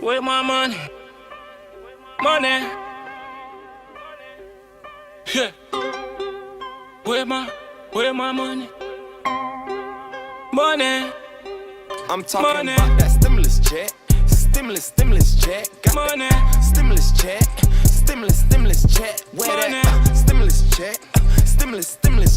Where my money? Money. Yeah. Where my money? Money. I'm talking about that stimulus check. Stimulus check. Got Money. that stimulus check. Stimulus check. Where that stimulus check? Stimulus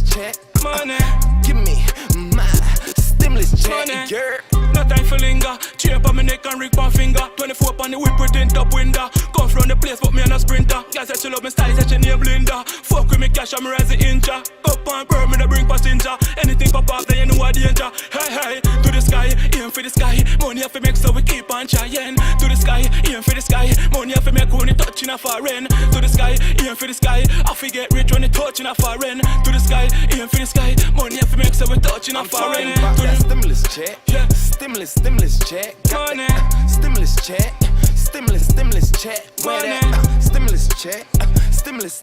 check. Money. Give me my stimulus check. Money. Yeah. No time for linger. Chain on my neck and ring my finger. 24 on the whip with tint up window. Come from the place but me and a sprinter. Girl said she love me style, said she name Linda. Fuck with me cash and me rise the incha. Cup and burn me to bring passenger. Anything pop up then you know a danger. Hey hey, to the sky, aim for the sky. Money have to make so we keep on trying. To the sky, aim for the sky. Money have to make when it touching a foreign. To the sky, aim for the sky. I forget rich when it touching a foreign. To the sky, aim for the sky. Money have to make so we touching a foreign. I'm talking about that stimulus check. Yeah. Stimulus check. Got Money. that stimulus check. Stimulus check. Where that stimulus check. Stimulus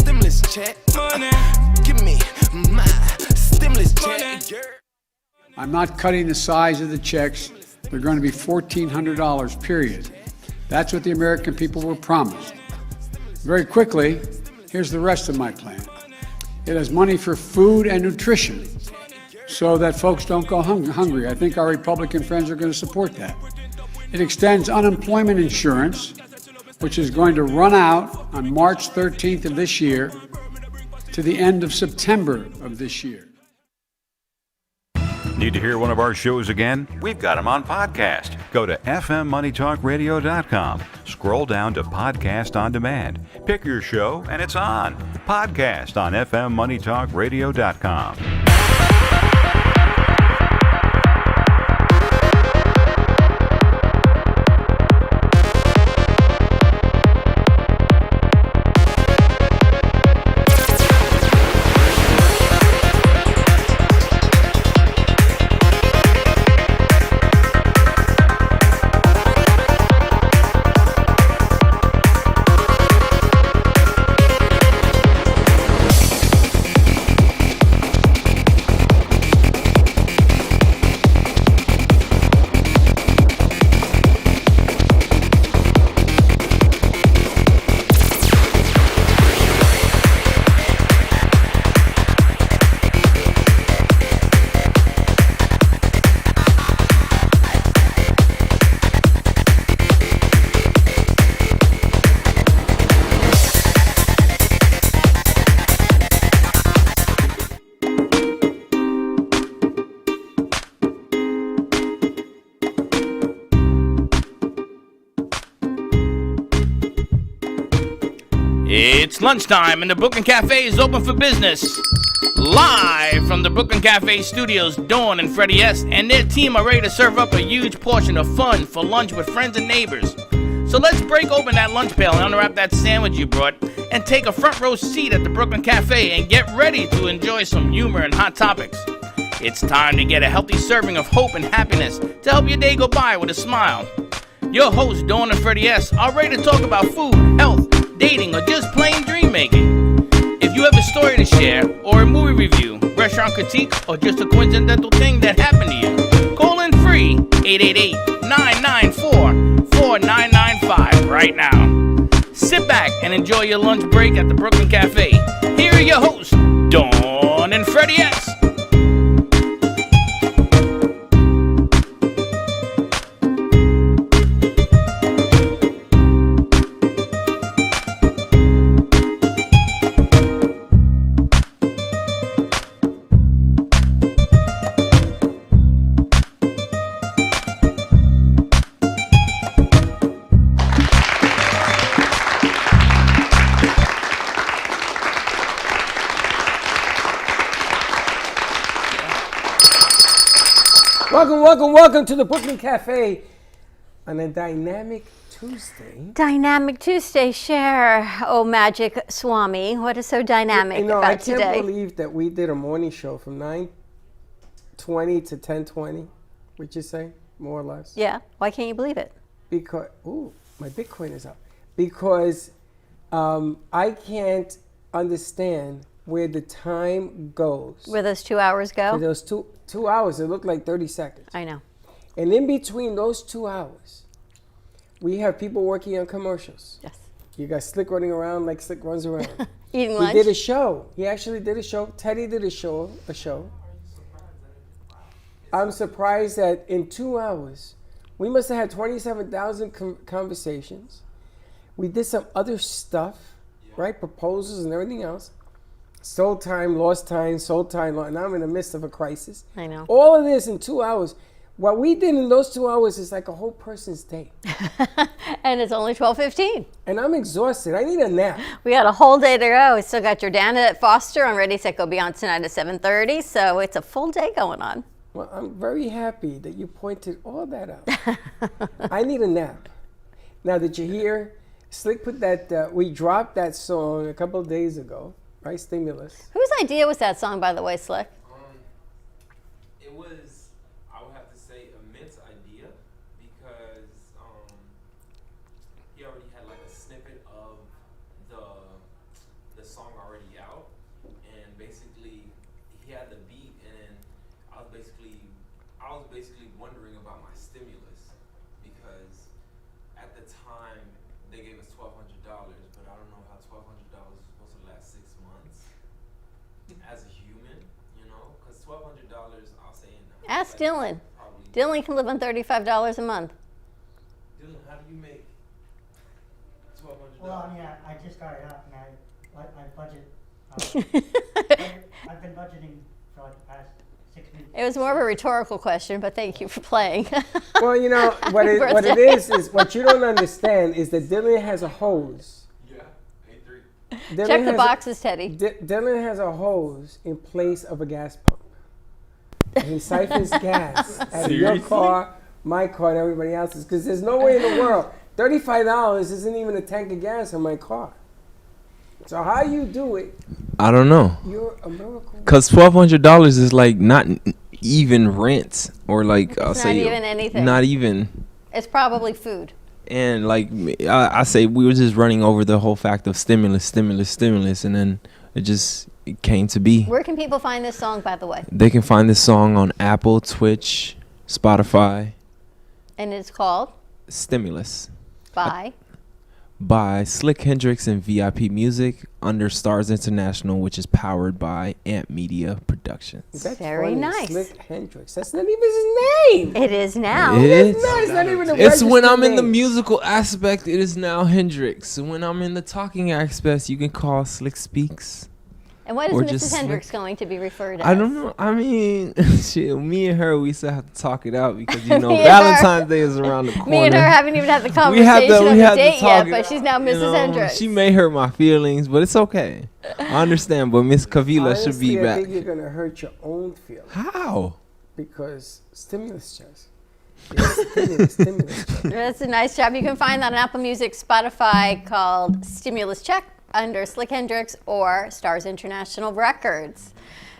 check. Money. Give me my stimulus Money. check. Yeah. I'm not cutting the size of the checks. They're going to be $1,400, period. That's what the American people were promised. Very quickly, here's the rest of my plan. It has money for food and nutrition so that folks don't go hungry. I think our Republican friends are going to support that. It extends unemployment insurance, which is going to run out on March 13th of this year to the end of September of this year. Need to hear one of our shows again? We've got them on podcast. Go to fmmoneytalkradio.com. Scroll down to Podcast on Demand. Pick your show and it's on. Podcast on fmmoneytalkradio.com. It's lunchtime and the Brooklyn Cafe is open for business. Live from the Brooklyn Cafe studios, Dawn and Freddie S. and their team are ready to serve up a huge portion of fun for lunch with friends and neighbors. So let's break open that lunch pail and unwrap that sandwich you brought and take a front row seat at the Brooklyn Cafe and get ready to enjoy some humor and hot topics. It's time to get a healthy serving of hope and happiness to help your day go by with a smile. Your hosts, Dawn and Freddie S., are ready to talk about food, health, dating, or just plain dream making. If you have a story to share, or a movie review, restaurant critique, or just a coincidental thing that happened to you, call in free 888-994-4995 right now. Sit back and enjoy your lunch break at the Brooklyn Cafe. Here are your hosts, Dawn and Freddie S. Welcome to the Brooklyn Cafe on a dynamic Tuesday. Dynamic Tuesday, Cher. Oh, Magic Swami. What is so dynamic about today? I can't believe that we did a morning show from 9:20 to 10:20. Would you say, more or less? Yeah. Why can't you believe it? Because, my Bitcoin is up. Because I can't understand where the time goes. Where those 2 hours go? For those two hours, it looked like 30 seconds. I know. And in between those 2 hours, We have people working on commercials. Yes. You got Slick running around like Slick runs around. Eating He lunch. did a show. He actually did a show. Teddy did a show. I'm surprised that in 2 hours, we must have had 27,000 conversations. We did some other stuff, right? Proposals and everything else. Sold time, lost time, sold time. Now I'm in the midst of a crisis. I know. All of this in 2 hours. What we did in those 2 hours is like a whole person's day. And it's only 12:15. And I'm exhausted. I need a nap. We got a whole day to go. We still got Jordana at Foster on Ready, Set, Go Beyond tonight at 7:30. So it's a full day going on. Well, I'm very happy that you pointed all that out. I need a nap. Now, did you hear? Slick put that, we dropped that song a couple of days ago, right? Stimulus. Whose idea was that song, by the way, Slick? It was, I would have to say, Amit's idea because he already had like a snippet of the song already out, and basically he had the beat, and I was basically wondering about my stimulus because at the time they gave us $1,200, but I don't know how $1,200 is supposed to last 6 months as a human, you know, because $1,200, I'll say in Ask Dylan. probably. Dylan can live on $35 a month. Dylan, how do you make $1,200? Well, yeah, I just started out and I budget. I've been budgeting for like the past 6 weeks. It was more of a rhetorical question, but thank you for playing. Well, you know, what it is what you don't understand is that Dylan has a hose. Yeah, A3. Dylan Check the has boxes, Teddy. Dylan has a hose in place of a gas pump. And he siphons gas out of your car, my car, and everybody else's. Because there's no way in the world. $35 isn't even a tank of gas in my car. So how you do it, I don't know. you're a miracle. Cause $1,200 is like not even rent or like I'll It's say not even anything. not even. It's probably food. And like I say, we were just running over the whole fact of stimulus, and then it came to be. Where can people find this song, by the way? They can find this song on Apple, Twitch, Spotify. And it's called Stimulus by by Slick Hendrix and VIP Music under Stars International, which is powered by Amp Media Productions. That's Very funny. nice. Slick Hendrix. That's not even his name. It is now. It's, No, it's not even a it's when registered I'm in the name. musical aspect, it is now Hendrix. When I'm in the talking aspect, you can call Slick Speaks. And what is Or Mrs. just Hendricks going to be referred as? I don't know. I mean, shit, me and her, we still have to talk it out because, you know, Me and Valentine's Day is around the corner. Me and her haven't even had the we conversation had to, on we the had date to talk yet, but it she's out, now you Mrs. know. Hendricks. She may hurt my feelings, but it's okay. I understand, but Miss Kavila should be Honestly, I back. think you're going to hurt your own feelings How? because stimulus checks. Stimulus checks. That's a nice job. You can find that on Apple Music, Spotify, called Stimulus Check under Slick Hendrix or Stars International Records.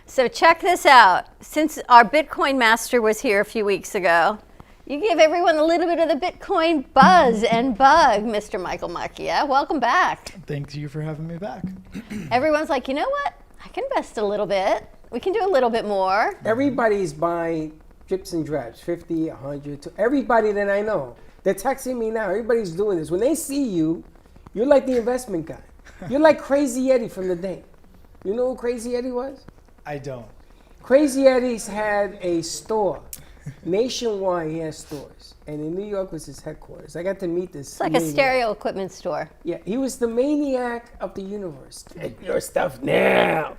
So check this out. Since our Bitcoin master was here a few weeks ago, you gave everyone a little bit of the Bitcoin buzz and bug, Mr. Michael Macchia. Welcome back. Thank you for having me back. Everyone's like, you know what? I can invest a little bit. We can do a little bit more. Everybody's buying drips and drabs, 50, 100. To everybody that I know, they're texting me now. Everybody's doing this. When they see you, you're like the investment guy. You're like Crazy Eddie from the day. You know who Crazy Eddie was? I don't. Crazy Eddie's had a store. Nationwide, he has stores. And in New York was his headquarters. I got to meet this. It's like a maniac. stereo equipment store. Yeah, he was the maniac of the universe. Get your stuff now.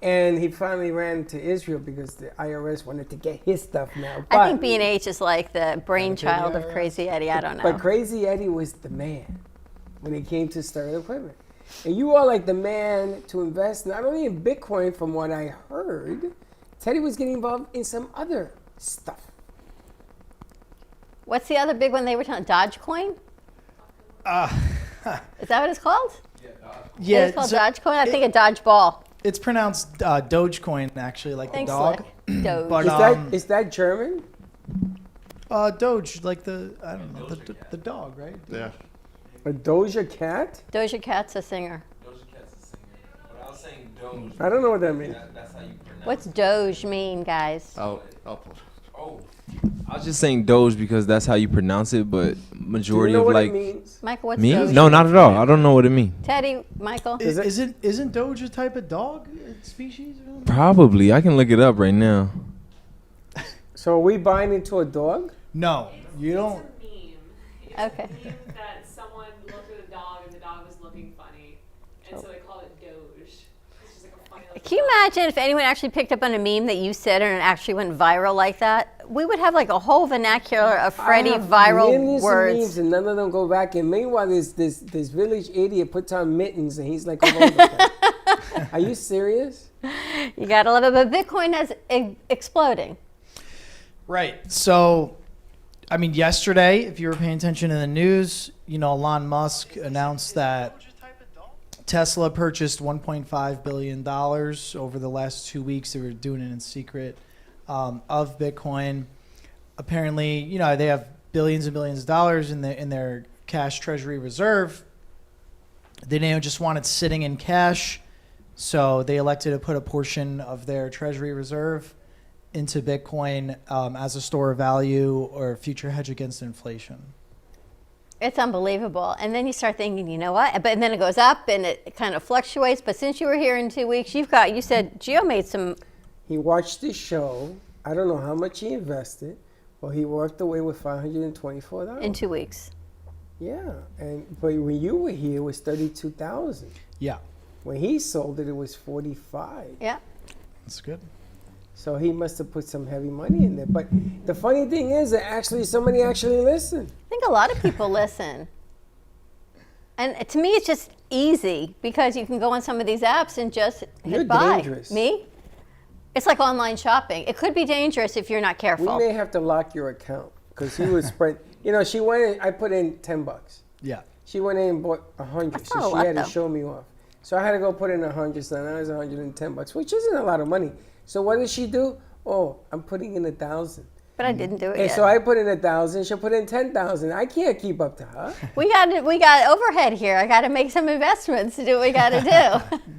And he finally ran to Israel because the IRS wanted to get his stuff now. I think B&H is like the brainchild of Crazy Eddie. I don't know. But Crazy Eddie was the man when it came to stereo equipment. And you are like the man to invest not only in Bitcoin, from what I heard, Teddy was getting involved in some other stuff. What's the other big one they were talking? Dogecoin? Is that what it's called? Yeah, It's called so Dogecoin? I think a dodgeball. it's pronounced Dogecoin, actually, like Thanks, the dog. Slick. Doge. But Is that German? Doge, like the, I don't know, the dog, right? Yeah. A Doja Cat? Doja Cat's a singer. Doja Cat's a singer. But I was saying Doge. I don't know what that means. That's how you pronounce What's Doge mean, guys? I'll pull. Oh, Oh, I was just saying Doge because that's how you pronounce it, but majority Do you know of what like it means? Michael, what's me? Doge? No, not at all. I don't know what it means. Teddy, Michael. Isn't Doge a type of dog species? Probably. I can look it up right now. So are we buying into a dog? No, you don't. Okay. It means that someone looked at a dog and the dog was looking funny, and so they called it Doge. It's just like a funny. Like, Can you imagine if anyone actually picked up on a meme that you said and it actually went viral like that? We would have like a whole vernacular of Freddie I have viral millions of words. memes and none of them go back. And meanwhile, this village idiot puts on mittens and he's like all over the place. Are you serious? You got to love it, but Bitcoin is exploding. Right. So, I mean, yesterday, if you were paying attention in the news, you know, Elon Musk announced that Tesla purchased $1.5 billion over the last 2 weeks. They were doing it in secret of Bitcoin. Apparently, you know, they have billions and billions of dollars in their cash treasury reserve. They didn't just want it sitting in cash, so they elected to put a portion of their treasury reserve into Bitcoin as a store of value or future hedge against inflation. It's unbelievable. And then you start thinking, you know what? But then it goes up and it kind of fluctuates. But since you were here in 2 weeks, you said Gio made some. He watched the show. I don't know how much he invested, but he walked away with $524. In 2 weeks. Yeah. But when you were here, it was $32,000. Yeah. When he sold it, it was $45,000. Yeah. That's good. So he must have put some heavy money in there. But the funny thing is that somebody actually listened. I think a lot of people listen. And to me, it's just easy because you can go on some of these apps and just You're hit buy. dangerous. Me? It's like online shopping. It could be dangerous if you're not careful. We may have to lock your account because he was spread. You know, she went in, I put in $10. Yeah. She went in and bought 100, That's so not a she lot, had to though. show me off. So I had to go put in 100, so now it's $110, which isn't a lot of money. So what did she do? Oh, I'm putting in 1,000. But I didn't do it And yet. so I put in 1,000. She'll put in 10,000. I can't keep up to her. We got overhead here. I got to make some investments to do what we got to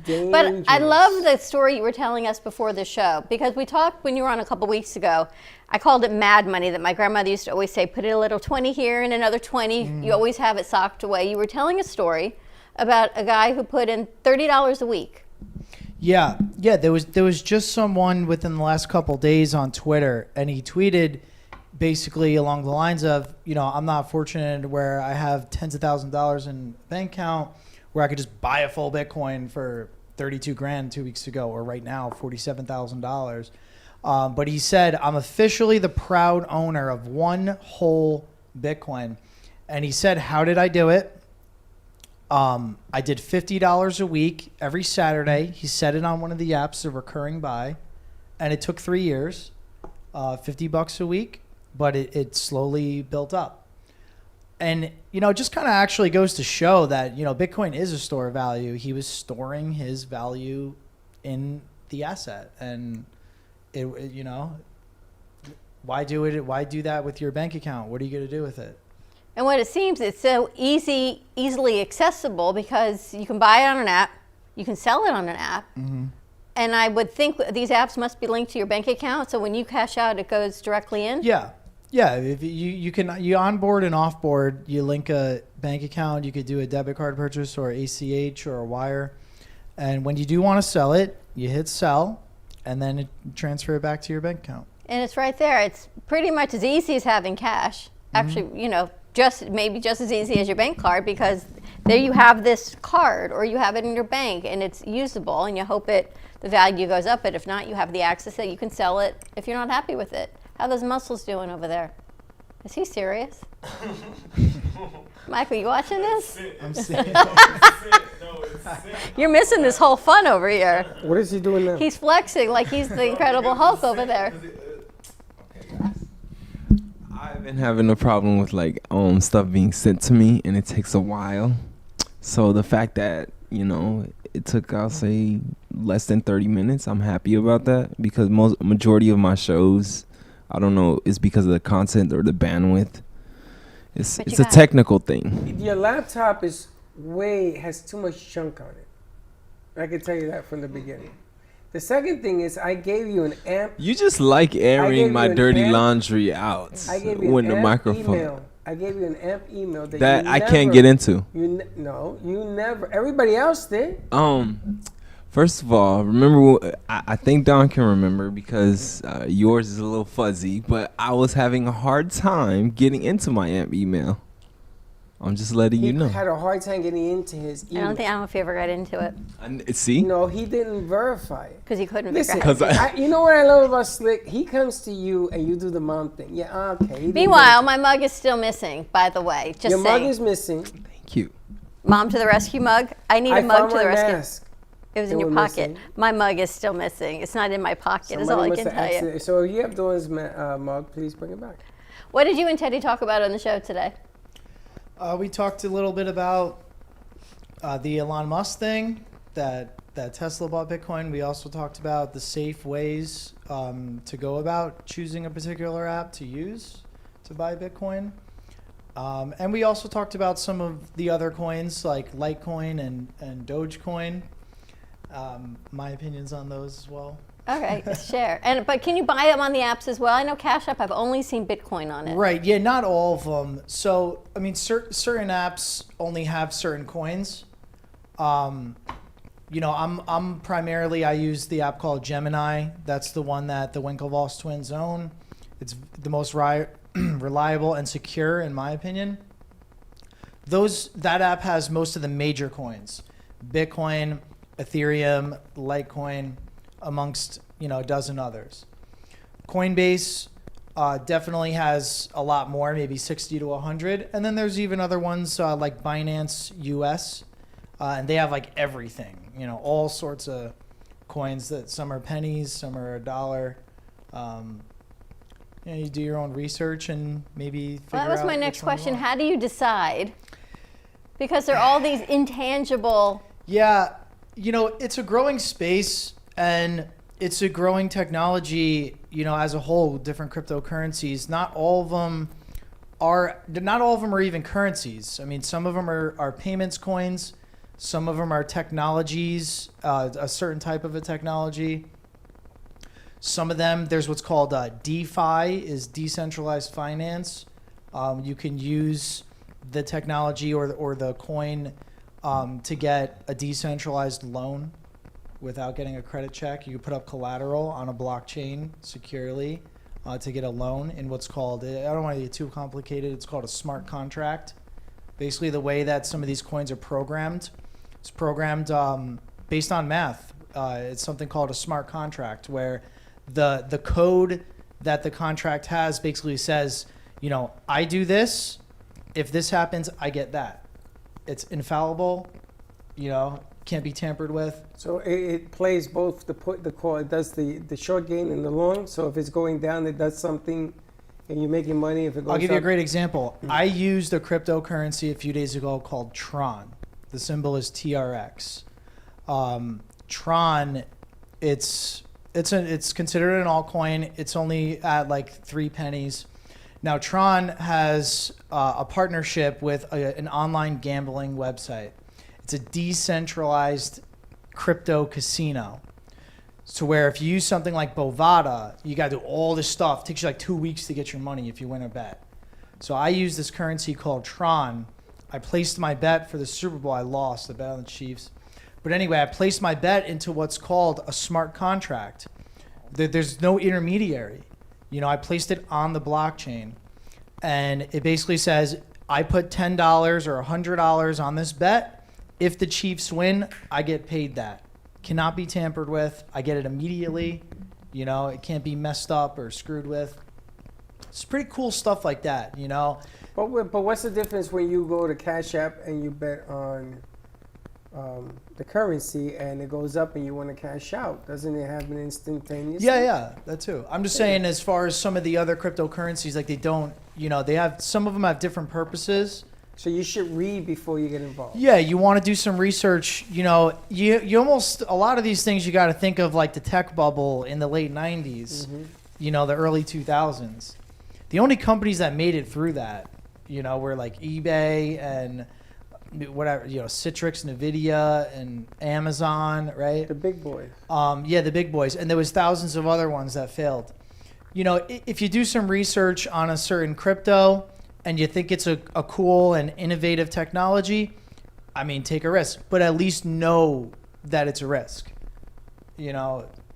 do. But I love the story you were telling us before the show because we talked when you were on a couple weeks ago. I called it mad money that my grandmother used to always say, put in a little 20 here and another 20. You always have it socked away. You were telling a story about a guy who put in $30 a week. Yeah. There was just someone within the last couple days on Twitter, and he tweeted basically along the lines of, you know, I'm not fortunate where I have tens of thousands of dollars in a bank account where I could just buy a full Bitcoin for $32,000 2 weeks ago, or right now $47,000. But he said, I'm officially the proud owner of one whole Bitcoin, and he said, how did I do it? I did $50 a week every Saturday. He set it on one of the apps, a recurring buy, and it took 3 years, $50 a week, but it slowly built up. And, you know, it just kind of actually goes to show that, you know, Bitcoin is a store of value. He was storing his value in the asset, and it you know, why do that with your bank account? What are you going to do with it? And what it seems, it's so easily accessible because you can buy it on an app, you can sell it on an app, and I would think these apps must be linked to your bank account, so when you cash out, it goes directly in? Yeah. If you onboard and offboard, you link a bank account, you could do a debit card purchase or ACH or a wire, and when you do want to sell it, you hit sell, and then transfer it back to your bank account. And it's right there. It's pretty much as easy as having cash. Actually, you know, maybe just as easy as your bank card because there you have this card or you have it in your bank and it's usable and you hope the value goes up. But if not, you have the access that you can sell it if you're not happy with it. How are those muscles doing over there? Is he serious? Michael, you watching this? I'm serious. You're missing this whole fun over here. What is he doing now? He's flexing like he's the Incredible Hulk over there. I've been having a problem with like stuff being sent to me, and it takes a while. So the fact that, you know, it took, I'll say, less than 30 minutes, I'm happy about that because majority of my shows, I don't know, is because of the content or the bandwidth. It's a technical thing. Your laptop has too much junk on it. I can tell you that from the beginning. The second thing is I gave you an amp. You just like airing my dirty amp. laundry out I gave you when an the amp microphone. email. I gave you an amp email That you I never, can't get into. No, you never. Everybody else did. First of all, remember, I think Don can remember because yours is a little fuzzy, but I was having a hard time getting into my AMP email. I'm just letting you know. He had a hard time getting into his email. I don't know if he ever got into it. See? No, he didn't verify it. Because he couldn't Listen, figure out. you know what I love about Slick? He comes to you and you do the mom thing. Yeah, okay. Meanwhile, my mug is still missing, by the way. Just Your saying. mug is missing. Thank you. Mom to the rescue mug. I need a mug found to the my rescue. mask. It was They in your were pocket. missing. My mug is still missing. It's not in my pocket, is all I Somebody can must have tell you. accident- So if you have Dawn's mug, please bring it back. What did you and Teddy talk about on the show today? We talked a little bit about the Elon Musk thing, that Tesla bought Bitcoin. We also talked about the safe ways to go about choosing a particular app to use to buy Bitcoin. And we also talked about some of the other coins like Litecoin and Dogecoin. My opinions on those as well. Okay, share. But can you buy them on the apps as well? I know Cash App, I've only seen Bitcoin on it. Right, yeah, not all of them. So, I mean, certain apps only have certain coins. You know, I'm primarily, I use the app called Gemini. That's the one that the Winklevoss twins own. It's the most reliable and secure, in my opinion. That app has most of the major coins: Bitcoin, Ethereum, Litecoin, amongst a dozen others. Coinbase definitely has a lot more, maybe 60 to 100, and then there's even other ones like Binance US, and they have like everything. All sorts of coins. That some are pennies, some are $1. You do your own research and maybe figure out. Well, that was my next which one you question. want. How do you decide? Because there are all these intangible. Yeah, it's a growing space and it's a growing technology, as a whole, different cryptocurrencies. Not all of them are even currencies. I mean, some of them are payments coins. Some of them are technologies, a certain type of a technology. Some of them, there's what's called DeFi, is decentralized finance. You can use the technology or the coin to get a decentralized loan without getting a credit check. You can put up collateral on a blockchain securely to get a loan in what's called, I don't want to get too complicated, it's called a smart contract. Basically, the way that some of these coins are programmed, it's programmed based on math. It's something called a smart contract, where the code that the contract has basically says, I do this, if this happens, I get that. It's infallible, can't be tampered with. So it plays both the call. It does the short gain and the long. So if it's going down, it does something, and you're making money. If it goes I'll give you a up- great example. I used a cryptocurrency a few days ago called Tron. The symbol is TRX. Tron, it's considered an altcoin. It's only at like 3 pennies. Now Tron has a partnership with an online gambling website. It's a decentralized crypto casino. So where if you use something like Bovada, you got to do all this stuff. It takes you like 2 weeks to get your money if you win a bet. So I use this currency called Tron. I placed my bet for the Super Bowl. I lost the bet on the Chiefs. But anyway, I placed my bet into what's called a smart contract. There's no intermediary. I placed it on the blockchain. And it basically says, I put $10 or $100 on this bet. If the Chiefs win, I get paid that. Cannot be tampered with. I get it immediately. It can't be messed up or screwed with. It's pretty cool stuff like that, But what's the difference when you go to Cash App and you bet on the currency and it goes up and you want to cash out? Doesn't it happen instantaneously? Yeah, that too. I'm just saying, as far as some of the other cryptocurrencies, like they don't, they have, some of them have different purposes. So you should read before you get involved. Yeah, you want to do some research. You almost, a lot of these things you got to think of like the tech bubble in the late 90s, the early 2000s. The only companies that made it through that, were like eBay and whatever, Citrix, Nvidia, and Amazon, right? The big boys. Yeah, the big boys. And there was thousands of other ones that failed. If you do some research on a certain crypto and you think it's a cool and innovative technology, I mean, take a risk, but at least know that it's a risk,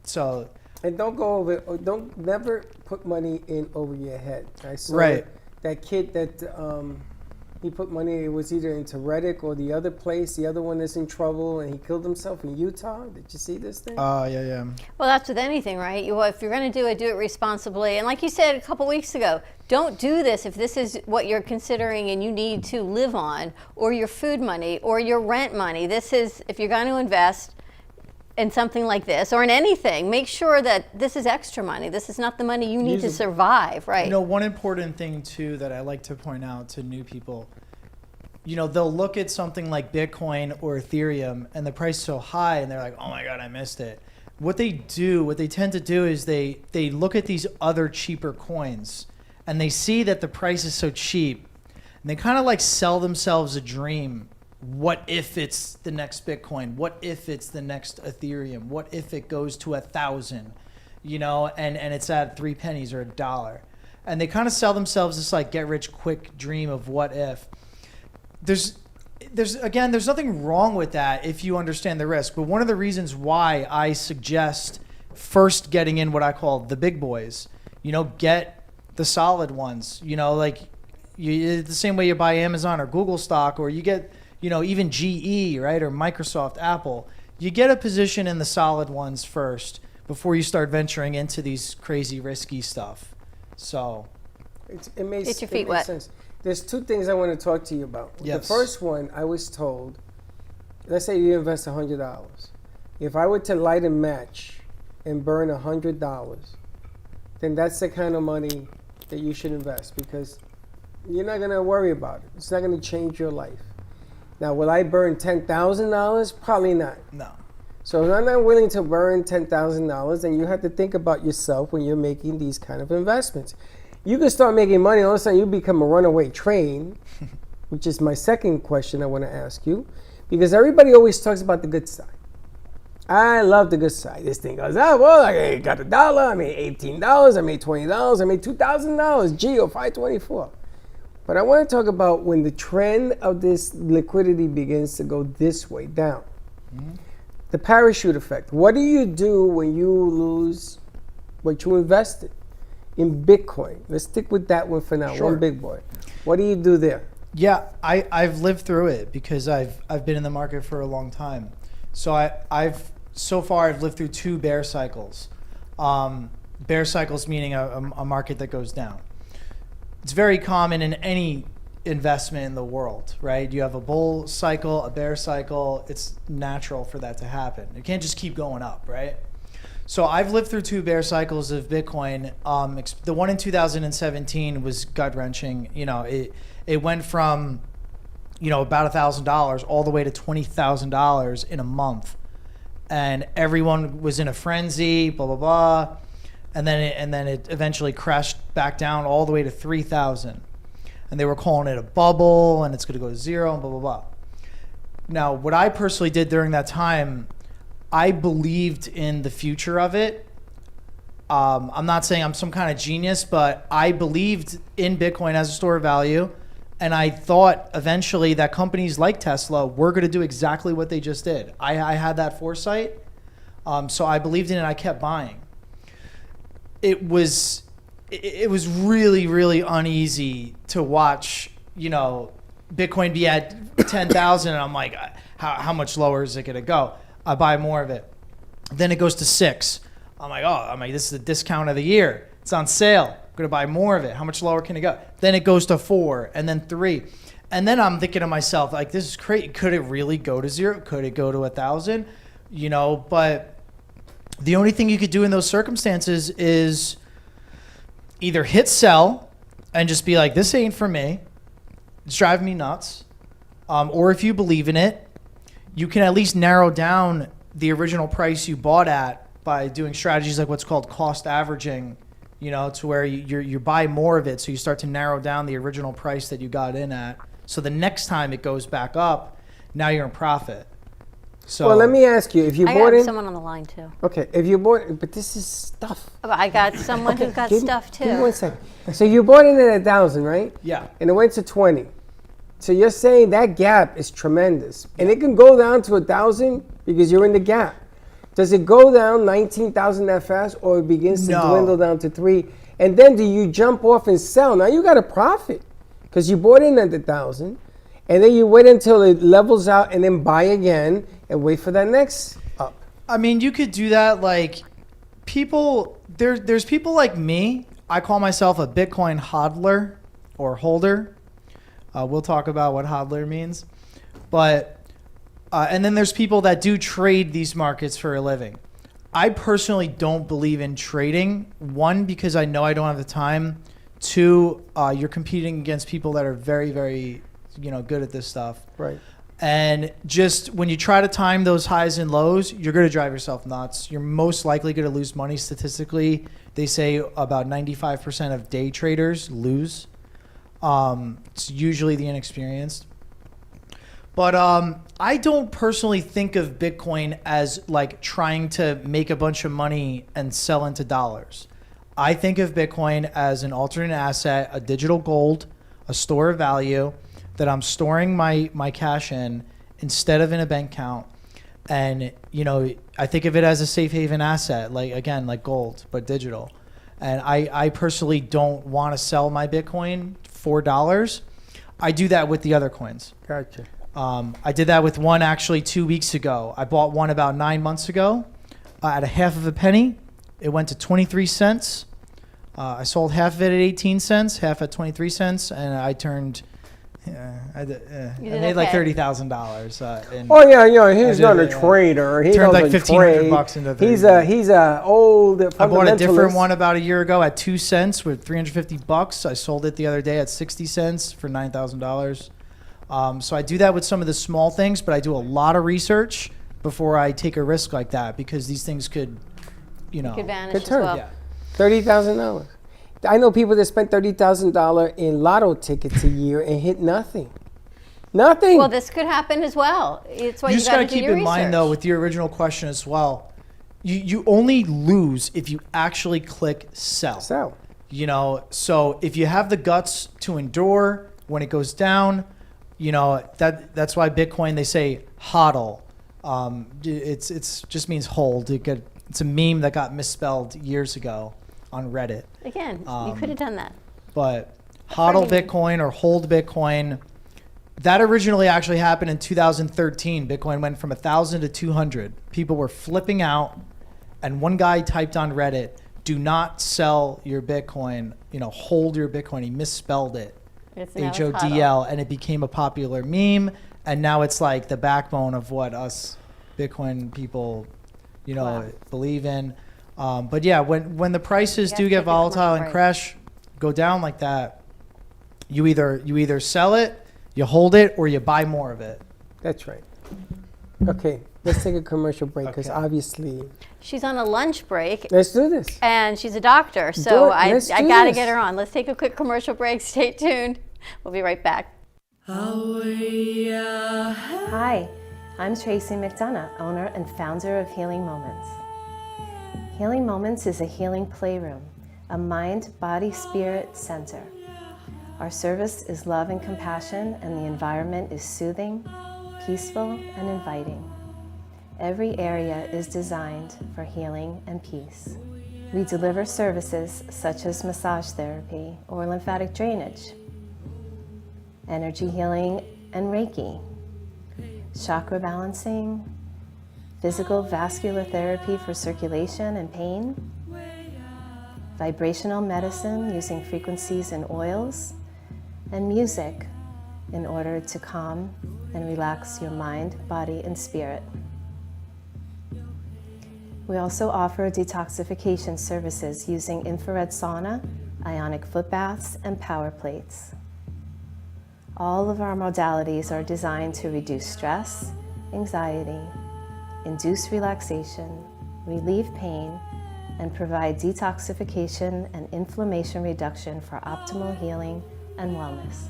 so. And never put money in over your head. I saw Right. that kid that he put money, it was either into Reddit or the other place. The other one is in trouble, and he killed himself in Utah. Did you see this thing? Yeah. Well, that's with anything, right? If you're going to do it responsibly. And like you said a couple weeks ago, don't do this if this is what you're considering and you need to live on, or your food money, or your rent money. This is, if you're going to invest in something like this, or in anything, make sure that this is extra money. This is not the money you need to survive, right? One important thing, too, that I like to point out to new people, they'll look at something like Bitcoin or Ethereum, and the price is so high, and they're like, oh my God, I missed it. What they tend to do is they look at these other cheaper coins, and they see that the price is so cheap, and they kind of like sell themselves a dream. What if it's the next Bitcoin? What if it's the next Ethereum? What if it goes to 1,000? And it's at 3 pennies or $1. And they kind of sell themselves this like get rich quick dream of what if. There's nothing wrong with that if you understand the risk. But one of the reasons why I suggest first getting in what I call the big boys, get the solid ones, the same way you buy Amazon or Google stock, or you get, even GE, right, or Microsoft, Apple. You get a position in the solid ones first before you start venturing into these crazy risky stuff. So it makes get your feet wet. Sense. There's two things I want to talk to you about. Yes. The first one, I was told, let's say you invest $100. If I were to light a match and burn $100, then that's the kind of money that you should invest, because you're not going to worry about it. It's not going to change your life. Now, will I burn $10,000? Probably not. No. So if I'm not willing to burn $10,000, then you have to think about yourself when you're making these kind of investments. You can start making money, all of a sudden you become a runaway train, which is my second question I want to ask you, because everybody always talks about the good side. I love the good side. This thing goes, I got $1, I made $18, I made $20, I made $2,000, Geo 524. But I want to talk about when the trend of this liquidity begins to go this way down. Mm-hmm. The parachute effect. What do you do when you lose what you invested in Bitcoin? Let's stick with that one for now. Sure. One big boy. What do you do there? Yeah, I've lived through it because I've been in the market for a long time. So I've lived through 2 bear cycles. Bear cycles meaning a market that goes down. It's very common in any investment in the world, right? You have a bull cycle, a bear cycle. It's natural for that to happen. It can't just keep going up, right? So I've lived through 2 bear cycles of Bitcoin. The one in 2017 was gut-wrenching. It went from, about $1,000 all the way to $20,000 in a month. And everyone was in a frenzy, blah, blah, blah. And then it eventually crashed back down all the way to 3,000. And they were calling it a bubble, and it's going to go to 0, and blah, blah, blah. Now, what I personally did during that time, I believed in the future of it. I'm not saying I'm some kind of genius, but I believed in Bitcoin as a store of value. And I thought eventually that companies like Tesla were going to do exactly what they just did. I had that foresight. So I believed in it, and I kept buying. It was really, really uneasy to watch, Bitcoin be at 10,000, and I'm like, how much lower is it going to go? I buy more of it. Then it goes to 6. I'm like, this is the discount of the year. It's on sale. I'm going to buy more of it. How much lower can it go? Then it goes to 4, and then 3. And then I'm thinking to myself, like, this is crazy. Could it really go to 0? Could it go to 1,000? But the only thing you could do in those circumstances is either hit sell and just be like, this ain't for me. It's driving me nuts. Or if you believe in it, you can at least narrow down the original price you bought at by doing strategies like what's called cost averaging, to where you buy more of it. So you start to narrow down the original price that you got in at. So the next time it goes back up, now you're in profit. So well, let me ask you: if you I bought got in, someone on the line too. okay, if you bought, but this is stuff. I got someone who's got stuff too. Give me 1 second. So you bought in at 1,000, right? Yeah. And it went to 20. So you're saying that gap is tremendous, and it can go down to 1,000 because you're in the gap. Does it go down 19,000 that fast, or it begins to No. dwindle down to 3? And then do you jump off and sell? Now you got a profit because you bought in at 1,000, and then you wait until it levels out and then buy again and wait for that next up. I mean, you could do that. Like, people, there's people like me. I call myself a Bitcoin hodler or holder. We'll talk about what hodler means. But, and then there's people that do trade these markets for a living. I personally don't believe in trading. One, because I know I don't have the time. Two, you're competing against people that are very, very, good at this stuff. Right. And just when you try to time those highs and lows, you're going to drive yourself nuts. You're most likely going to lose money statistically. They say about 95% of day traders lose. It's usually the inexperienced. But I don't personally think of Bitcoin as like trying to make a bunch of money and sell into dollars. I think of Bitcoin as an alternate asset, a digital gold, a store of value that I'm storing my cash in instead of in a bank account. And, I think of it as a safe haven asset, like gold, but digital. And I personally don't want to sell my Bitcoin for dollars. I do that with the other coins. Gotcha. I did that with one actually 2 weeks ago. I bought one about 9 months ago at a half of a penny. It went to 23 cents. I sold half of it at 18 cents, half at 23 cents, and I turned... I made like $30,000. Oh yeah, he's not a trader. He turned like doesn't $1,500 into 30. He's a old fundamentalist. I bought a different one about a year ago at 2 cents with $350. I sold it the other day at 60 cents for $9,000. So I do that with some of the small things, but I do a lot of research before I take a risk like that because these things could, Could vanish could as turn. well. Yeah. $30,000. I know people that spent $30,000 in lotto tickets a year and hit nothing. Nothing. Well, this could happen as well. It's why You you just got got to to do keep your in mind, though, research. with your original question as well, you only lose if you actually click sell. So, So if you have the guts to endure when it goes down, that's why Bitcoin, they say hodl. It's just means hold. It's a meme that got misspelled years ago on Reddit. Again, you could have done that. But hodl Bitcoin or hold Bitcoin, that originally actually happened in 2013. Bitcoin went from 1,000 to 200. People were flipping out, and one guy typed on Reddit, "Do not sell your Bitcoin. Hold your Bitcoin." He misspelled it, It's now it's HODL, and it became a popular meme. And now it's like the backbone of what us Bitcoin people, Wow. believe in. But yeah, when the prices You do have to get take a commercial volatile and break. crash, go down like that, you either sell it, you hold it, or you buy more of it. that's right. Okay, let's take a commercial break because Okay. obviously... She's on a lunch break. Let's do this. And she's a doctor, so I let's do got to this. get her on. Let's take a quick commercial break. Stay tuned. We'll be right back. Hi, I'm Tracy McDonough, owner and founder of Healing Moments. Healing Moments is a healing playroom, a mind, body, spirit center. Our service is love and compassion, and the environment is soothing, peaceful, and inviting. Every area is designed for healing and peace. We deliver services such as massage therapy or lymphatic drainage, energy healing and Reiki, chakra balancing, physical vascular therapy for circulation and pain, vibrational medicine using frequencies and oils, and music in order to calm and relax your mind, body, and spirit. We also offer detoxification services using infrared sauna, ionic foot baths, and power plates. All of our modalities are designed to reduce stress, anxiety, induce relaxation, relieve pain, and provide detoxification and inflammation reduction for optimal healing and wellness.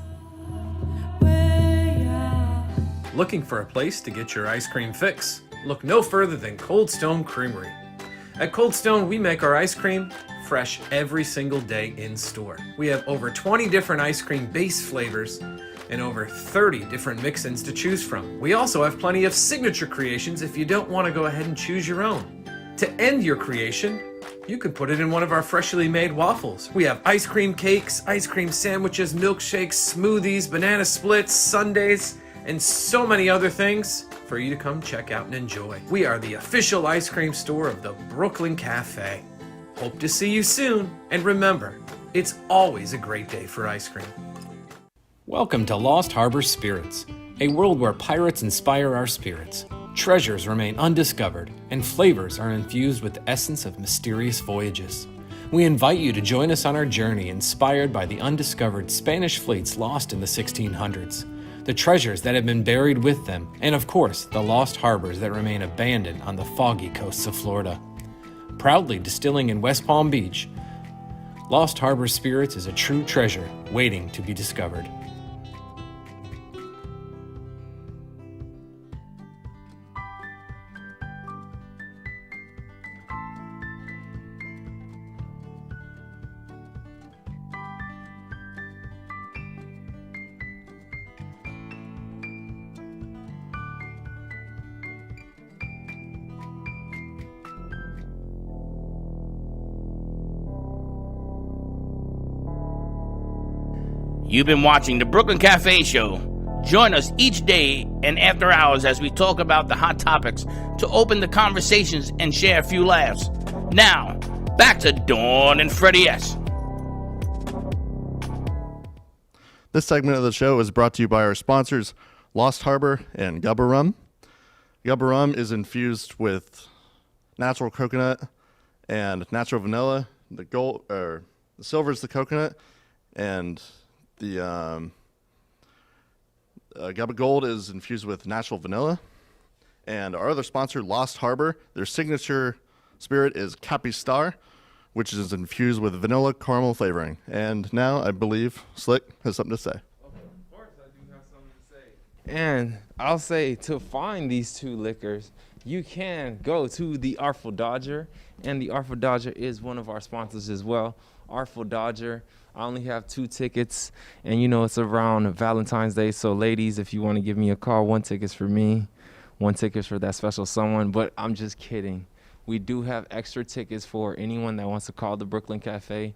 Looking for a place to get your ice cream fix? Look no further than Cold Stone Creamery. At Cold Stone, we make our ice cream fresh every single day in store. We have over 20 different ice cream base flavors and over 30 different mix-ins to choose from. We also have plenty of signature creations if you don't want to go ahead and choose your own. To end your creation, you can put it in one of our freshly made waffles. We have ice cream cakes, ice cream sandwiches, milkshakes, smoothies, banana splits, sundaes, and so many other things for you to come check out and enjoy. We are the official ice cream store of the Brooklyn Cafe. Hope to see you soon, and remember, it's always a great day for ice cream. Welcome to Lost Harbor Spirits, a world where pirates inspire our spirits, treasures remain undiscovered, and flavors are infused with the essence of mysterious voyages. We invite you to join us on our journey inspired by the undiscovered Spanish fleets lost in the 1600s, the treasures that have been buried with them, and of course, the lost harbors that remain abandoned on the foggy coasts of Florida. Proudly distilling in West Palm Beach, Lost Harbor Spirits is a true treasure waiting to be discovered. You've been watching the Brooklyn Cafe Show. Join us each day and after hours as we talk about the hot topics to open the conversations and share a few laughs. Now, back to Dawn and Freddie S. This segment of the show is brought to you by our sponsors, Lost Harbor and Gubba Rum. Gubba Rum is infused with natural coconut and natural vanilla. The silver is the coconut, and the Gubba Gold is infused with natural vanilla. And our other sponsor, Lost Harbor, their signature spirit is Capistar, which is infused with vanilla caramel flavoring. And now I believe Slick has something to say. Of course, I do have something to say. And I'll say, to find these two liquors, you can go to the Artful Dodger, and the Artful Dodger is one of our sponsors as well. Artful Dodger, I only have 2 tickets, and you know it's around Valentine's Day, so ladies, if you want to give me a call, 1 ticket's for me, 1 ticket's for that special someone, but I'm just kidding. We do have extra tickets for anyone that wants to call the Brooklyn Cafe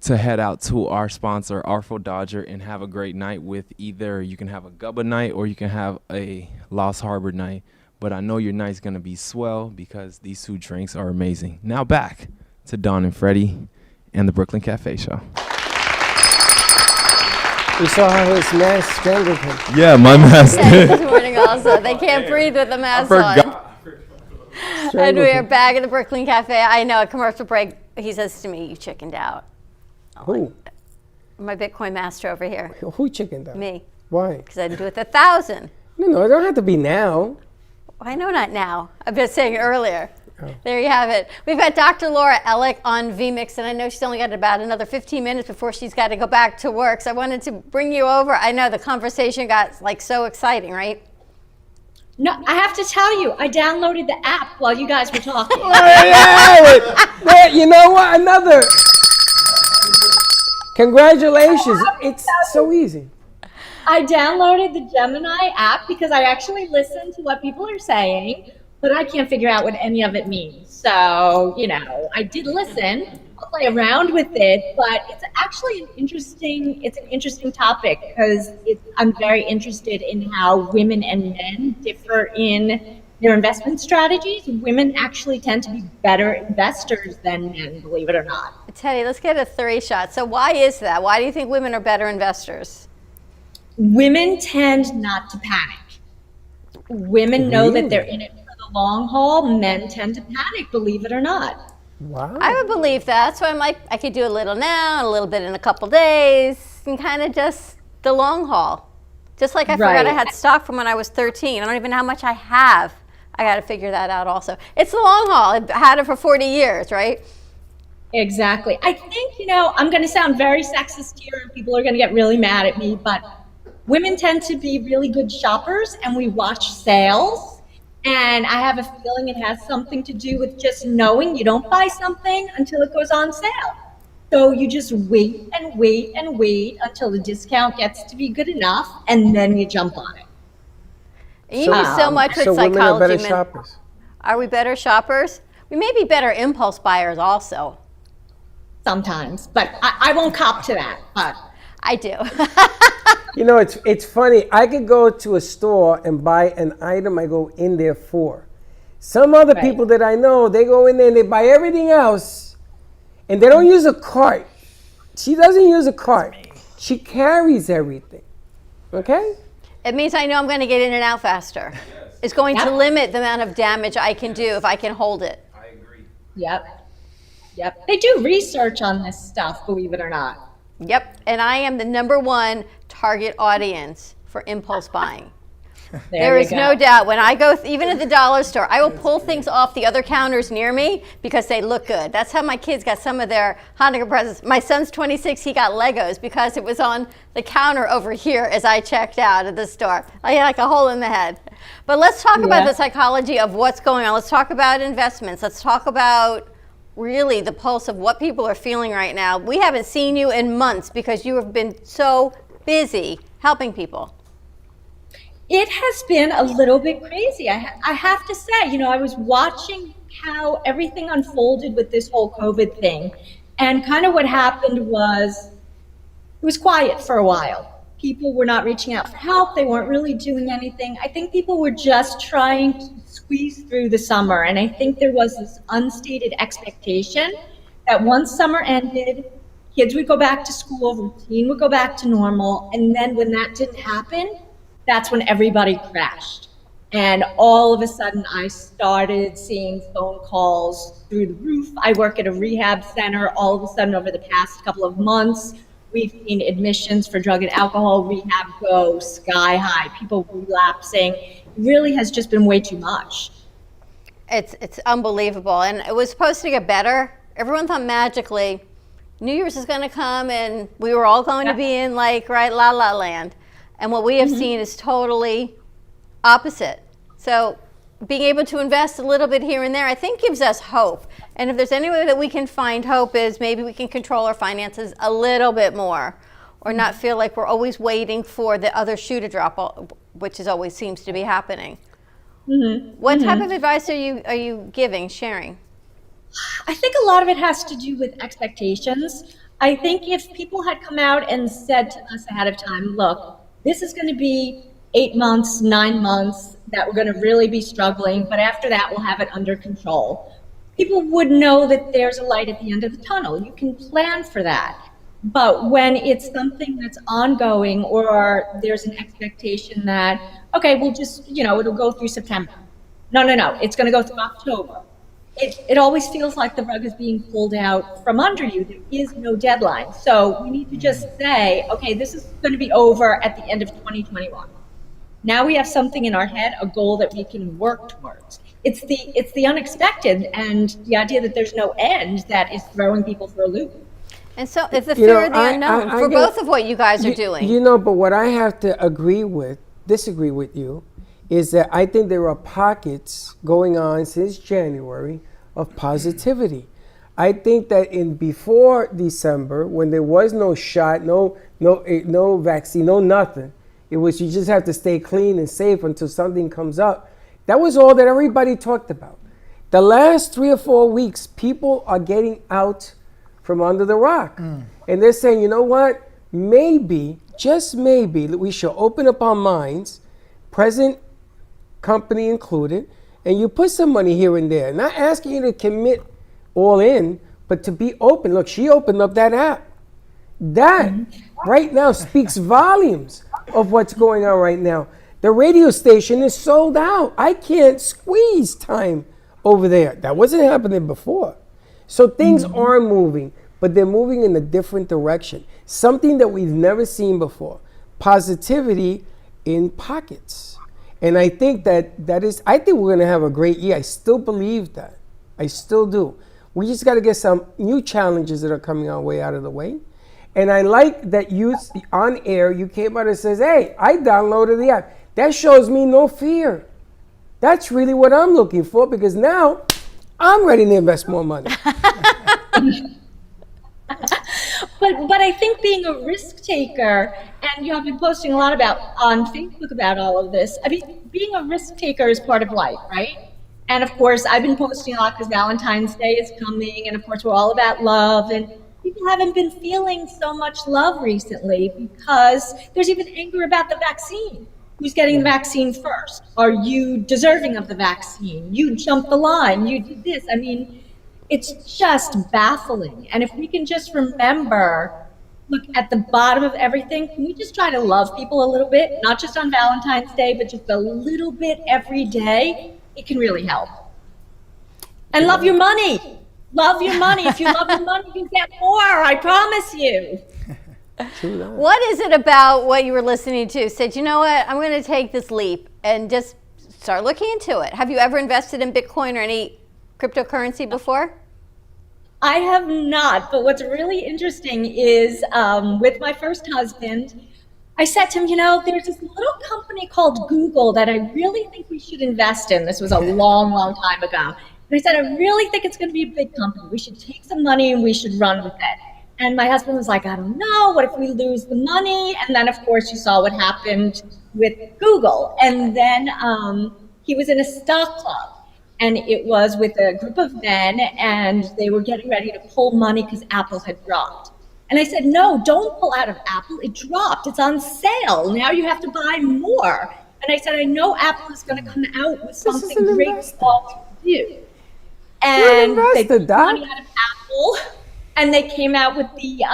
to head out to our sponsor, Artful Dodger, and have a great night with either you can have a Gubba night or you can have a Lost Harbor night. But I know your night's going to be swell because these 2 drinks are amazing. Now back to Dawn and Freddie and the Brooklyn Cafe Show. We saw how his mask strangled him. Yeah, my mask. This morning also. They can't breathe with the mask on. And we are back at the Brooklyn Cafe. I know, a commercial break. He says to me, "You chickened out." Who? My Bitcoin master over here. Who chickened out? Me. Why? Because I didn't do it 1,000. No, it don't have to be now. I know not now. I've been saying earlier. Oh. There you have it. We've got Dr. Laura Ellick on vMix, and I know she's only got about another 15 minutes before she's got to go back to work. So I wanted to bring you over. I know the conversation got like so exciting, right? No, I have to tell you, I downloaded the app while you guys were talking. Wait, you know what? Another. Congratulations. It's so easy. I downloaded the Gemini app because I actually listen to what people are saying, but I can't figure out what any of it means. So, you know, I did listen. I'll play around with it, but it's actually an interesting topic because I'm very interested in how women and men differ in their investment strategies. Women actually tend to be better investors than men, believe it or not. Teddy, let's get a 3 shot. So why is that? Why do you think women are better investors? Women tend not to panic. Women know that they're in it for the long haul. Men tend to panic, believe it or not. Wow. I would believe that. So I'm like, I could do a little now, a little bit in a couple days, and kind of just the long haul. Just like I forgot I had stock from when I was 13. I don't even know how much I have. I got to figure that out also. It's the long haul. I've had it for 40 years, right? Exactly. I think, you know, I'm going to sound very sexist here and people are going to get really mad at me, but women tend to be really good shoppers, and we watch sales. And I have a feeling it has something to do with just knowing you don't buy something until it goes on sale. So you just wait and wait and wait until the discount gets to be good enough, and then you jump on it. You do so much with so psychology. women are better men. shoppers. Are we better shoppers? We may be better impulse buyers also. Sometimes, but I won't cop to that. But I do. You know, it's funny. I could go to a store and buy an item I go in there for. Some other people that I know, they go in there and they buy everything else, and they don't use a cart. She doesn't use a cart. She carries everything. Okay? It means I know I'm going to get in and out faster. It's going to limit the amount of damage I can do if I can hold it. Yep. They do research on this stuff, believe it or not. Yep. And I am the #1 target audience for impulse buying. There is no doubt. When I go, even at the dollar store, I will pull things off the other counters near me because they look good. That's how my kids got some of their Hanukkah presents. My son's 26, he got Legos because it was on the counter over here as I checked out at the store. I had like a hole in the head. But let's talk about the psychology of what's going on. Let's talk about investments. Let's talk about really the pulse of what people are feeling right now. We haven't seen you in months because you have been so busy helping people. It has been a little bit crazy. I have to say, I was watching how everything unfolded with this whole COVID thing. And kind of what happened was it was quiet for a while. People were not reaching out for help. They weren't really doing anything. I think people were just trying to squeeze through the summer. And I think there was this unstated expectation that once summer ended, kids would go back to school, routine would go back to normal. And then when that didn't happen, that's when everybody crashed. And all of a sudden, I started seeing phone calls through the roof. I work at a rehab center. All of a sudden, over the past couple of months, we've seen admissions for drug and alcohol rehab go sky high. People relapsing. It really has just been way too much. It's unbelievable. And it was supposed to get better. Everyone thought magically New Year's is going to come and we were all going to be in La La Land. And what we have seen is totally opposite. So being able to invest a little bit here and there, I think gives us hope. And if there's any way that we can find hope is maybe we can control our finances a little bit more or not feel like we're always waiting for the other shoe to drop, which is always seems to be happening. What type of advice are you giving, sharing? I think a lot of it has to do with expectations. I think if people had come out and said to us ahead of time, look, this is going to be 8 months, 9 months that we're going to really be struggling, but after that we'll have it under control. People would know that there's a light at the end of the tunnel. You can plan for that. But when it's something that's ongoing or there's an expectation that, okay, we'll just, it'll go through September. No, it's going to go through October. It always feels like the rug is being pulled out from under you. There is no deadline. So we need to just say, okay, this is going to be over at the end of 2021. Now we have something in our head, a goal that we can work towards. It's the unexpected and the idea that there's no end that is throwing people for a loop. And so it's the fear of the unknown for both of what you guys are doing. But what I have to disagree with you, is that I think there are pockets going on since January of positivity. I think that before December, when there was no shot, no vaccine, no nothing, it was you just have to stay clean and safe until something comes up. That was all that everybody talked about. The last 3 or 4 weeks, people are getting out from under the rock. And they're saying, you know what? Maybe, just maybe, we should open up our minds, present company included, and you put some money here and there. Not asking you to commit all in, but to be open. Look, she opened up that app. That right now speaks volumes of what's going on right now. The radio station is sold out. I can't squeeze time over there. That wasn't happening before. So things are moving, but they're moving in a different direction. Something that we've never seen before. Positivity in pockets. And I think I think we're going to have a great year. I still believe that. I still do. We just got to get some new challenges that are coming our way out of the way. And I like that you, on air, you came out and says, hey, I downloaded the app. That shows me no fear. That's really what I'm looking for, because now I'm ready to invest more money. But I think being a risk taker, and you have been posting a lot about on Facebook about all of this. I mean, being a risk taker is part of life, right? And of course, I've been posting a lot because Valentine's Day is coming, and of course, we're all about love. And people haven't been feeling so much love recently because there's even anger about the vaccine. Who's getting the vaccine first? Are you deserving of the vaccine? You jumped the line. You did this. I mean, it's just baffling. And if we can just remember, look, at the bottom of everything, can we just try to love people a little bit? Not just on Valentine's Day, but just a little bit every day. It can really help. And love your money. Love your money. If you love your money, you get more. I promise you. What is it about what you were listening to said, you know what, I'm going to take this leap and just start looking into it? Have you ever invested in Bitcoin or any cryptocurrency before? I have not, but what's really interesting is with my first husband, I said to him, you know, there's this little company called Google that I really think we should invest in. This was a long, long time ago. And I said, I really think it's going to be a big company. We should take some money and we should run with it. And my husband was like, I don't know, what if we lose the money? And then, of course, you saw what happened with Google. And then he was in a stock club. And it was with a group of men, and they were getting ready to pull money because Apple had dropped. And I said, no, don't pull out of Apple. It dropped. It's on sale. Now you have to buy more. And I said, I know Apple is going to come out with something great for all of you. And they pulled money out of Apple. And they came out with the,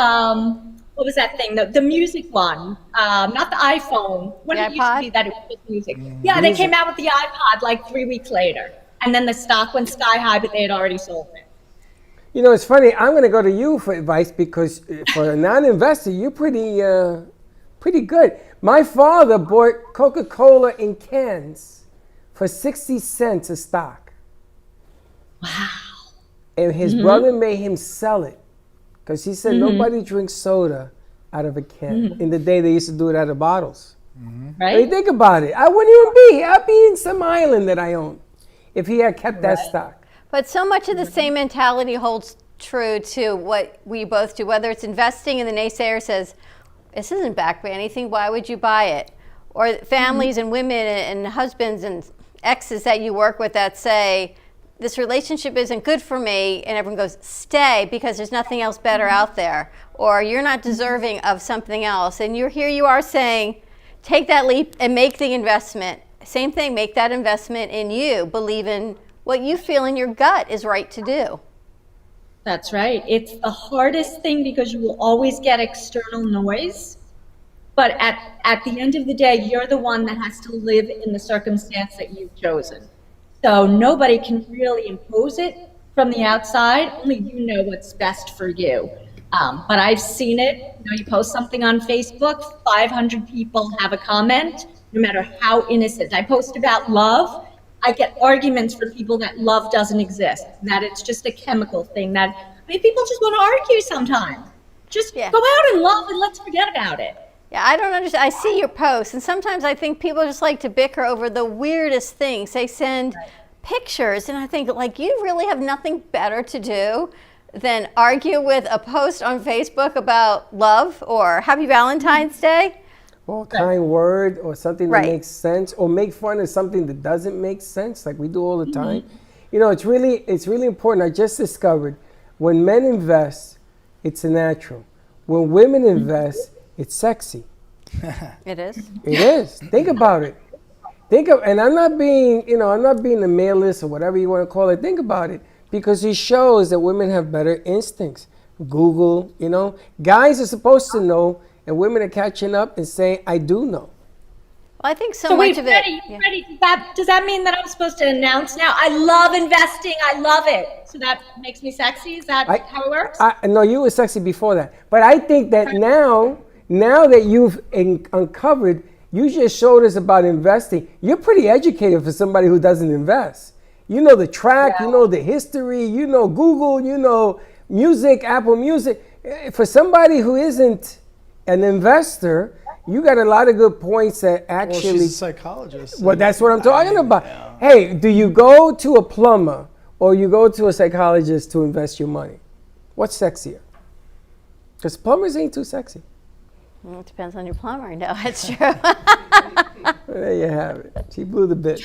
what was that thing? The music one, not the iPhone. When it used to be that it was music. Yeah, they came out with the iPod like 3 weeks later. And then the stock went sky high, but they had already sold it. You know, it's funny. I'm going to go to you for advice because for a non-investor, you're pretty good. My father bought Coca-Cola in cans for 60 cents a stock. Wow. And his brother made him sell it. Because he said nobody drinks soda out of a can. In the day, they used to do it out of bottles. Right? But you think about it. I wouldn't even be. I'd be in some island that I own if he had kept that stock. But so much of the same mentality holds true to what we both do, whether it's investing and the naysayer says, this isn't backed by anything, why would you buy it? Or families and women and husbands and exes that you work with that say, this relationship isn't good for me, and everyone goes, stay because there's nothing else better out there, or you're not deserving of something else. And you are saying, take that leap and make the investment. Same thing, make that investment in you. Believe in what you feel in your gut is right to do. That's right. It's the hardest thing because you will always get external noise. But at the end of the day, you're the one that has to live in the circumstance that you've chosen. So nobody can really impose it from the outside. Only you know what's best for you. But I've seen it. You know, you post something on Facebook, 500 people have a comment, no matter how innocent. I post about love. I get arguments from people that love doesn't exist, that it's just a chemical thing, that people just want to argue sometimes. Just go out and love and let's forget about it. Yeah, I don't understand. I see your posts, and sometimes I think people just like to bicker over the weirdest things. They send pictures, and I think, like, you really have nothing better to do than argue with a post on Facebook about love or Happy Valentine's Day. Or a kind word or something that makes sense, or make fun of something that doesn't make sense, like we do all the time. You know, it's really important. I just discovered when men invest, it's a natural. When women invest, it's sexy. It is. It is. Think about it. And I'm not being a maleist or whatever you want to call it. Think about it, because it shows that women have better instincts. Google, guys are supposed to know, and women are catching up and saying, I do know. Well, I think so much of Freddie, it. Freddie, does that mean that I'm supposed to announce now? I love investing. I love it. So that makes me sexy? Is that how it works? No, you were sexy before that. But I think that now that you've uncovered, you just showed us about investing. You're pretty educated for somebody who doesn't invest. You know the track, you know the history, you know Google, you know music, Apple Music. For somebody who isn't an investor, you got a lot of good points that actually. Well, she's a psychologist. Well, that's what I'm talking about. Hey, do you go to a plumber or you go to a psychologist to invest your money? What's sexier? Because plumbers ain't too sexy. Well, it depends on your plumber. No, it's true. There you have it. She blew the bit.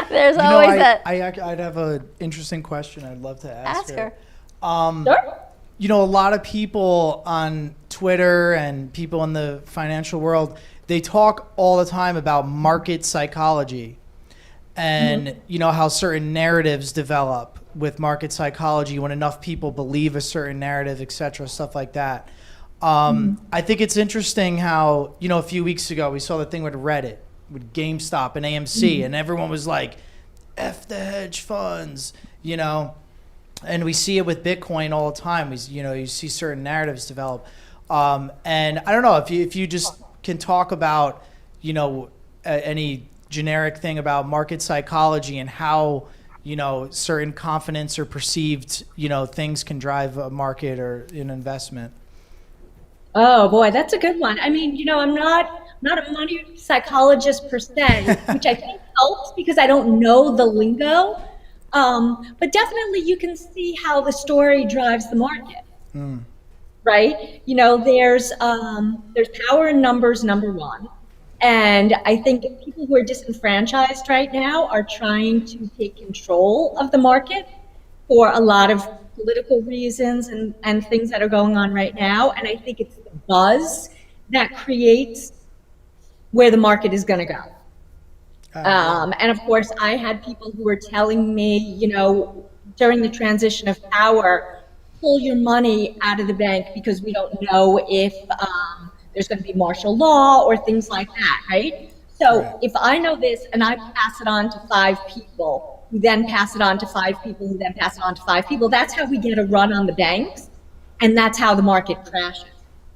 There's always that. I'd have an interesting question I'd love to ask her. Sure. You know, a lot of people on Twitter and people in the financial world, they talk all the time about market psychology and, you know, how certain narratives develop with market psychology when enough people believe a certain narrative, et cetera, stuff like that. I think it's interesting how, you know, a few weeks ago we saw the thing with Reddit, with GameStop and AMC, and everyone was like, F the hedge funds, you know. And we see it with Bitcoin all the time. You see certain narratives develop. And I don't know if you just can talk about, you know, any generic thing about market psychology and how, you know, certain confidence or perceived, you know, things can drive a market or an investment. Oh boy, that's a good one. I mean, you know, I'm not a money psychologist per se, which I think helps because I don't know the lingo. But definitely you can see how the story drives the market, right? You know, there's power in numbers, number one. And I think people who are disenfranchised right now are trying to take control of the market for a lot of political reasons and things that are going on right now. And I think it's the buzz that creates where the market is going to go. And of course, I had people who were telling me, you know, during the transition of power, pull your money out of the bank because we don't know if there's going to be martial law or things like that, right? So if I know this and I pass it on to 5 people, who then pass it on to 5 people, who then pass it on to 5 people, that's how we get a run on the banks, and that's how the market crashes.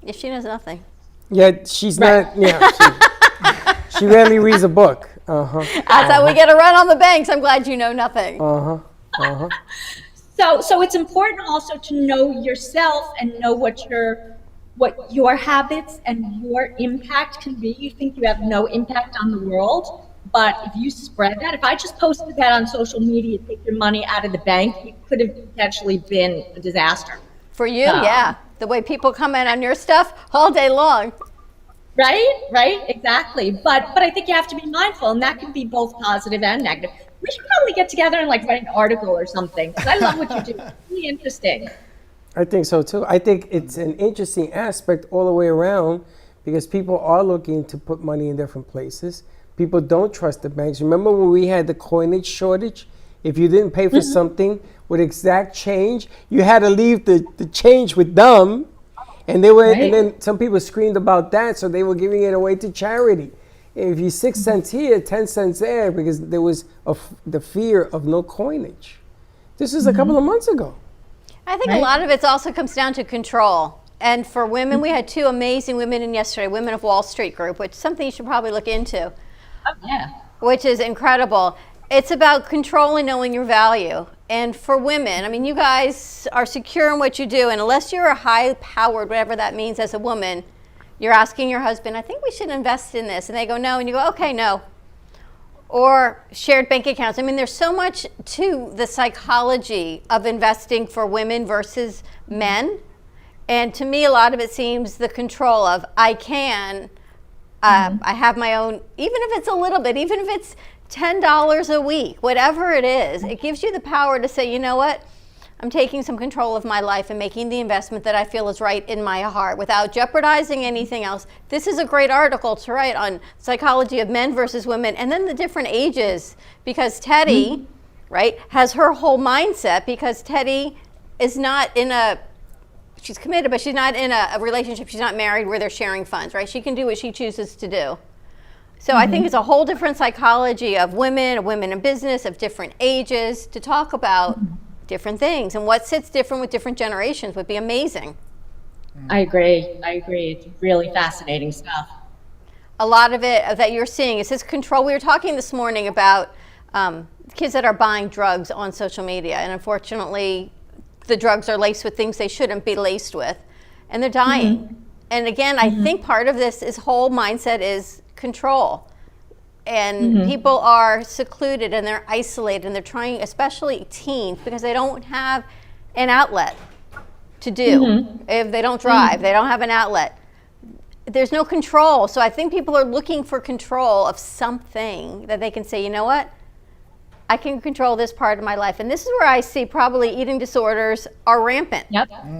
If she knows nothing. Yeah, she's not. Yeah, she rarely reads a book. That's how we get a run on the banks. I'm glad you know nothing. So it's important also to know yourself and know what your habits and your impact can be. You think you have no impact on the world, but if you spread that, if I just posted that on social media, take your money out of the bank, it could have potentially been a disaster. For you, yeah. The way people comment on your stuff all day long. Right, exactly. But I think you have to be mindful, and that can be both positive and negative. We should probably get together and like write an article or something, because I love what you do. It's really interesting. I think so too. I think it's an interesting aspect all the way around because people are looking to put money in different places. People don't trust the banks. Remember when we had the coinage shortage? If you didn't pay for something with exact change, you had to leave the change with them. And they were, and then some people screamed about that, so they were giving it away to charity. If you 6 cents here, 10 cents there, because there was the fear of no coinage. This is a couple of months ago. I think a lot of it also comes down to control. And for women, we had 2 amazing women in yesterday, Women of Wall Street group, which is something you should probably look into. Oh, yeah. Which is incredible. It's about control and knowing your value. And for women, I mean, you guys are secure in what you do, and unless you're a high-powered, whatever that means as a woman, you're asking your husband, I think we should invest in this. And they go, no. And you go, okay, no. Or shared bank accounts. I mean, there's so much to the psychology of investing for women versus men. And to me, a lot of it seems the control of, I can, I have my own, even if it's a little bit, even if it's $10 a week, whatever it is, it gives you the power to say, you know what? I'm taking some control of my life and making the investment that I feel is right in my heart without jeopardizing anything else. This is a great article to write on psychology of men versus women and then the different ages, because Teddy, right, has her whole mindset because Teddy is not in she's committed, but she's not in a relationship. She's not married where they're sharing funds, right? She can do what she chooses to do. So I think it's a whole different psychology of women in business, of different ages, to talk about different things. And what sits different with different generations would be amazing. I agree. It's really fascinating stuff. A lot of it that you're seeing is this control. We were talking this morning about kids that are buying drugs on social media. And unfortunately, the drugs are laced with things they shouldn't be laced with, and they're dying. And again, I think part of this is whole mindset is control. And people are secluded and they're isolated and they're trying, especially teens, because they don't have an outlet to do. If they don't drive, they don't have an outlet. There's no control. So I think people are looking for control of something that they can say, you know what? I can control this part of my life. And this is where I see probably eating disorders are rampant.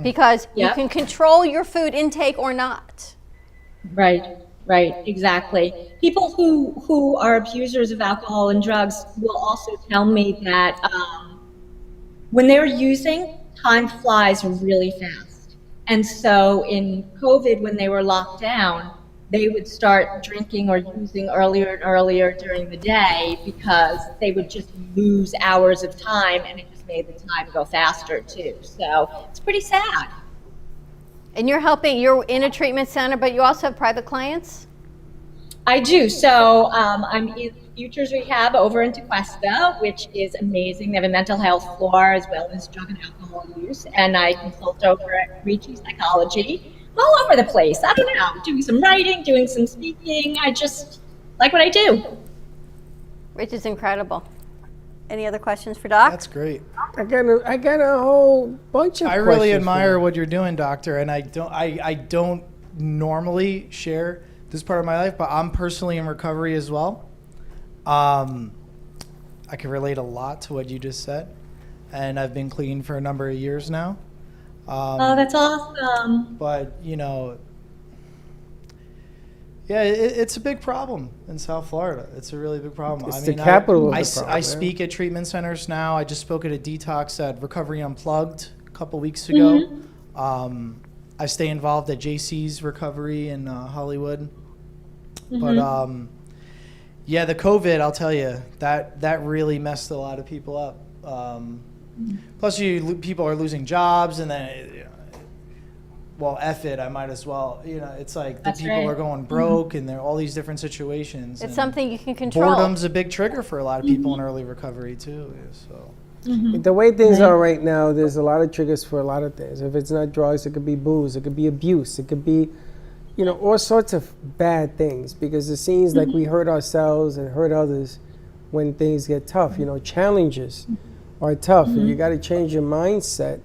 Because you can control your food intake or not. Right, exactly. People who are abusers of alcohol and drugs will also tell me that when they're using, time flies really fast. And so in COVID, when they were locked down, they would start drinking or using earlier and earlier during the day because they would just lose hours of time, and it just made the time go faster too. So it's pretty sad. And you're in a treatment center, but you also have private clients? I do. So I'm in Futures Rehab over in Tequesta, which is amazing. They have a mental health floor as well as drug and alcohol use. And I consult over at Ricci Psychology. All over the place. I don't know, doing some writing, doing some speaking. I just like what I do. Rich is incredible. Any other questions for Doc? That's great. I got a whole bunch of I really questions admire for what you're doing, Doctor, and I don't normally share this part of my life, but I'm personally in recovery as well. I can relate a lot to what you just said, and I've been clean for a number of years now. Oh, that's awesome. But, it's a big problem in South Florida. It's a really big problem. It's the capital of the problem. I speak at treatment centers now. I just spoke at a detox at Recovery Unplugged a couple weeks ago. I stay involved at JC's Recovery in Hollywood. But, the COVID, I'll tell you, that really messed a lot of people up. Plus, people are losing jobs, and then, F it, I might as well. It's like the people are going broke, and there are all these different situations. It's something you can control. Boredom's a big trigger for a lot of people in early recovery, too. So. The way things are right now, there's a lot of triggers for a lot of things. If it's not drugs, it could be booze, it could be abuse, it could be, all sorts of bad things, because it seems like we hurt ourselves and hurt others when things get tough. Challenges are tough, and you got to change your mindset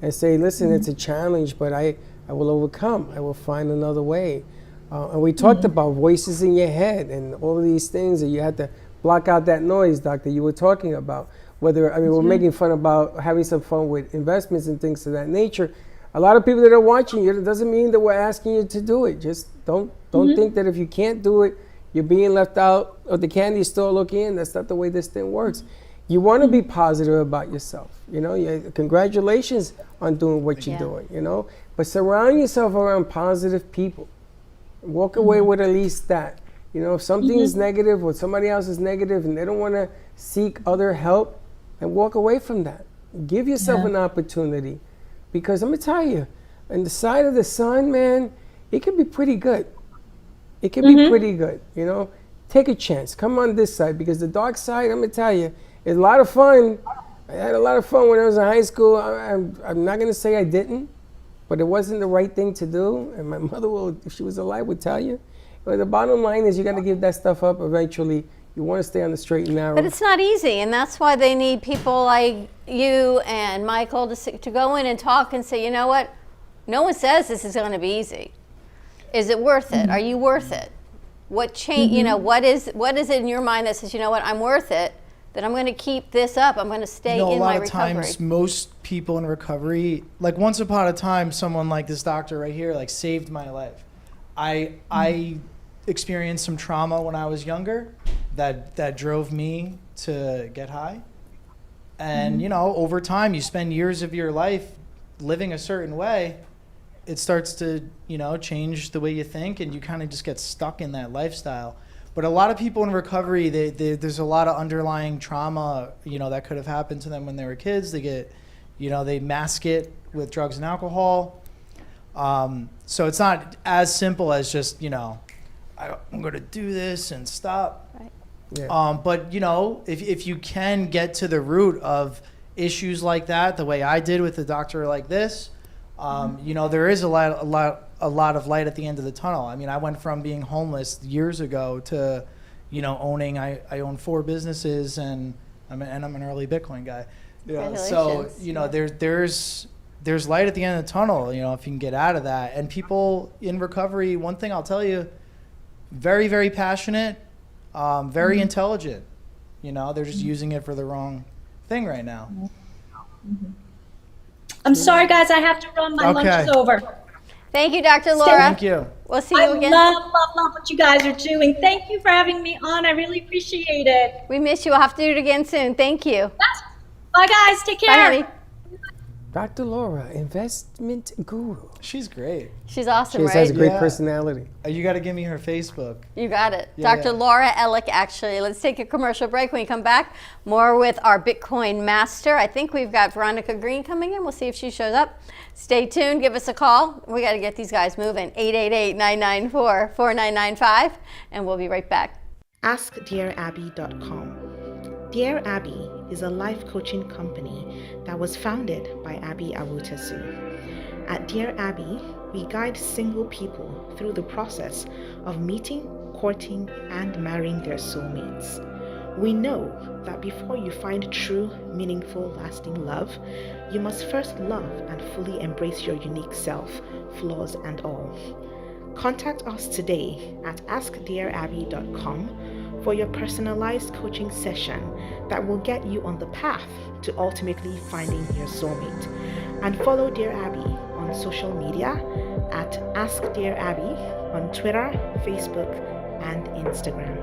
and say, listen, it's a challenge, but I will overcome. I will find another way. And we talked about voices in your head and all of these things that you had to block out that noise, Doctor, you were talking about. We're making fun about having some fun with investments and things of that nature. A lot of people that are watching you, it doesn't mean that we're asking you to do it. Just don't think that if you can't do it, you're being left out of the candy store looking in. That's not the way this thing works. You want to be positive about yourself. Congratulations on doing what you're doing, But surround yourself around positive people. Walk away with at least that. If something is negative or somebody else is negative and they don't want to seek other help, then walk away from that. Give yourself an opportunity. Because I'm going to tell you, on the side of the sun, man, it can be pretty good. It can be pretty good, Take a chance. Come on this side, because the dark side, I'm going to tell you, it's a lot of fun. I had a lot of fun when I was in high school. I'm not going to say I didn't, but it wasn't the right thing to do. And my mother will, if she was alive, would tell you. But the bottom line is you got to give that stuff up eventually. You want to stay on the straight and narrow. But it's not easy, and that's why they need people like you and Michael to go in and talk and say, you know what? No one says this is going to be easy. Is it worth it? Are you worth it? What change? What is it in your mind that says, you know what? I'm worth it. That I'm going to keep this up. I'm going to stay in my recovery. A lot of times, most people in recovery, like once upon a time, someone like this doctor right here, like saved my life. I experienced some trauma when I was younger that drove me to get high. And, over time, you spend years of your life living a certain way. It starts to, change the way you think, and you kind of just get stuck in that lifestyle. But a lot of people in recovery, there's a lot of underlying trauma, that could have happened to them when they were kids. They get, they mask it with drugs and alcohol. So it's not as simple as just, I'm going to do this and stop. Right. Yeah. But, if you can get to the root of issues like that, the way I did with a doctor like this, you know, there is a lot of light at the end of the tunnel. I mean, I went from being homeless years ago to, you know, I own 4 businesses, and I'm an early Bitcoin guy. Yeah. So, you know, there's light at the end of the tunnel, you know, if you can get out of that. And people in recovery, one thing I'll tell you, very, very passionate, very intelligent. You know, they're just using it for the wrong thing right now. I'm sorry, guys. I have to run. My lunch is over. Thank you, Dr. Laura. Thank you. We'll see you again. I love what you guys are doing. Thank you for having me on. I really appreciate it. We miss you. We'll have to do it again soon. Thank you. Bye, guys. Take care. Bye, honey. Dr. Laura, investment guru. She's great. She's awesome, She right? has a great personality. You got to give me her Facebook. You got it. Yeah, Dr. yeah. Laura Ellick, actually. Let's take a commercial break. When we come back, more with our Bitcoin master. I think we've got Veronica Green coming in. We'll see if she shows up. Stay tuned. Give us a call. We got to get these guys moving. 888-994-4995. And we'll be right back. AskDearAbby.com. Dear Abby is a life coaching company that was founded by Abby Awutasu. At Dear Abby, we guide single people through the process of meeting, courting, and marrying their soulmates. We know that before you find true, meaningful, lasting love, you must first love and fully embrace your unique self, flaws and all. Contact us today at AskDearAbby.com for your personalized coaching session that will get you on the path to ultimately finding your soulmate. And follow Dear Abby on social media at Ask Dear Abby on Twitter, Facebook, and Instagram.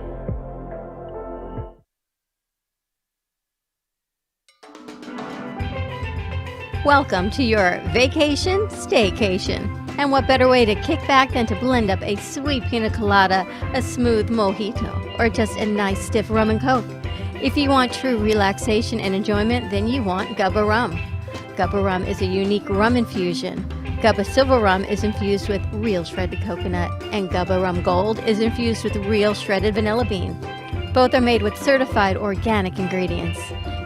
Welcome to your vacation staycation. And what better way to kick back than to blend up a sweet pina colada, a smooth mojito, or just a nice stiff rum and coke. If you want true relaxation and enjoyment, then you want Gubba Rum. Gubba Rum is a unique rum infusion. Gubba Silver Rum is infused with real shredded coconut, and Gubba Rum Gold is infused with real shredded vanilla bean. Both are made with certified organic ingredients.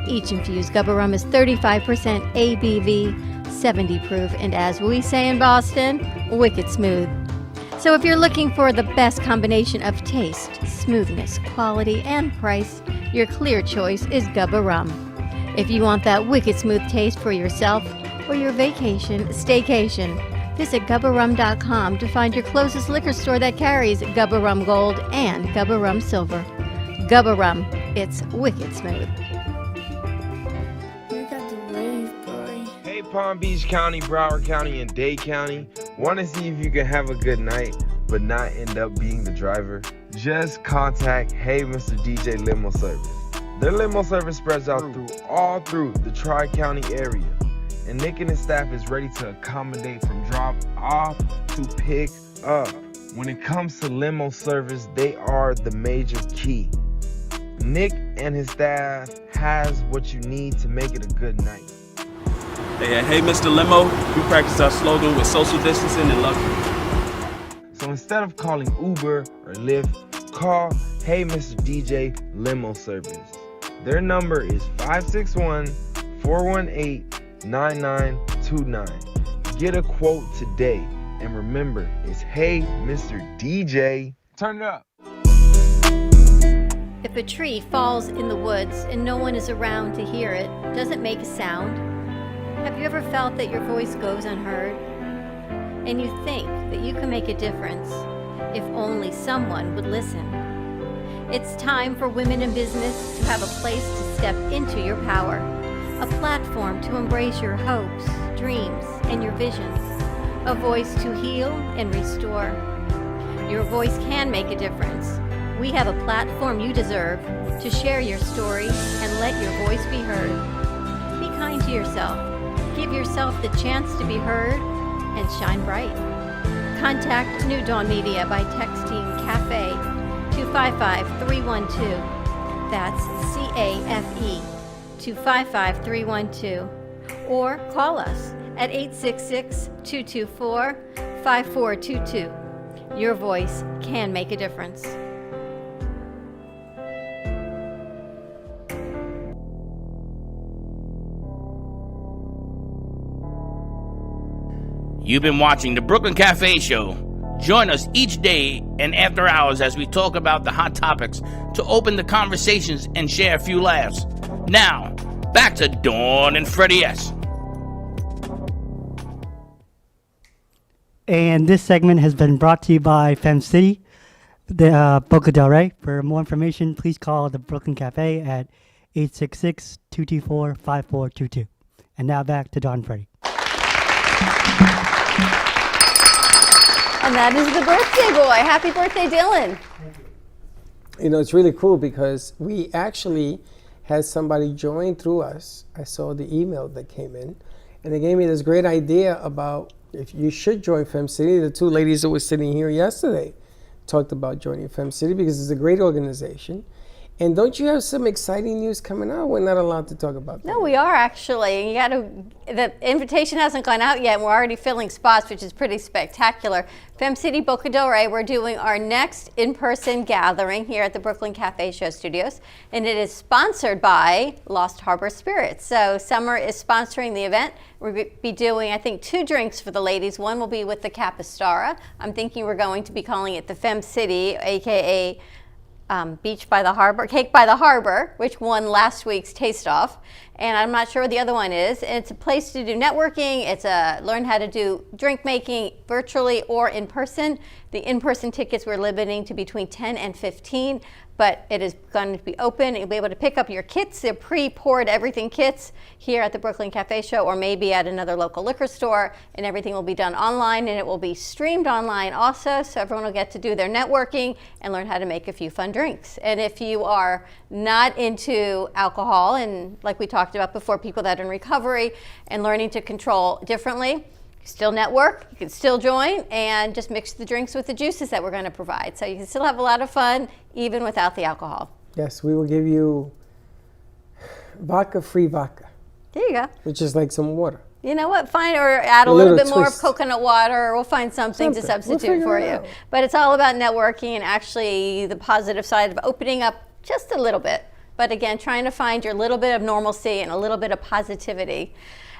Each infused Gubba Rum is 35% ABV, 70 proof, and as we say in Boston, wicked smooth. So if you're looking for the best combination of taste, smoothness, quality, and price, your clear choice is Gubba Rum. If you want that wicked smooth taste for yourself or your vacation staycation, visit GubbaRum.com to find your closest liquor store that carries Gubba Rum Gold and Gubba Rum Silver. Gubba Rum, it's wicked smooth. Hey Palm Beach County, Broward County, and Dade County. Want to see if you can have a good night but not end up being the driver? Just contact Hey Mr. DJ Limo Service. Their limo service spreads out all through the Tri-County area, and Nick and his staff is ready to accommodate from drop off to pick up. When it comes to limo service, they are the major key. Nick and his staff has what you need to make it a good night. Hey, Mr. Limo, we practice our slogan with social distancing and luxury. So instead of calling Uber or Lyft, call Hey Mr. DJ Limo Service. Their number is 561-418-9929. Get a quote today. And remember, it's Hey Mr. DJ. Turn it up. If a tree falls in the woods and no one is around to hear it, does it make a sound? Have you ever felt that your voice goes unheard? And you think that you can make a difference if only someone would listen? It's time for women in business to have a place to step into your power, a platform to embrace your hopes, dreams, and your visions, a voice to heal and restore. Your voice can make a difference. We have a platform you deserve to share your story and let your voice be heard. Be kind to yourself. Give yourself the chance to be heard and shine bright. Contact New Dawn Media by texting CAFE to 55312. That's CAFE to 55312. Or call us at 866-224-5422. Your voice can make a difference. You've been watching the Brooklyn Cafe Show. Join us each day and after hours as we talk about the hot topics to open the conversations and share a few laughs. Now, back to Dawn and Freddie S. And this segment has been brought to you by Fem City, the Boca del Rey. For more information, please call the Brooklyn Cafe at 866-224-5422. And now back to Don Freddie. And that is the birthday boy. Happy birthday, Dylan. You know, it's really cool because we actually had somebody join through us. I saw the email that came in, and they gave me this great idea about if you should join Fem City. The two ladies that were sitting here yesterday talked about joining Fem City because it's a great organization. And don't you have some exciting news coming out? We're not allowed to talk about that. No, we are actually. The invitation hasn't gone out yet, and we're already filling spots, which is pretty spectacular. Fem City Boca del Rey, we're doing our next in-person gathering here at the Brooklyn Cafe Show Studios, and it is sponsored by Lost Harbor Spirits. So Summer is sponsoring the event. We'll be doing, I think, 2 drinks for the ladies. One will be with the Capistara. I'm thinking we're going to be calling it the Fem City, aka Beach by the Harbor, Cake by the Harbor, which won last week's Taste Off. And I'm not sure what the other one is. It's a place to do networking. It's learn how to do drink making virtually or in person. The in-person tickets we're limiting to between 10 and 15, but it is going to be open. You'll be able to pick up your kits, the pre-poured everything kits here at the Brooklyn Cafe Show or maybe at another local liquor store, and everything will be done online, and it will be streamed online also, so everyone will get to do their networking and learn how to make a few fun drinks. And if you are not into alcohol, and like we talked about before, people that are in recovery and learning to control differently, still network, you can still join, and just mix the drinks with the juices that we're going to provide. So you can still have a lot of fun even without the alcohol. Yes, we will give you vodka-free vodka. There you go. Which is like some water. You know what, fine, or add a little bit more of coconut water, or we'll find something to substitute for you. But it's all about networking and actually the positive side of opening up just a little bit. But again, trying to find your little bit of normalcy and a little bit of positivity.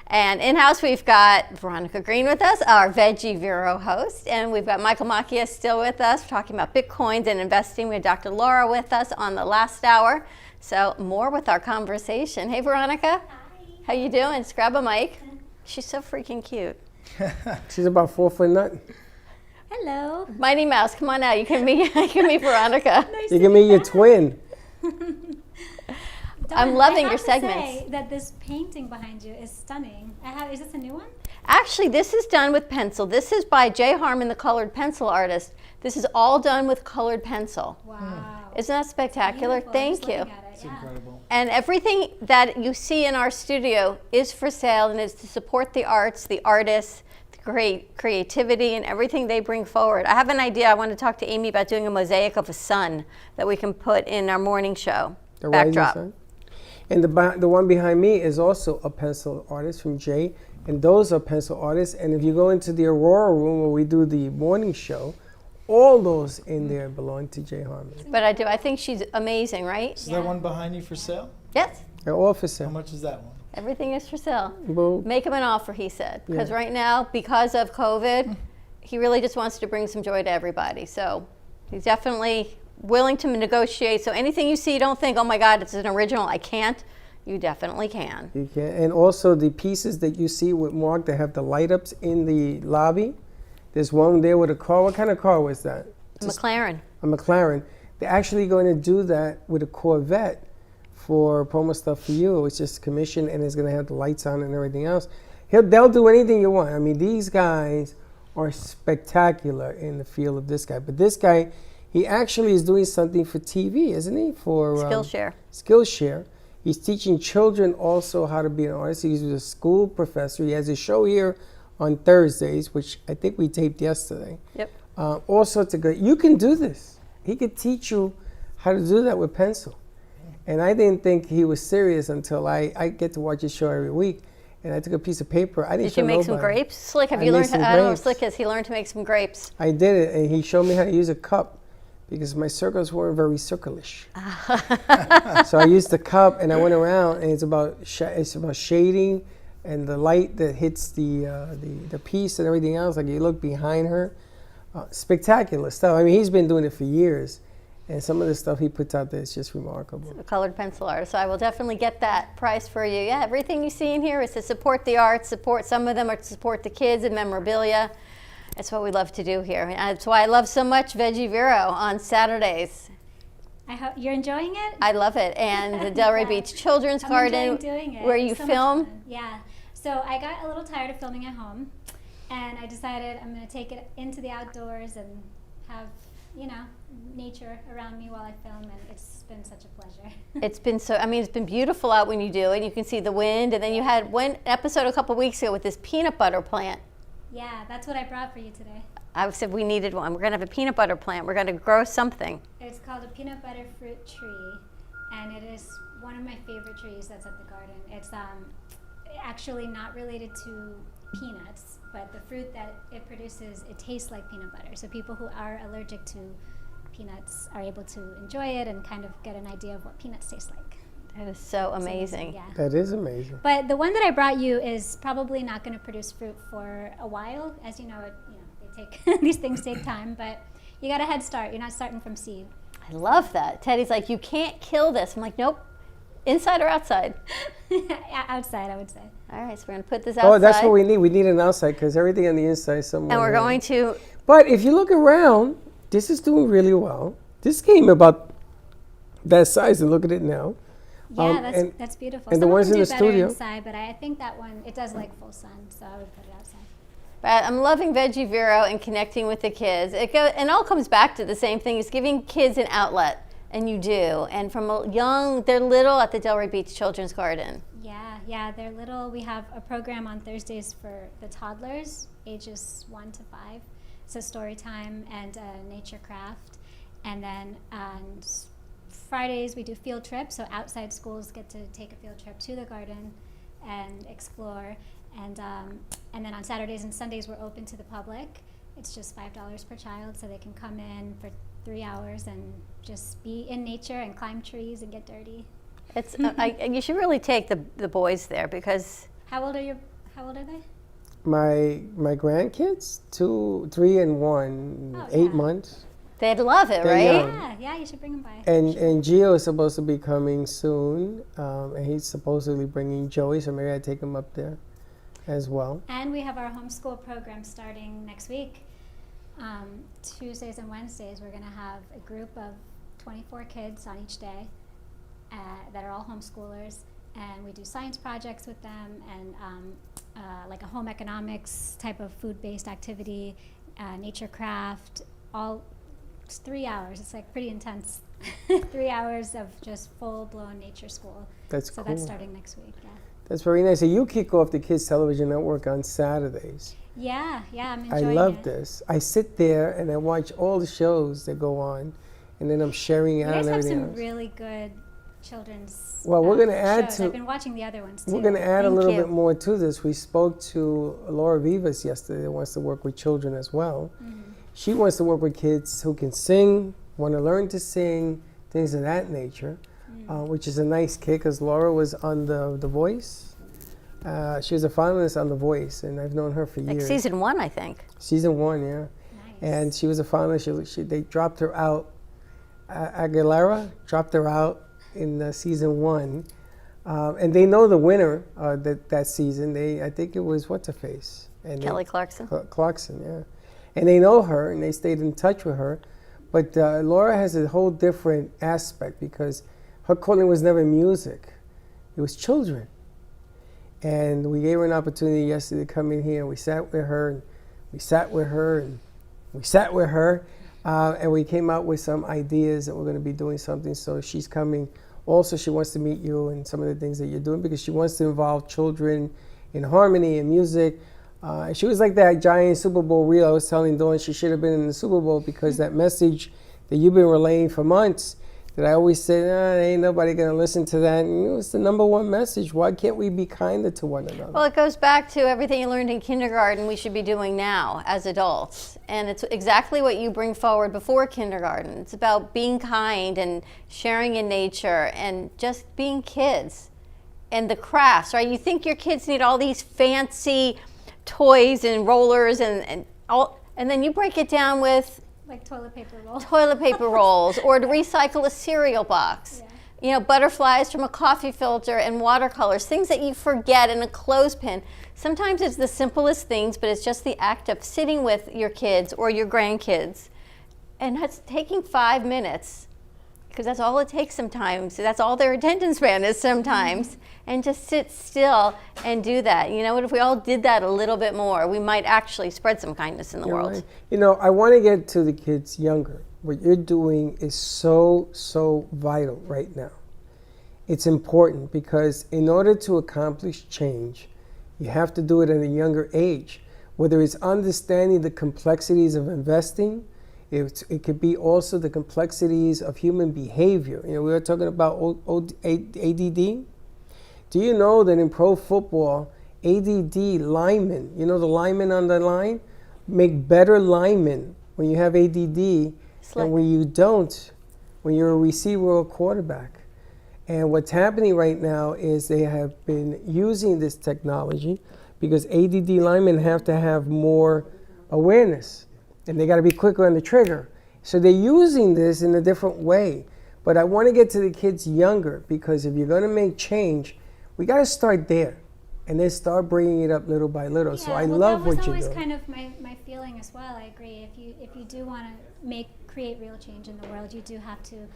And in-house, we've got Veronica Green with us, our Veggie Vero host, and we've got Michael Macchia still with us, talking about Bitcoins and investing. We have Dr. Laura with us on the last hour. So more with our conversation. Hey, Veronica. Hi. How you doing? Just grab a mic. She's so freaking cute. She's about 4 foot nothing. Hello. Mighty Mouse, come on out. You can meet Veronica. You can meet your twin. I'm loving your I segments. have to say that this painting behind you is stunning. Is this a new one? Actually, this is done with pencil. This is by Jay Harmon, the colored pencil artist. This is all done with colored pencil. Wow. Isn't that spectacular? Beautiful. Thank you. It's incredible. And everything that you see in our studio is for sale and is to support the arts, the artists, the creativity, and everything they bring forward. I have an idea. I want to talk to Amy about doing a mosaic of a sun that we can put in our morning show The backdrop. rising sun. And the one behind me is also a pencil artist from Jay, and those are pencil artists. And if you go into the Aurora room where we do the morning show, all those in there belong to Jay Harmon. But I think she's amazing, right? Is that one behind you for sale? Yes. They're all for sale. How much is that one? Everything is for sale. Well, Make him an offer, he said. Because Yeah. right now, because of COVID, he really just wants to bring some joy to everybody. So he's definitely willing to negotiate. So anything you see, don't think, oh my God, it's an original, I can't. You definitely can. You can. And also the pieces that you see with Mark that have the light ups in the lobby. There's one there with a car. What kind of car was that? McLaren. A McLaren. They're actually going to do that with a Corvette for Promo Stuff For You. It's just commissioned and it's going to have the lights on and everything else. They'll do anything you want. I mean, these guys are spectacular in the field of this guy. But this guy, he actually is doing something for TV, isn't he? For Skillshare. Skillshare. He's teaching children also how to be an artist. He's a school professor. He has a show here on Thursdays, which I think we taped yesterday. Yep. All sorts of good. You can do this. He could teach you how to do that with pencil. And I didn't think he was serious until I get to watch his show every week. And I took a piece of paper. I didn't Did you make some grapes? Slick, have you learned how, I don't know if Slick is, he learned to make some grapes. I did it, and he showed me how to use a cup because my circles weren't very circlish. So I used the cup, and I went around, and it's about shading and the light that hits the piece and everything else, like you look behind her, spectacular stuff. I mean, he's been doing it for years, and some of the stuff he puts out there is just remarkable. A colored pencil artist, so I will definitely get that price for you. Yeah, everything you see in here is to support the arts, some of them are to support the kids and memorabilia. That's what we love to do here. And that's why I love so much Veggie Vero on Saturdays. I hope you're enjoying it. I love it. And the Delray Beach Children's I'm Garden, enjoying doing it. where It's you so much film. fun. Yeah. So I got a little tired of filming at home, and I decided I'm going to take it into the outdoors and have, nature around me while I film, and it's been such a pleasure. It's been beautiful out when you do it. You can see the wind, and then you had one episode a couple weeks ago with this peanut butter plant. Yeah, that's what I brought for you today. I said we needed one. We're going to have a peanut butter plant. We're going to grow something. It's called a peanut butter fruit tree, and it is one of my favorite trees that's at the garden. It's actually not related to peanuts, but the fruit that it produces, it tastes like peanut butter. So people who are allergic to peanuts are able to enjoy it and kind of get an idea of what peanuts taste like. That is so amazing. Yeah. That is amazing. But the one that I brought you is probably not going to produce fruit for a while. As you know, they take these things take time, but you got a head start. You're not starting from seed. I love that. Teddy's like, you can't kill this. I'm like, nope. Inside or outside? Outside, I would say. All right, so we're going to put this outside. Oh, that's what we need. We need an outside because everything on the inside is somewhere. And we're going to... But if you look around, this is doing really well. This came about that size, and look at it now. Yeah, that's beautiful. And Some the ones of them in do the better studio. inside, but I think that one, it does like full sun, so I would put it outside. But I'm loving Veggie Vero and connecting with the kids. It all comes back to the same thing, is giving kids an outlet. And you do. And from they're little at the Delray Beach Children's Garden. Yeah, they're little. We have a program on Thursdays for the toddlers, ages 1 to 5. So story time and nature craft. And then on Fridays we do field trips. So outside schools get to take a field trip to the garden and explore. And then on Saturdays and Sundays we're open to the public. It's just $5 per child, so they can come in for 3 hours and just be in nature and climb trees and get dirty. It's you should really take the boys there because. How old are they? My grandkids, 2, 3, and 1, 8 months. They'd love it, They're right? young. Yeah, you should bring them by. And Gio is supposed to be coming soon, and he's supposedly bringing Joey, so maybe I take him up there as well. And we have our homeschool program starting next week. Tuesdays and Wednesdays, we're going to have a group of 24 kids on each day that are all homeschoolers, and we do science projects with them and like a home economics type of food-based activity, nature craft, all it's 3 hours. It's like pretty intense. 3 hours of just full-blown nature school. That's so cool. That's starting next week. Yeah. That's very nice. So you kick off the Kids Television Network on Saturdays. Yeah, I'm I enjoying love it. this. I sit there and I watch all the shows that go on, and then I'm sharing You out guys and have everything some else. really good children's Well, we're going to add shows. to. I've been watching the other ones too. We're going to add a Thank little you. bit more to this. We spoke to Laura Vivas yesterday that wants to work with children as well. Mm-hmm. She wants to work with kids who can sing, want to learn to sing, things of that nature, which is a nice kick because Laura was on The Voice. She was a finalist on The Voice, and I've known her for Like years. season 1, I think. Season 1, yeah. Nice. And she was a finalist. They dropped her out. Aguilera dropped her out in season 1, and they know the winner that season. I think it was what's her face, and Kelly Clarkson. Clarkson, yeah. And they know her, and they stayed in touch with her. But Laura has a whole different aspect because her calling was never music; it was children. And we gave her an opportunity yesterday to come in here, and we sat with her, and we sat with her, and we sat with her, and we came out with some ideas that we're going to be doing something. So she's coming. Also, she wants to meet you and some of the things that you're doing because she wants to involve children in harmony and music. She was like that giant Super Bowl reel. I was telling Dawn she should have been in the Super Bowl because that message that you've been relaying for months, that I always said, ain't nobody going to listen to that. And it's the #1 message. Why can't we be kinder to one another? Well, it goes back to everything you learned in kindergarten we should be doing now as adults. And it's exactly what you bring forward before kindergarten. It's about being kind and sharing in nature and just being kids. and the crafts, right? You think your kids need all these fancy toys and rollers and then you break it down with like toilet paper rolls. Toilet paper rolls, or to recycle a cereal box. You know, butterflies from a coffee filter and watercolors, things that you forget in a clothespin. Sometimes it's the simplest things, but it's just the act of sitting with your kids or your grandkids and that's taking 5 minutes, because that's all it takes sometimes. That's all their attention span is sometimes. And just sit still and do that. You know what, if we all did that a little bit more, we might actually spread some kindness in the world. Right. You know, I want to get to the kids younger. What you're doing is so, so vital right now. It's important because in order to accomplish change, you have to do it at a younger age. Whether it's understanding the complexities of investing, it could be also the complexities of human behavior. You know, we were talking about ADD. Do you know that in pro football, ADD linemen, you know the linemen on the line, make better linemen when you have ADD than when you don't, when you're a receiver or a quarterback. And what's happening right now is they have been using this technology because ADD linemen have to have more awareness and they got to be quicker on the trigger. So they're using this in a different way. But I want to get to the kids younger because if you're going to make change, we got to start there and then start bringing it up little by little. So I love what you're doing. That was always kind of my feeling as well. I agree. If you do want to create real change in the world, you do have to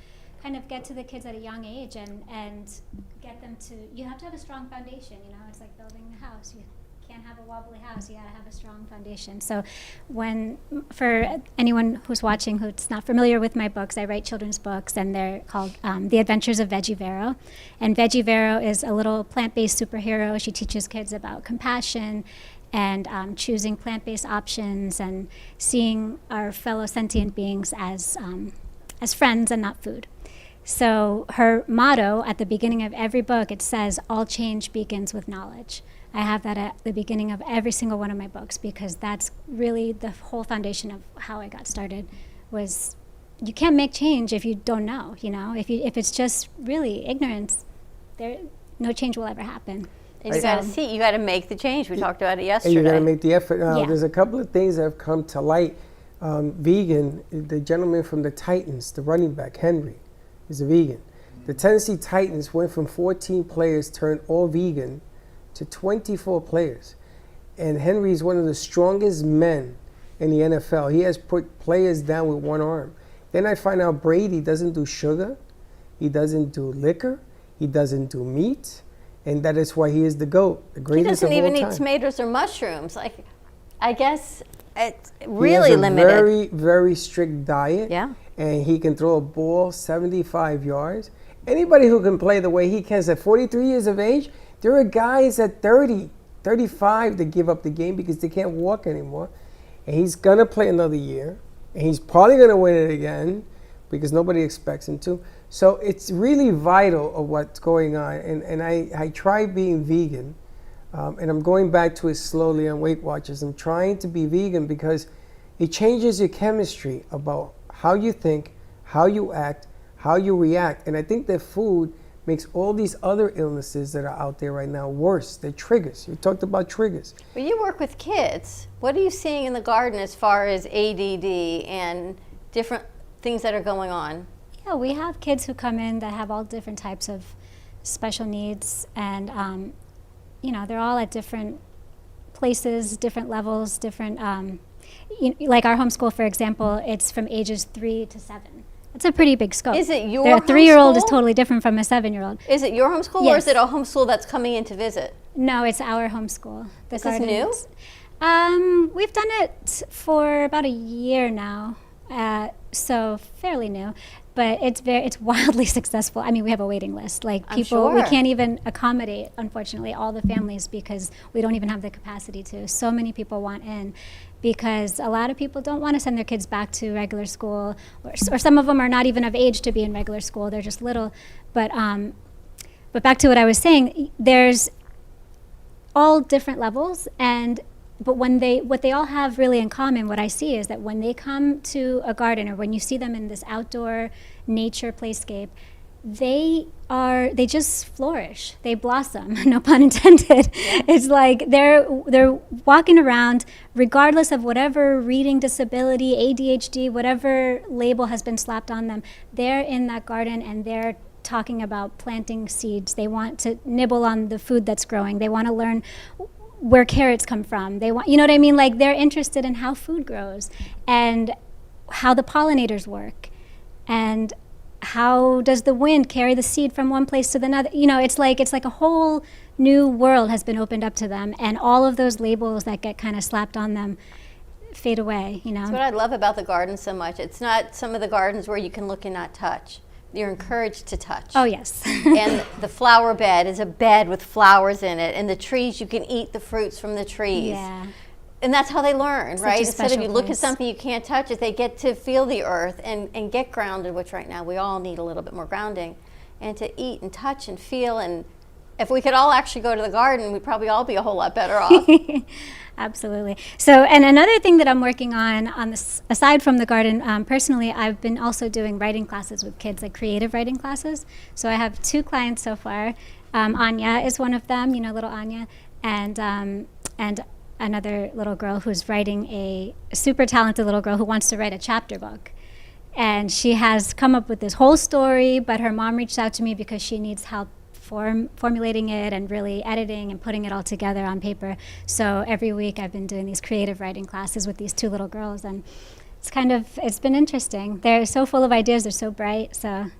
kind of get to the kids at a young age and get them to, you have to have a strong foundation, you know, it's like building a house. You can't have a wobbly house, you gotta have a strong foundation. So for anyone who's watching who's not familiar with my books, I write children's books and they're called The Adventures of Veggie Vero. And Veggie Vero is a little plant-based superhero. She teaches kids about compassion and choosing plant-based options and seeing our fellow sentient beings as friends and not food. So her motto at the beginning of every book, it says, all change begins with knowledge. I have that at the beginning of every single one of my books because that's really the whole foundation of how I got started. Was you can't make change if you don't know, you know? If it's just really ignorance, no change will ever happen. And you got to see, you got to make the change. We talked about it yesterday. And you got to make the effort. Now, Yeah. There's a couple of things that have come to light. Vegan, the gentleman from the Titans, the running back, Henry, is a vegan. The Tennessee Titans went from 14 players turned all vegan to 24 players. And Henry is one of the strongest men in the NFL. He has put players down with one arm. Then I find out Brady doesn't do sugar, he doesn't do liquor, he doesn't do meat, and that is why he is the GOAT, the greatest of all time. He doesn't even eat tomatoes or mushrooms. Like, I guess it's really limited. He has a very, very strict diet. Yeah. And he can throw a ball 75 yards. Anybody who can play the way he can at 43 years of age, there are guys at 30, 35 that give up the game because they can't walk anymore. And he's going to play another year. And he's probably going to win it again because nobody expects him to. So it's really vital of what's going on. And I try being vegan. And I'm going back to it slowly on Weight Watchers. I'm trying to be vegan because it changes your chemistry about how you think, how you act, how you react. And I think that food makes all these other illnesses that are out there right now worse. They're triggers. You talked about triggers. But you work with kids. What are you seeing in the garden as far as ADD and different things that are going on? Yeah, we have kids who come in that have all different types of special needs, and you know, they're all at different places, different levels, different. Like our homeschool, for example, it's from ages 3 to 7. It's a pretty big scope. Is it your Their 3-year-old is homeschool? totally different from a 7-year-old. Is it your homeschool or is it a homeschool that's coming in to visit? No, it's our homeschool. The Is this new? Gardens. We've done it for about a year now, so fairly new. But it's wildly successful. I mean, we have a waiting list. Like I'm people, we sure. can't even accommodate, unfortunately, all the families because we don't even have the capacity to. So many people want in because a lot of people don't want to send their kids back to regular school, or some of them are not even of age to be in regular school. They're just little. But back to what I was saying, there's all different levels, but what they all have really in common, what I see is that when they come to a garden or when you see them in this outdoor nature playscape, they just flourish. They blossom, no pun intended. It's like they're walking around regardless of whatever reading disability, ADHD, whatever label has been slapped on them. They're in that garden and they're talking about planting seeds. They want to nibble on the food that's growing. They want to learn where carrots come from. They want, you know what I mean? Like they're interested in how food grows and how the pollinators work and how does the wind carry the seed from one place to the another. You know, it's like a whole new world has been opened up to them, and all of those labels that get kind of slapped on them fade away, you know. That's what I love about the garden so much. It's not some of the gardens where you can look and not touch. You're encouraged to touch. Oh, yes. And the flower bed is a bed with flowers in it, and the trees, you can eat the fruits from the trees. Yeah. And that's how they learn, Such right? a Instead of special you look at place. something you can't touch it, they get to feel the earth and get grounded, which right now we all need a little bit more grounding, and to eat and touch and feel. And if we could all actually go to the garden, we'd probably all be a whole lot better off. Absolutely. So, and another thing that I'm working on this, aside from the garden, personally, I've been also doing writing classes with kids, like creative writing classes. So I have 2 clients so far. Anya is one of them, you know, little Anya, and another little girl who's writing a super talented little girl who wants to write a chapter book. And she has come up with this whole story, but her mom reached out to me because she needs help formulating it and really editing and putting it all together on paper. So every week I've been doing these creative writing classes with these 2 little girls, and it's been interesting. They're so full of ideas, they're so bright, so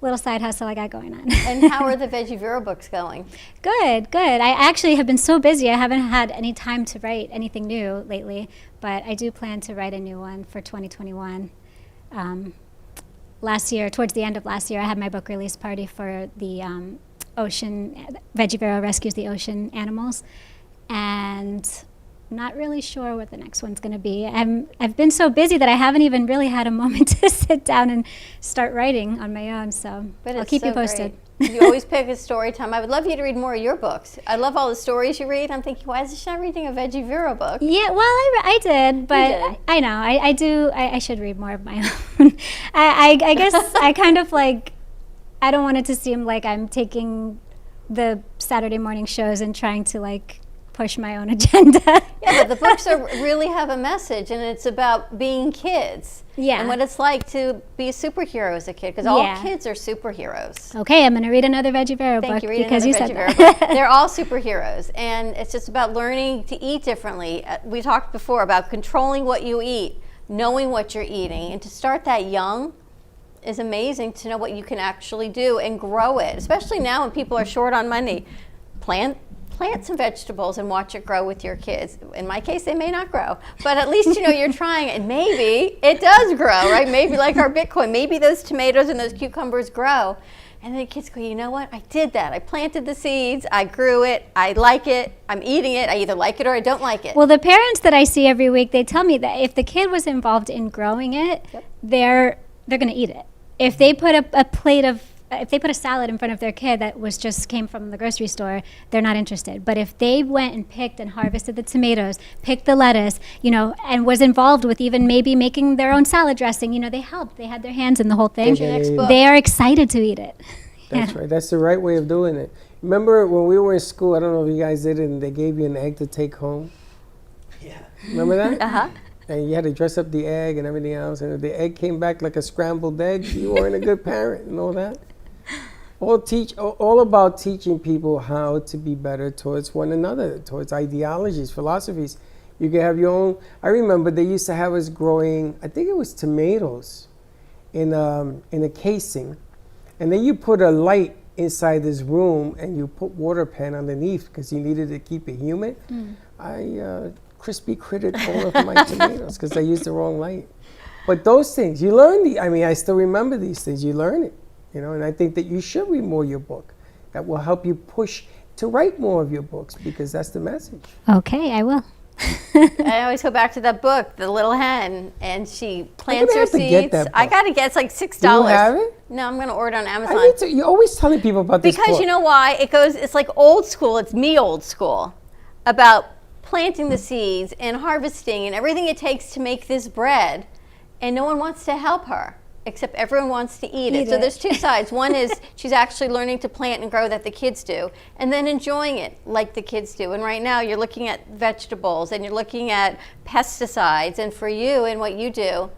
little side hustle I got going on. And how are the Veggie Vero books going? Good. I actually have been so busy, I haven't had any time to write anything new lately, but I do plan to write a new one for 2021. Last year, towards the end of last year, I had my book release party for the Veggie Vero Rescues the Ocean Animals, and not really sure what the next one's going to be. I've been so busy that I haven't even really had a moment to sit down and start writing on my own, so But I'll it's keep so you posted. great. You always pick a story time. I would love you to read more of your books. I love all the stories you read. I'm thinking, why is she not reading a Veggie Vero book? Yeah, well, I did, but did. I know, I do, I should read more of my own. I guess I kind of like, I don't want it to seem like I'm taking the Saturday morning shows and trying to like push my own agenda. Yeah, but the books really have a message, and it's about being kids. Yeah. And what it's like to be a superhero as a kid, because all Yeah. kids are superheroes. Okay, I'm going to read another Veggie Vero Thank book you. Read because another you said Veggie that. Vero book. They're all superheroes, and it's just about learning to eat differently. We talked before about controlling what you eat, knowing what you're eating, and to start that young is amazing to know what you can actually do and grow it, especially now when people are short on money. Plant some vegetables and watch it grow with your kids. In my case, they may not grow, but at least you know you're trying, and maybe it does grow, right? Maybe like our Bitcoin, maybe those tomatoes and those cucumbers grow. And then the kids go, you know what? I did that. I planted the seeds, I grew it, I like it, I'm eating it. I either like it or I don't like it. Well, the parents that I see every week, they tell me that if the kid was involved in growing it, they're going to eat it. If they put if they put a salad in front of their kid that came from the grocery store, they're not interested. But if they went and picked and harvested the tomatoes, picked the lettuce, you know, and was involved with even maybe making their own salad dressing, you know, they helped. They had their hands in the whole thing. They are excited to eat it. That's right. That's the right way of doing it. Remember when we were in school, I don't know if you guys did it, and they gave you an egg to take home? Yeah. Remember that? Uh-huh. And you had to dress up the egg and everything else, and if the egg came back like a scrambled egg, you weren't a good parent and all that. All about teaching people how to be better towards one another, towards ideologies, philosophies. You can have your own. I remember they used to have us growing, I think it was tomatoes, in a casing, and then you put a light inside this room and you put water pen underneath because you needed to keep it humid. I crispy critted all of my tomatoes because I used the wrong light. But those things, you learn I still remember these things. You learn it. You know, and I think that you should read more of your book. That will help you push to write more of your books because that's the message. Okay, I will. I always go back to that book, The Little Hen, and she plants her seeds. I got to get it's like $6. Do you have it? No, I'm going to order on Amazon. I need to, you're always telling people about this book. Because you know why? It's like old school. It's me old school about planting the seeds and harvesting and everything it takes to make this bread, and no one wants to help her. except everyone wants to eat Eat it. So it. there's two sides. One is she's actually learning to plant and grow that the kids do, and then enjoying it like the kids do. And right now you're looking at vegetables and you're looking at pesticides, and for you and what you do,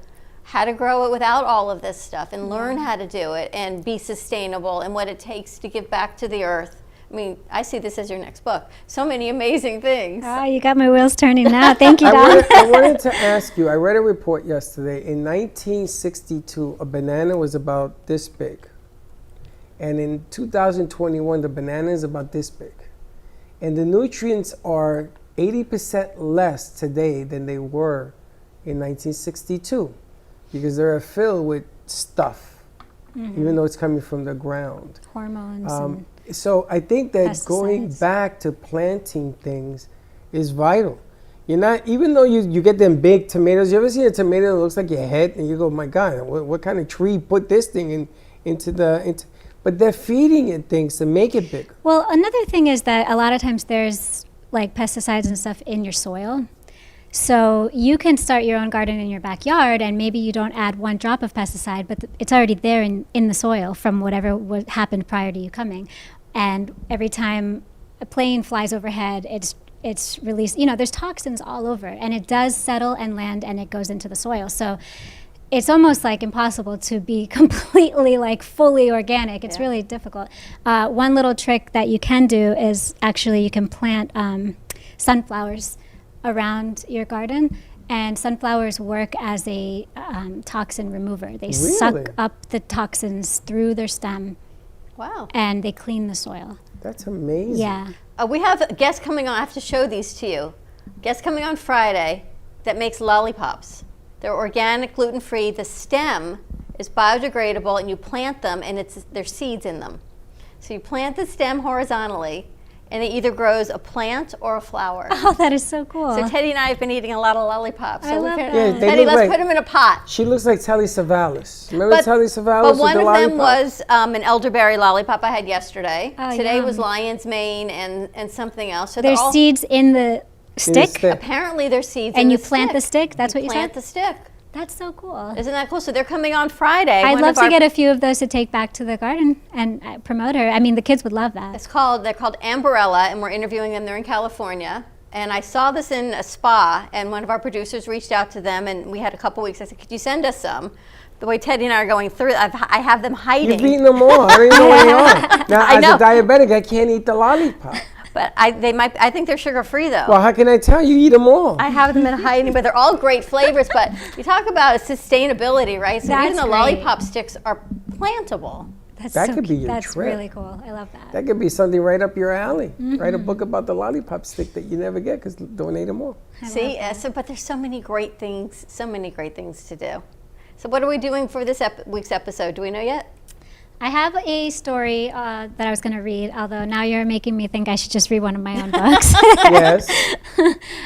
how to grow it without all of this stuff and learn how to do it and be sustainable and what it takes to give back to the earth. I mean, I see this as your next book. So many amazing things. Oh, you got my wheels turning now. Thank you, I Don. wanted to ask you, I read a report yesterday. In 1962, a banana was about this big. And in 2021, the banana is about this big. And the nutrients are 80% less today than they were in 1962 because they're filled with stuff, even though it's coming from the ground. Hormones. And So I think that going pesticides. back to planting things is vital. You're not, even though you get them big tomatoes, you ever see a tomato that looks like your head and you go, my God, what kind of tree put this thing into but they're feeding it things to make it bigger. Well, another thing is that a lot of times there's like pesticides and stuff in your soil. So you can start your own garden in your backyard and maybe you don't add one drop of pesticide, but it's already there in the soil from whatever happened prior to you coming. And every time a plane flies overhead, it's released, there's toxins all over and it does settle and land and it goes into the soil. So it's almost like impossible to be completely like fully organic. It's really difficult. One little trick that you can do is actually you can plant sunflowers around your garden, and sunflowers work as a toxin remover. They suck up the toxins through their stem. Wow. And they clean the soil. That's amazing. Yeah. We have a guest coming on. I have to show these to you. Guest coming on Friday that makes lollipops. They're organic, gluten-free. The stem is biodegradable, and you plant them, and there's seeds in them. So you plant the stem horizontally, and it either grows a plant or a flower. Oh, that is so cool. So Teddy and I have been eating a lot of lollipops. I So love can, that. they Teddy, look let's like- put them in a pot. She looks like Telly Savalas. Remember Telly Savalas? But one with of the them lollipop? was an elderberry lollipop I had yesterday. Oh, Today was yum. lion's mane and something else. So There's they're all, seeds in the stick, Apparently there's seeds in and the you plant the stick. That's what you plant said. the stick. That's so cool. Isn't that cool? So they're coming on Friday. I'd One love of to our- get a few of those to take back to the garden and promote her. I mean, the kids would love that. They're called Amberella, and we're interviewing them. They're in California. And I saw this in a spa, and one of our producers reached out to them, and we had a couple weeks. I said, could you send us some? The way Teddy and I are going through it, I have them hiding. You've eaten them all. I don't even know where they are. Now, I as know. a diabetic, I can't eat the lollipop. But I think they're sugar-free, though. Well, how can I tell? You eat them all. I have them in hiding, but they're all great flavors. But you talk about sustainability, right? So even That's the great. lollipop sticks are plantable. That's That so could be cute. your That's trip. really cool. I love that. That could be something right up your alley. Write a Mhm. book about the lollipop stick that you never get because donate them all. See, but there's so many great things to do. So what are we doing for this week's episode? Do we know yet? I have a story that I was going to read, although now you're making me think I should just read one of my own books. Yes.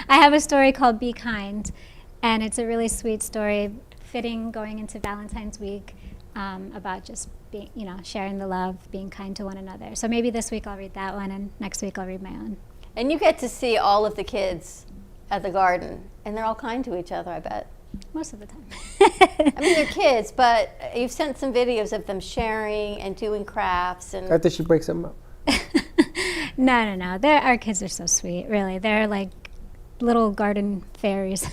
I have a story called Be Kind, and it's a really sweet story, fitting going into Valentine's week, about just being, sharing the love, being kind to one another. So maybe this week I'll read that one, and next week I'll read my own. And you get to see all of the kids at the garden, and they're all kind to each other, I bet. Most of the time. I mean, they're kids, but you've sent some videos of them sharing and doing crafts. And After she breaks them up. No. Our kids are so sweet, really. They're like little garden fairies.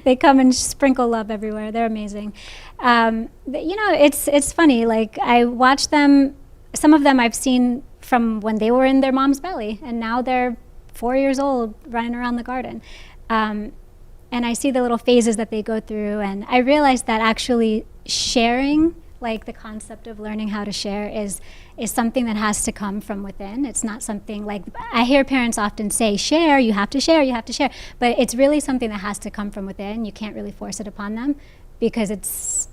They come and sprinkle love everywhere. They're amazing. It's funny. Like, I watch them. Some of them I've seen from when they were in their mom's belly, and now they're 4 years old running around the garden. And I see the little phases that they go through, and I realize that actually sharing, like the concept of learning how to share, is something that has to come from within. It's not something like, I hear parents often say, share, you have to share, but it's really something that has to come from within. You can't really force it upon them, because it's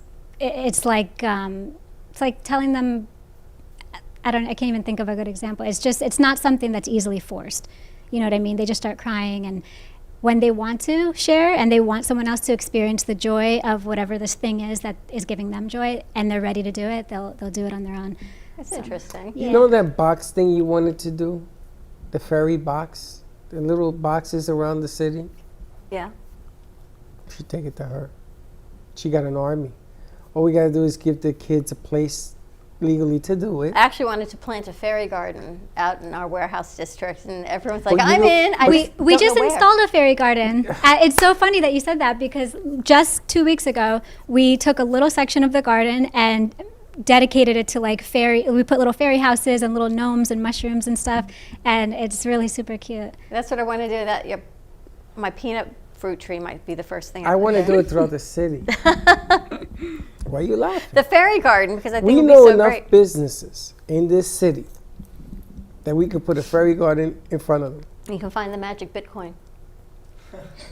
like telling them, I can't even think of a good example. It's not something that's easily forced. You know what I mean? They just start crying, and when they want to share and they want someone else to experience the joy of whatever this thing is that is giving them joy, and they're ready to do it, they'll do it on their own. That's interesting. You know that box thing you wanted to do? The fairy box? The little boxes around the city? Yeah. You should take it to her. She got an army. All we gotta do is give the kids a place legally to do it. I actually wanted to plant a fairy garden out in our warehouse district, and everyone's like, Well, you I'm know- in. I We just don't just know where. installed a fairy garden. It's so funny that you said that because just 2 weeks ago, we took a little section of the garden and dedicated it to like fairy. We put little fairy houses and little gnomes and mushrooms and stuff, and it's really super cute. That's what I want to do. My peanut fruit tree might be the first thing. I want to put do in. it throughout the city. Why are you laughing? The fairy garden, because I think We it'd be know so enough great. businesses in this city that we could put a fairy garden in front of them. You can find the magic Bitcoin.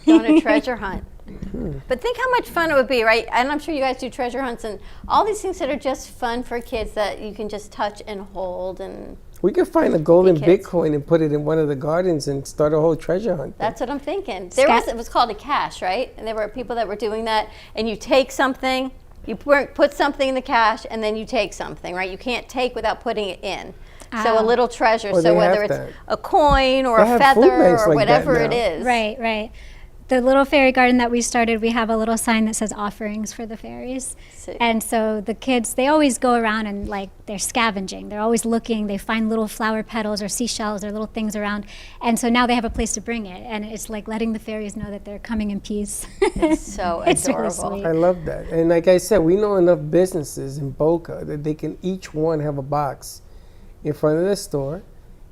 Go on a treasure hunt. But think how much fun it would be, right? And I'm sure you guys do treasure hunts and all these things that are just fun for kids that you can just touch and hold. And We could find a golden kids. Bitcoin and put it in one of the gardens and start a whole treasure hunt. that's what I'm thinking. It was called a cache, right? And there were people that were doing that. And you take something, you put something in the cache, and then you take something, right? You can't take without putting it in. So a little treasure. Well, so they whether have it's that. a coin or They a have food feather banks or like that whatever it now. is. Right, right. The little fairy garden that we started, we have a little sign that says offerings for the fairies. And so the kids, they always go around and like they're scavenging. They're always looking. They find little flower petals or seashells or little things around. And so now they have a place to bring it. And it's like letting the fairies know that they're coming in peace. It's so It's really adorable. sweet. I love that. And like I said, we know enough businesses in Boca that they can each one have a box in front of the store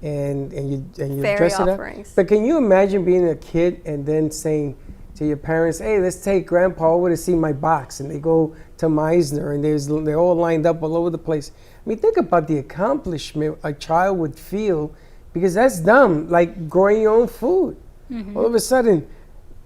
and you Fairy dress it up. offerings. But can you imagine being a kid and then saying to your parents, hey, let's take Grandpa over to see my box, and they go to Meisner and they're all lined up all over the place. I mean, think about the accomplishment a child would feel, because that's dumb, like growing your own food. All of a sudden,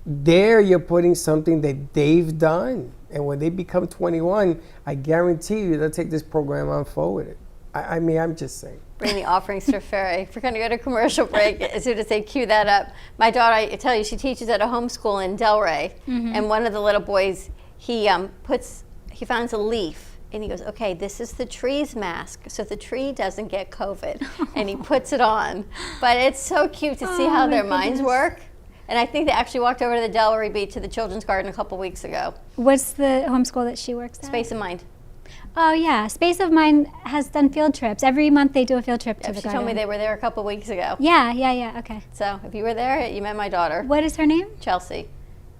there you're putting something that they've done. And when they become 21, I guarantee you they'll take this program on forward. It. I mean, I'm just saying. Bring the offerings to a fairy. We're going to go to commercial break. As soon as they cue that up, my daughter, I tell you, she teaches at a homeschool in Delray, and one of the little boys, he finds a leaf, and he goes, okay, this is the tree's mask, so the tree doesn't get COVID, and he puts it on. But it's so cute to see how my their minds goodness. work. And I think they actually walked over to the Delray Beach to the Children's Garden a couple weeks ago. What's the homeschool that she works at? Space of Mind. Oh yeah, Space of Mind has done field trips. Every month they do a field trip to the She garden. told me they were there a couple weeks ago. Yeah, okay. So if you were there, you met my daughter. What is her name? Chelsea.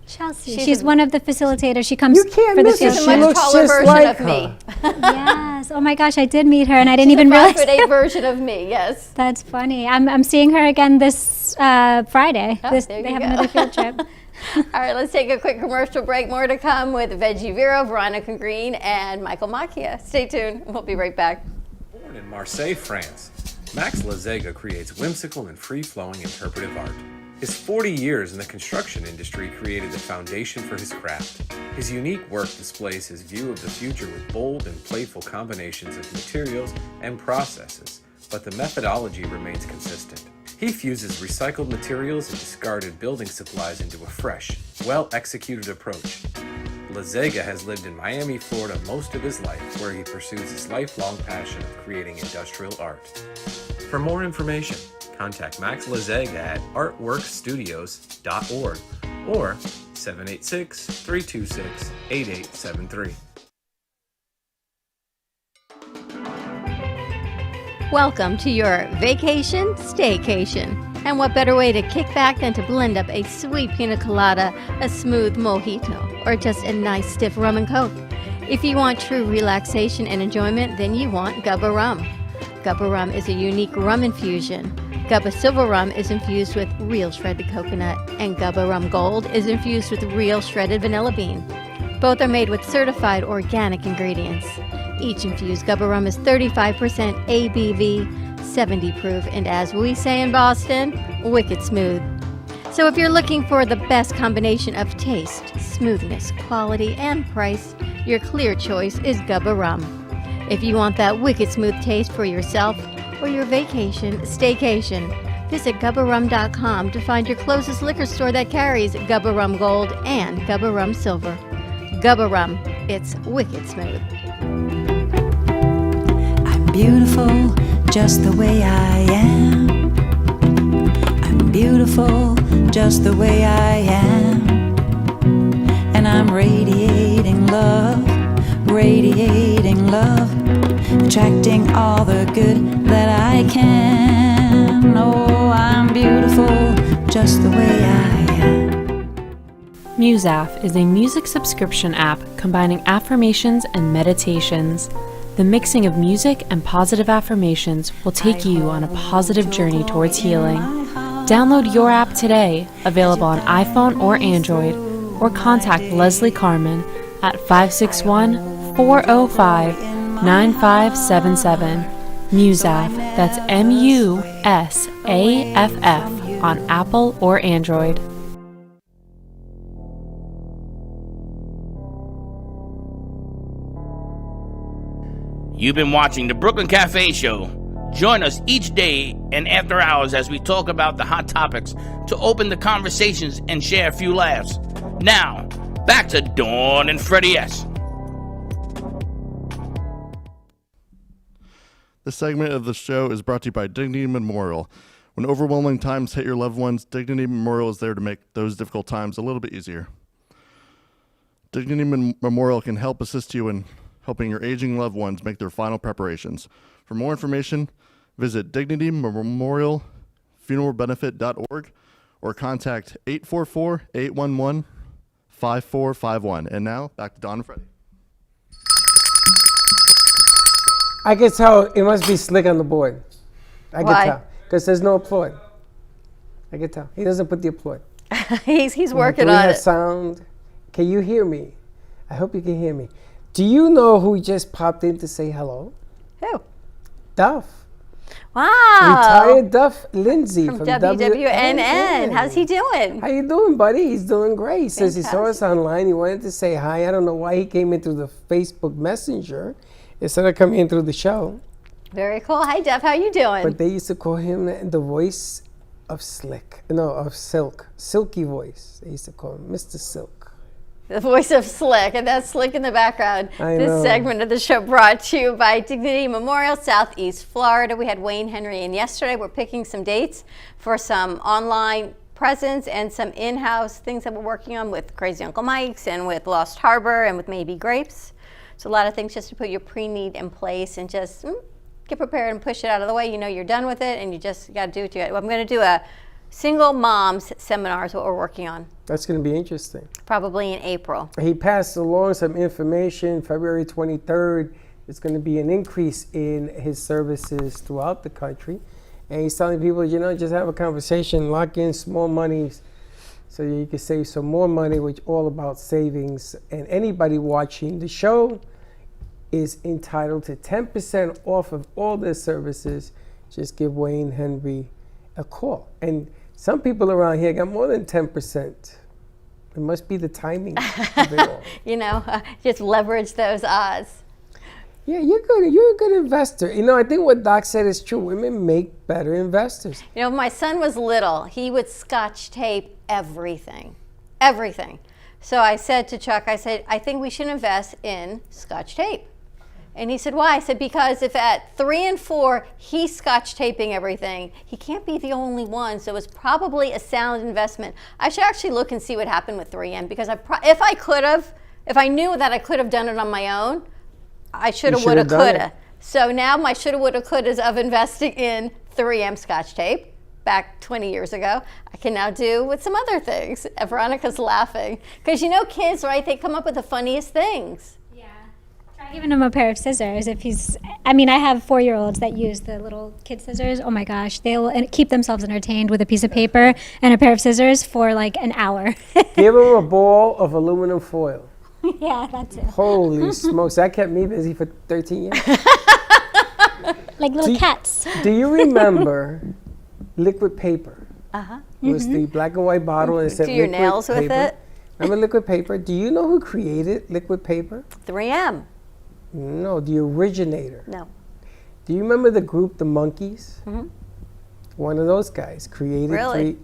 Chelsea. She's She's a- one of the facilitators. She comes You can't for the miss her. field She's She a much looks taller just version like of me. Yes. Oh my gosh, I did meet her and I didn't She's even a realize. 5'8" version of me, yes. That's funny. I'm seeing her again this Friday. Oh, there They you have go. another field trip. All right, let's take a quick commercial break. More to come with Veggie Vero, Veronica Green, and Michael Macchia. Stay tuned. We'll be right back. Born in Marseille, France, Max Lazega creates whimsical and free-flowing interpretive art. His 40 years in the construction industry created the foundation for his craft. His unique work displays his view of the future with bold and playful combinations of materials and processes, but the methodology remains consistent. He fuses recycled materials and discarded building supplies into a fresh, well-executed approach. Lazega has lived in Miami, Florida most of his life, where he pursues his lifelong passion of creating industrial art. For more information, contact Max Lazega at artworkstudios.org or 786-326-8873. Welcome to your vacation staycation. And what better way to kick back than to blend up a sweet pina colada, a smooth mojito, or just a nice stiff rum and coke? If you want true relaxation and enjoyment, then you want Gubba Rum. Gubba Rum is a unique rum infusion. Gubba Silver Rum is infused with real shredded coconut, and Gubba Rum Gold is infused with real shredded vanilla bean. Both are made with certified organic ingredients. Each infused Gubba Rum is 35% ABV, 70 proof, and as we say in Boston, wicked smooth. So if you're looking for the best combination of taste, smoothness, quality, and price, your clear choice is Gubba Rum. If you want that wicked smooth taste for yourself or your vacation staycation, visit GubbaRum.com to find your closest liquor store that carries Gubba Rum Gold and Gubba Rum Silver. Gubba Rum, it's wicked smooth. I'm beautiful just the way I am. I'm beautiful just the way I am. And I'm radiating love radiating love, attracting all the good that I can. Oh, I'm beautiful just the way I am. Musaf is a music subscription app combining affirmations and meditations. The mixing of music and positive affirmations will take you on a positive journey towards healing. Download your app today, available on iPhone or Android, or contact Leslie Carmen at 561-405-9577. Musaf, that's MUSAFF, on Apple or Android. You've been watching the Brooklyn Cafe Show. Join us each day and after hours as we talk about the hot topics to open the conversations and share a few laughs. Now, back to Dawn and Freddie S. This segment of the show is brought to you by Dignity Memorial. When overwhelming times hit your loved ones, Dignity Memorial is there to make those difficult times a little bit easier. Dignity Memorial can help assist you in helping your aging loved ones make their final preparations. For more information, visit digitymemorialfuneralbenefit.org or contact 844-811-5451. And now, back to Don and Freddie. I can tell it must be slick on the board. I can Why? tell. Because there's no applaud. I can tell. He doesn't put the applaud. He's working Do we on have it. sound? Can you hear me? I hope you can hear me. Do you know who just popped in to say hello? Who? Duff. Wow. Retired Duff Lindsay From from WWNN. How's he doing? How you doing, buddy? He's doing great. He says he saw us online. He wanted to say hi. I don't know why he came in through the Facebook Messenger instead of coming in through the show. Very cool. Hi, Jeff. How you doing? But they used to call him the voice of Silk. Silky voice. They used to call him Mr. Silk. The voice of Slick, and that's Slick in the background. I This know. segment of the show brought to you by Dignity Memorial, Southeast Florida. We had Wayne Henry in yesterday. We're picking some dates for some online presence and some in-house things that we're working on with Crazy Uncle Mike's and with Lost Harbor and with Maybe Grapes. So a lot of things just to put your pre-need in place and just get prepared and push it out of the way. You know you're done with it and you just got to do what you got. I'm going to do a single moms seminar is what we're working on. That's going to be interesting. Probably in April. He passed along some information. February 23rd, there's going to be an increase in his services throughout the country. And he's telling people, just have a conversation, lock in small monies so you can save some more money, which all about savings. And anybody watching the show is entitled to 10% off of all their services. Just give Wayne Henry a call. And some people around here got more than 10%. It must be the timing of it all. Just leverage those odds. Yeah, you're good. You're a good investor. I think what Doc said is true. Women make better investors. When my son was little, he would Scotch tape everything. Everything. So I said to Chuck, I think we should invest in Scotch tape. And he said, why? I said, because if at 3 and 4 he's Scotch taping everything, he can't be the only one. So it's probably a sound investment. I should actually look and see what happened with 3M because if I knew that I could have done it on my own, I shoulda, woulda, coulda. So now my shoulda, woulda, couldas of investing in 3M Scotch tape back 20 years ago, I can now do with some other things. And Veronica's laughing because kids, right? They come up with the funniest things. Try giving him a pair of scissors if I have 4-year-olds that use the little kid scissors. Oh my gosh, they'll keep themselves entertained with a piece of paper and a pair of scissors for like an hour. Give them a ball of aluminum foil. Yeah, that's it. Holy smokes, that kept me busy for 13 years. Like little cats. Do you remember liquid paper? Uh-huh. It was the black and white bottle and it said Do your liquid nails paper. with it? Remember liquid paper? Do you know who created liquid paper? 3M. No, the originator. No. Do you remember the group The Monkees? Mm-hmm. One of those guys created Really?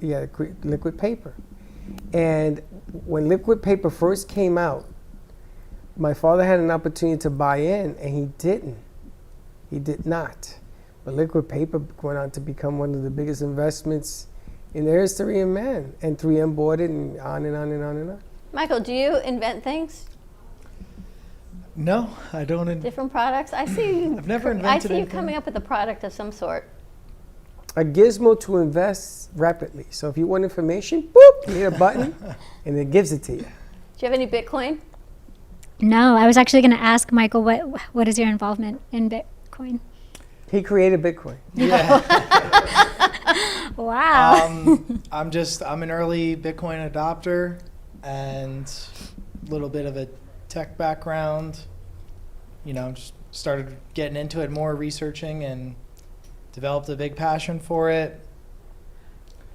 liquid paper. And when liquid paper first came out, my father had an opportunity to buy in and he didn't. He did not. But liquid paper went on to become one of the biggest investments in the history of man. And 3M bought it and on and on and on and on. Michael, do you invent things? No, I don't. Different products? I see you. I've never I invented see you anything. coming up with a product of some sort. A gizmo to invest rapidly. So if you want information, boop, you hit a button, and it gives it to you. Do you have any Bitcoin? No, I was actually going to ask Michael, what is your involvement in Bitcoin? He created Bitcoin. Wow. I'm an early Bitcoin adopter and a little bit of a tech background. You know, just started getting into it more, researching, and developed a big passion for it.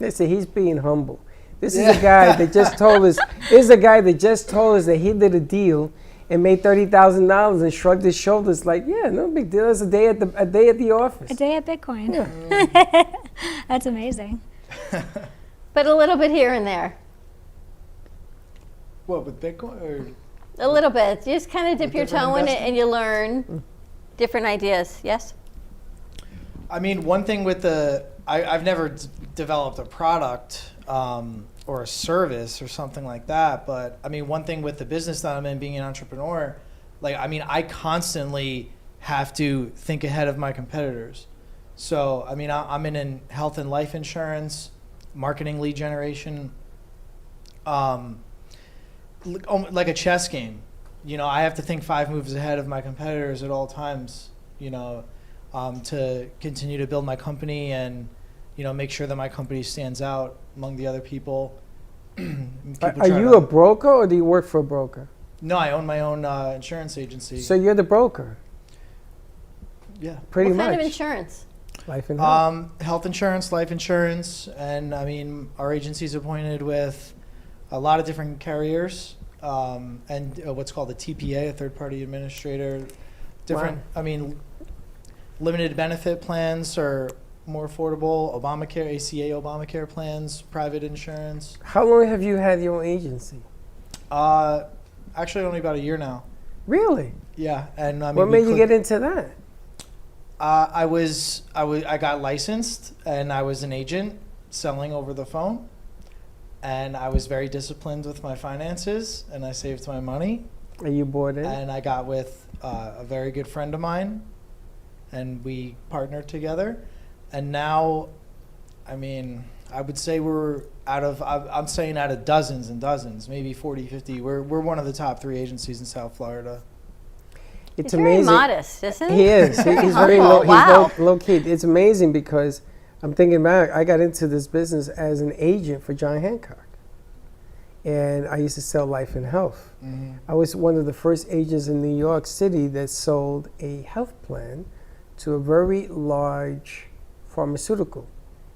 Listen, he's being humble. This is a guy that just told us. This is a guy that just told us that he did a deal and made $30,000 and shrugged his shoulders like, yeah, no big deal. It's a day at the office. A day at Bitcoin. That's amazing. But a little bit here and there. What, with Bitcoin? Or? A little bit. You just kind of dip With your different toe in it investment? and you learn different ideas. Yes? I mean, one thing with I've never developed a product or a service or something like that, but I mean, one thing with the business that I'm in, being an entrepreneur, like, I mean, I constantly have to think ahead of my competitors. So, I mean, I'm in health and life insurance, marketing, lead generation, like a chess game. You know, I have to think 5 moves ahead of my competitors at all times, you know, to continue to build my company and, you know, make sure that my company stands out among the other people. Are you a broker or do you work for a broker? No, I own my own insurance agency. So you're the broker? Yeah. Pretty What much. kind of insurance? Life and health. Health insurance, life insurance, and I mean, our agency's appointed with a lot of different carriers, and what's called a TPA, a third-party administrator. Different, Wow. I mean, limited benefit plans are more affordable. Obamacare, ACA Obamacare plans, private insurance. How long have you had your own agency? Actually, only about a year now. Really? Yeah, and I mean, What made you get into that? I got licensed and I was an agent selling over the phone, and I was very disciplined with my finances and I saved my money. Are you bought in? And I got with a very good friend of mine, and we partnered together. And now, I mean, I would say we're I'm saying out of dozens and dozens, maybe 40, 50. We're one of the top 3 agencies in South Florida. It's He's very amazing. modest, isn't he? He is. He's very Oh, low. wow. He's low key. It's amazing because I'm thinking back. I got into this business as an agent for John Hancock, and I used to sell life and health. I was one of the first agents in New York City that sold a health plan to a very large pharmaceutical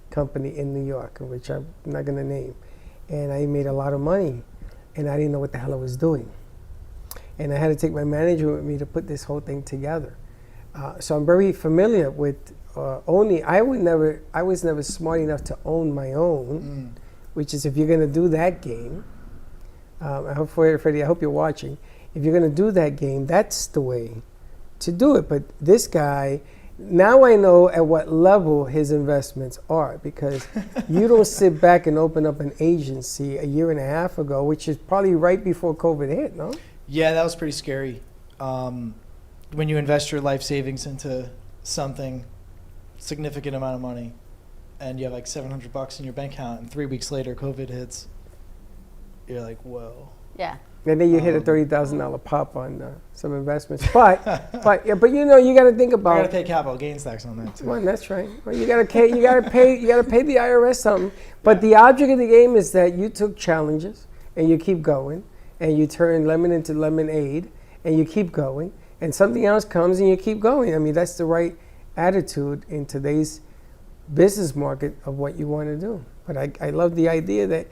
company in New York, which I'm not going to name. And I made a lot of money, and I didn't know what the hell I was doing. And I had to take my manager with me to put this whole thing together. So I'm very familiar with owning. I was never smart enough to own my own, which is if you're going to do that game. I hope, Freddie, I hope you're watching. If you're going to do that game, that's the way to do it. But this guy, now I know at what level his investments are, because you don't sit back and open up an agency a year and a half ago, which is probably right before COVID hit, no? Yeah, that was pretty scary. When you invest your life savings into something, significant amount of money, and you have like $700 in your bank account, and 3 weeks later COVID hits, you're like, whoa. Yeah. And then you hit a $30,000 pop on some investments, but you know, you got to think I about. gotta pay capital gains tax on that too. Well, that's right. Well, you gotta pay the IRS something. But the object of the game is that you took challenges and you keep going, and you turn lemon into lemonade, and you keep going, and something else comes and you keep going. I mean, that's the right attitude in today's business market of what you want to do. But I love the idea that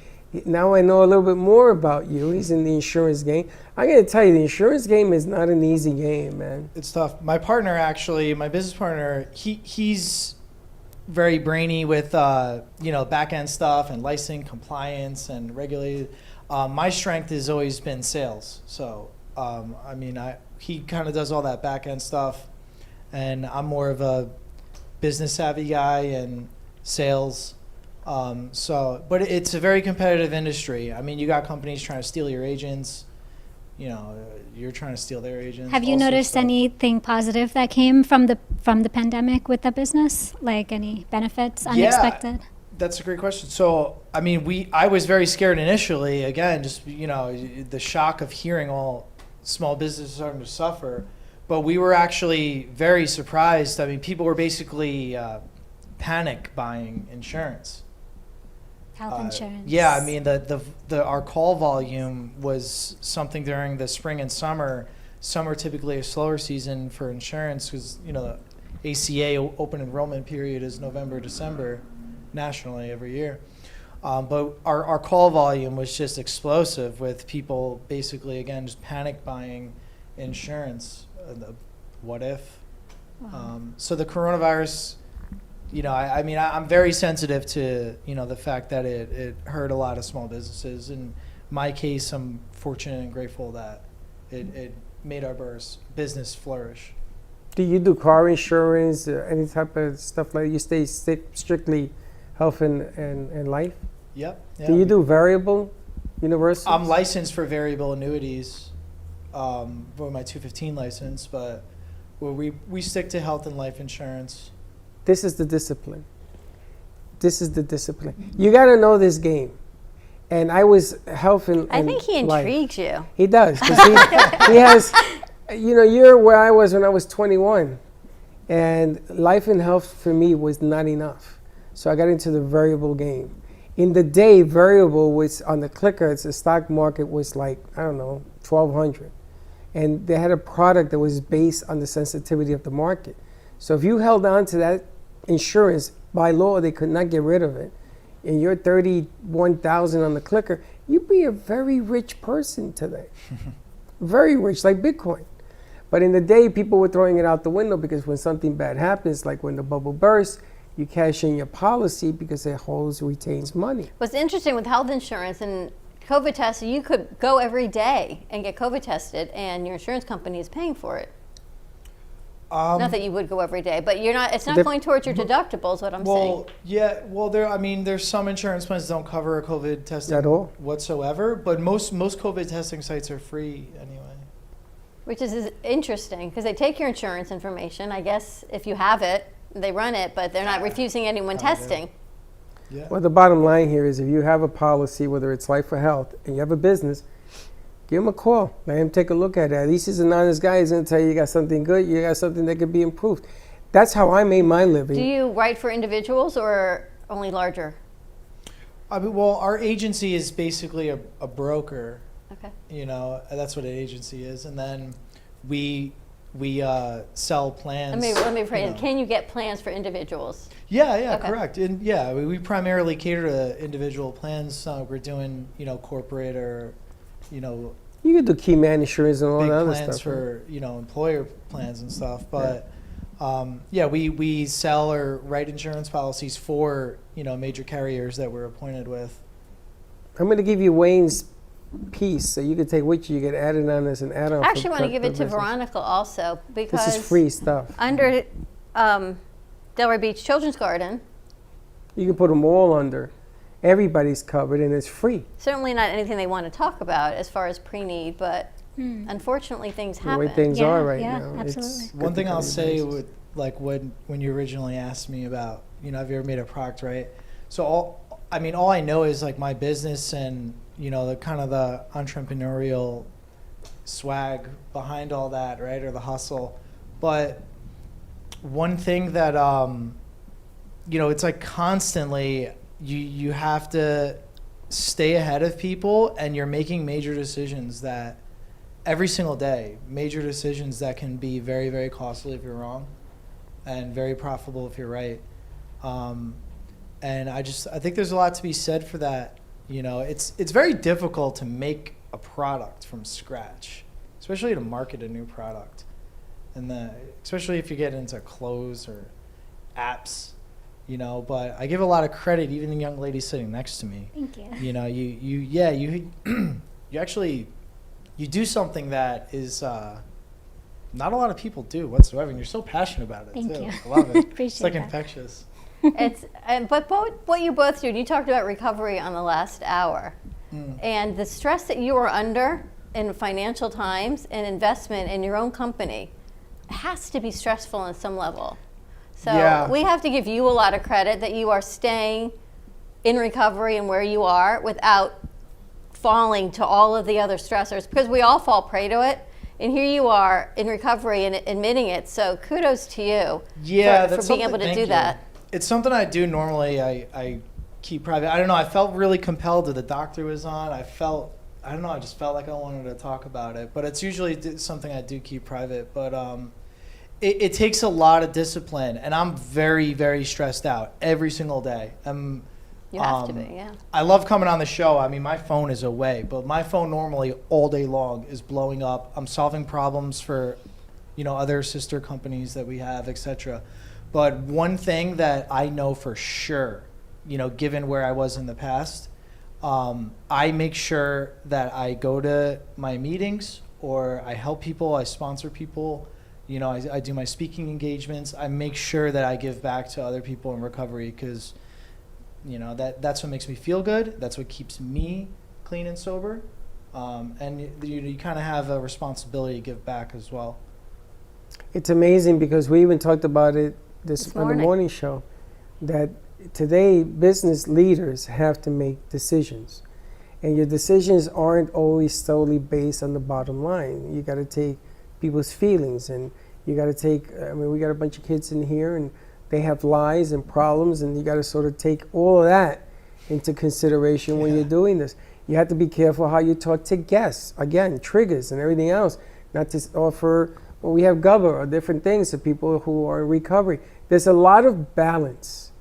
now I know a little bit more about you. He's in the insurance game. I'm going to tell you, the insurance game is not an easy game, man. It's tough. My partner, actually, my business partner, he's very brainy with back end stuff and licensing, compliance, and regulated. My strength has always been sales. So he kind of does all that back end stuff, and I'm more of a business savvy guy and sales. But it's a very competitive industry. I mean, you got companies trying to steal your agents. you're trying to steal their agents. Have you all sorts of noticed stuff. anything positive that came from the pandemic with the business? Like any benefits, unexpected? That's a great question. So, I mean, I was very scared initially. Again, just the shock of hearing all small businesses starting to suffer, but we were actually very surprised. I mean, people were basically panic buying insurance. Health insurance. Yeah, I mean, our call volume was something during the spring and summer. Summer typically a slower season for insurance because the ACA open enrollment period is November, December. Nationally every year. But our call volume was just explosive with people basically, again, just panic buying insurance. What if? Wow. So the coronavirus, I mean, I'm very sensitive to, the fact that it hurt a lot of small businesses. In my case, I'm fortunate and grateful that it made our business flourish. Do you do car insurance, any type of stuff like you stay strictly health and life? Yep. Do you do variable universal? I'm licensed for variable annuities for my 215 license, but we stick to health and life insurance. This is the discipline. You got to know this game. And I was health and I think he life. intrigues you. He does. 'Cause he has, you're where I was when I was 21. And life and health for me was not enough. So I got into the variable game. In the day, variable was on the clicker. The stock market was like, I don't know, 1,200. And they had a product that was based on the sensitivity of the market. So if you held on to that insurance, by law, they could not get rid of it. And you're 31,000 on the clicker, you'd be a very rich person today. Very rich, like Bitcoin. But in the day, people were throwing it out the window because when something bad happens, like when the bubble bursts, you cash in your policy because it retains money. What's interesting with health insurance and COVID tests, you could go every day and get COVID tested, and your insurance company is paying for it. Not that you would go every day, but you're not. It's not going towards your deductibles. What I'm saying. Yeah. Well, there's that some insurance plans don't cover COVID testing at all whatsoever, but most COVID testing sites are free anyway. Which is interesting because they take your insurance information. I guess if you have it, they run it, but they're not refusing anyone testing. Yeah. Well, the bottom line here is if you have a policy, whether it's life or health, and you have a business, give him a call. Let him take a look at it. At least he's an honest guy. He's going to tell you got something good, you got something that could be improved. That's how I made my living. Do you write for individuals or only larger? I mean, well, our agency is basically a broker. Okay. That's what an agency is. And then we sell plans. Let me phrase it. Can you get plans for individuals? Yeah, Okay. correct. And we primarily cater to individual plans. We're doing, corporate or, you could do key man insurance and all big that other plans stuff. for, employer plans and stuff. But we sell or write insurance policies for, major carriers that we're appointed with. I'm going to give you Wayne's piece so you can take with you. You can add it on as an add-on. I actually want to give it to Veronica also because this is free stuff. Under Delray Beach Children's Garden. You can put them all under. Everybody's covered and it's free. Certainly not anything they want to talk about as far as pre-need, but unfortunately things happen. The way things are right now. Absolutely. One thing I'll say with when you originally asked me about, have you ever made a product, right? So all I know is like my business and, the kind of the entrepreneurial swag behind all that, right? Or the hustle. But one thing that, it's like constantly you have to stay ahead of people, and you're making major decisions that every single day, major decisions that can be very, very costly if you're wrong and very profitable if you're right. And I think there's a lot to be said for that. It's very difficult to make a product from scratch, especially to market a new product. And especially if you get into clothes or apps, but I give a lot of credit, even the young lady sitting next to me. Thank you. You actually, you do something that is, not a lot of people do whatsoever, and you're so passionate about it. Thank too. you. I love it. Appreciate it's like that. infectious. But what you both do, and you talked about recovery on the last hour, and the stress that you were under in financial times and investment in your own company has to be stressful on some level. So Yeah. we have to give you a lot of credit that you are staying in recovery and where you are without falling to all of the other stressors, because we all fall prey to it. And here you are in recovery and admitting it. So kudos to you Yeah, for that's being something- able to thank do you. that. It's something I do normally. I keep private. I don't know. I felt really compelled that the doctor was on. I don't know. I just felt like I wanted to talk about it. But it's usually something I do keep private. But it takes a lot of discipline, and I'm very, very stressed out every single day. You have to be, yeah. I love coming on the show. I mean, my phone is away, but my phone normally all day long is blowing up. I'm solving problems for, other sister companies that we have, etc. But one thing that I know for sure, given where I was in the past, I make sure that I go to my meetings, or I help people, I sponsor people, I do my speaking engagements. I make sure that I give back to other people in recovery, because that's what makes me feel good. That's what keeps me clean and sober. And you kind of have a responsibility to give back as well. It's amazing because we even talked about it on the morning show, that today business leaders have to make decisions. And your decisions aren't always solely based on the bottom line. You got to take people's feelings, and you got to take, we got a bunch of kids in here, and they have lives and problems, and you got to sort of take all of that into consideration when you're doing this. You have to be careful how you talk to guests. Again, triggers and everything else. Not to offer, we have Gubba or different things to people who are in recovery. There's a lot of balance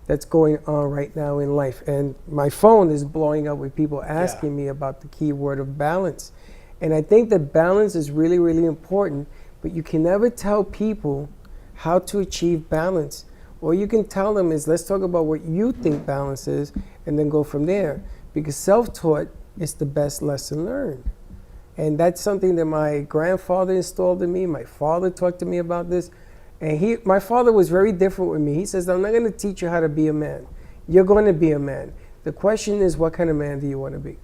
that's going on right now in life. And my phone is blowing up with people asking me about the key word of balance. And I think that balance is really, really important, but you can never tell people how to achieve balance. All you can tell them is, let's talk about what you think balance is, and then go from there. Because self-taught is the best lesson learned. And that's something that my grandfather installed in me. My father talked to me about this. And my father was very different with me. He says, I'm not going to teach you how to be a man. You're going to be a man. The question is, what kind of man do you want to be?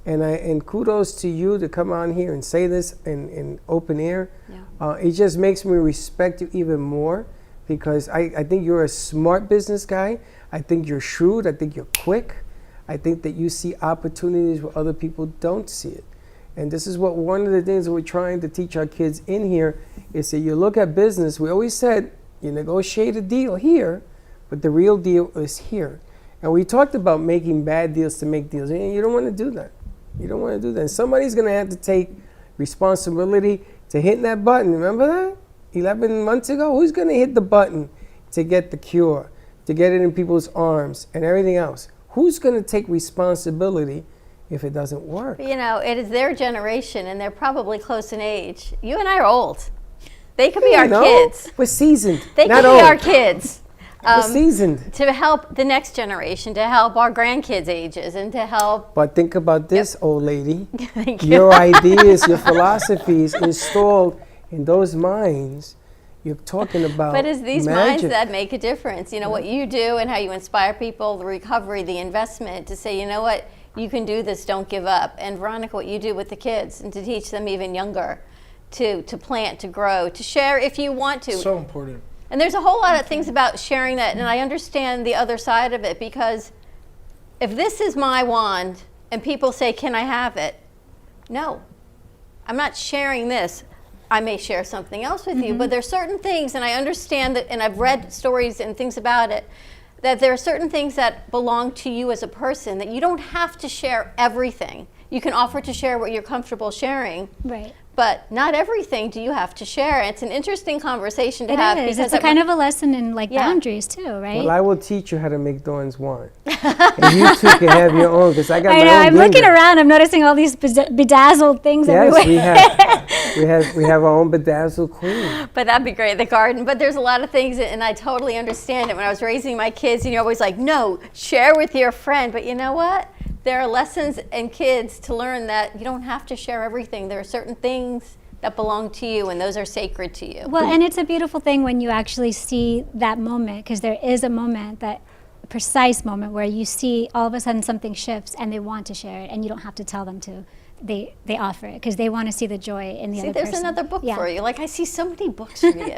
And kudos to you to come on here and say this in open air. It just makes me respect you even more, because I think you're a smart business guy. I think you're shrewd. I think you're quick. I think that you see opportunities where other people don't see it. And this is one of the things that we're trying to teach our kids in here, is that you look at business. We always said you negotiate a deal here, but the real deal is here. And we talked about making bad deals to make deals. And you don't want to do that. You don't want to do that. And somebody's going to have to take responsibility to hitting that button. Remember that? 11 months ago? Who's going to hit the button to get the cure, to get it in people's arms and everything else? Who's going to take responsibility if it doesn't work? It is their generation, and they're probably close in age. You and I are old. They could be our kids. We're seasoned. They not could old. be our kids. We're seasoned. To help the next generation, to help our grandkids' ages, and to help. But think about this, old lady. Thank you. Your ideas, your philosophies installed in those minds, you're talking about But it's these magic. minds that make a difference. What you do and how you inspire people, the recovery, the investment, to say, you know what, you can do this, don't give up. And Veronica, what you do with the kids, and to teach them even younger, to plant, to grow, to share if you want to. So important. And there's a whole lot of things about sharing that, and I understand the other side of it, because if this is my wand and people say, can I have it? No, I'm not sharing this. I may share something else with you, but there's certain things, and I understand that, and I've read stories and things about it, that there are certain things that belong to you as a person, that you don't have to share everything. You can offer to share what you're comfortable sharing. Right. But not everything do you have to share. It's an interesting conversation to have. It is. Because It's a kind of a lesson in boundaries too, right? Well, I will teach you how to make Dawn's wine. And you two can have your own, because I got my I know. own I'm looking blender. around. I'm noticing all these bedazzled things everywhere. Yes, we have our own bedazzled queen. But that'd be great, the garden. But there's a lot of things, and I totally understand it. When I was raising my kids, you're always like, no, share with your friend. But you know what? There are lessons in kids to learn that you don't have to share everything. There are certain things that belong to you, and those are sacred to you. Well, and it's a beautiful thing when you actually see that moment, because there is a moment, that precise moment where you see all of a sudden something shifts and they want to share it, and you don't have to tell them to. they offer it because they want to see the joy in the See, other there's person. another book Yeah. for you. Like, I see so many books for you.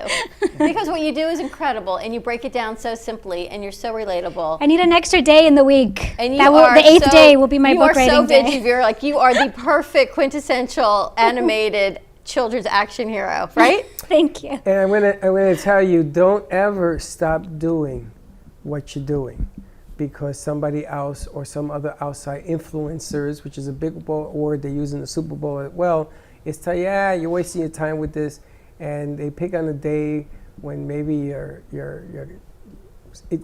Because what you do is incredible, and you break it down so simply, and you're so relatable. I need an extra day in the week. And you That will, are the 8th so- day will be my book You are so writing day. bitchy, Vera. Like, you are the perfect quintessential animated children's action hero, right? Thank you. And I'm gonna tell you, don't ever stop doing what you're doing because somebody else or some other outside influencers, which is a big word they use in the Super Bowl as well, is tell you, yeah, you're wasting your time with this, and they pick on a day when maybe it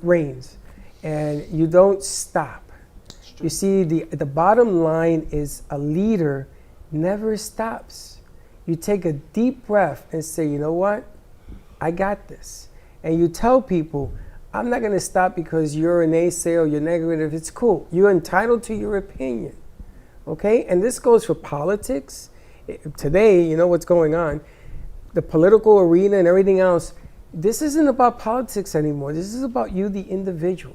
rains, and you don't stop. You see, the bottom line is a leader never stops. You take a deep breath and say, you know what? I got this. And you tell people, I'm not going to stop because you're a naysayer, you're negative. It's cool. You're entitled to your opinion. Okay? And this goes for politics. Today, you know what's going on. The political arena and everything else. This isn't about politics anymore. This is about you, the individual.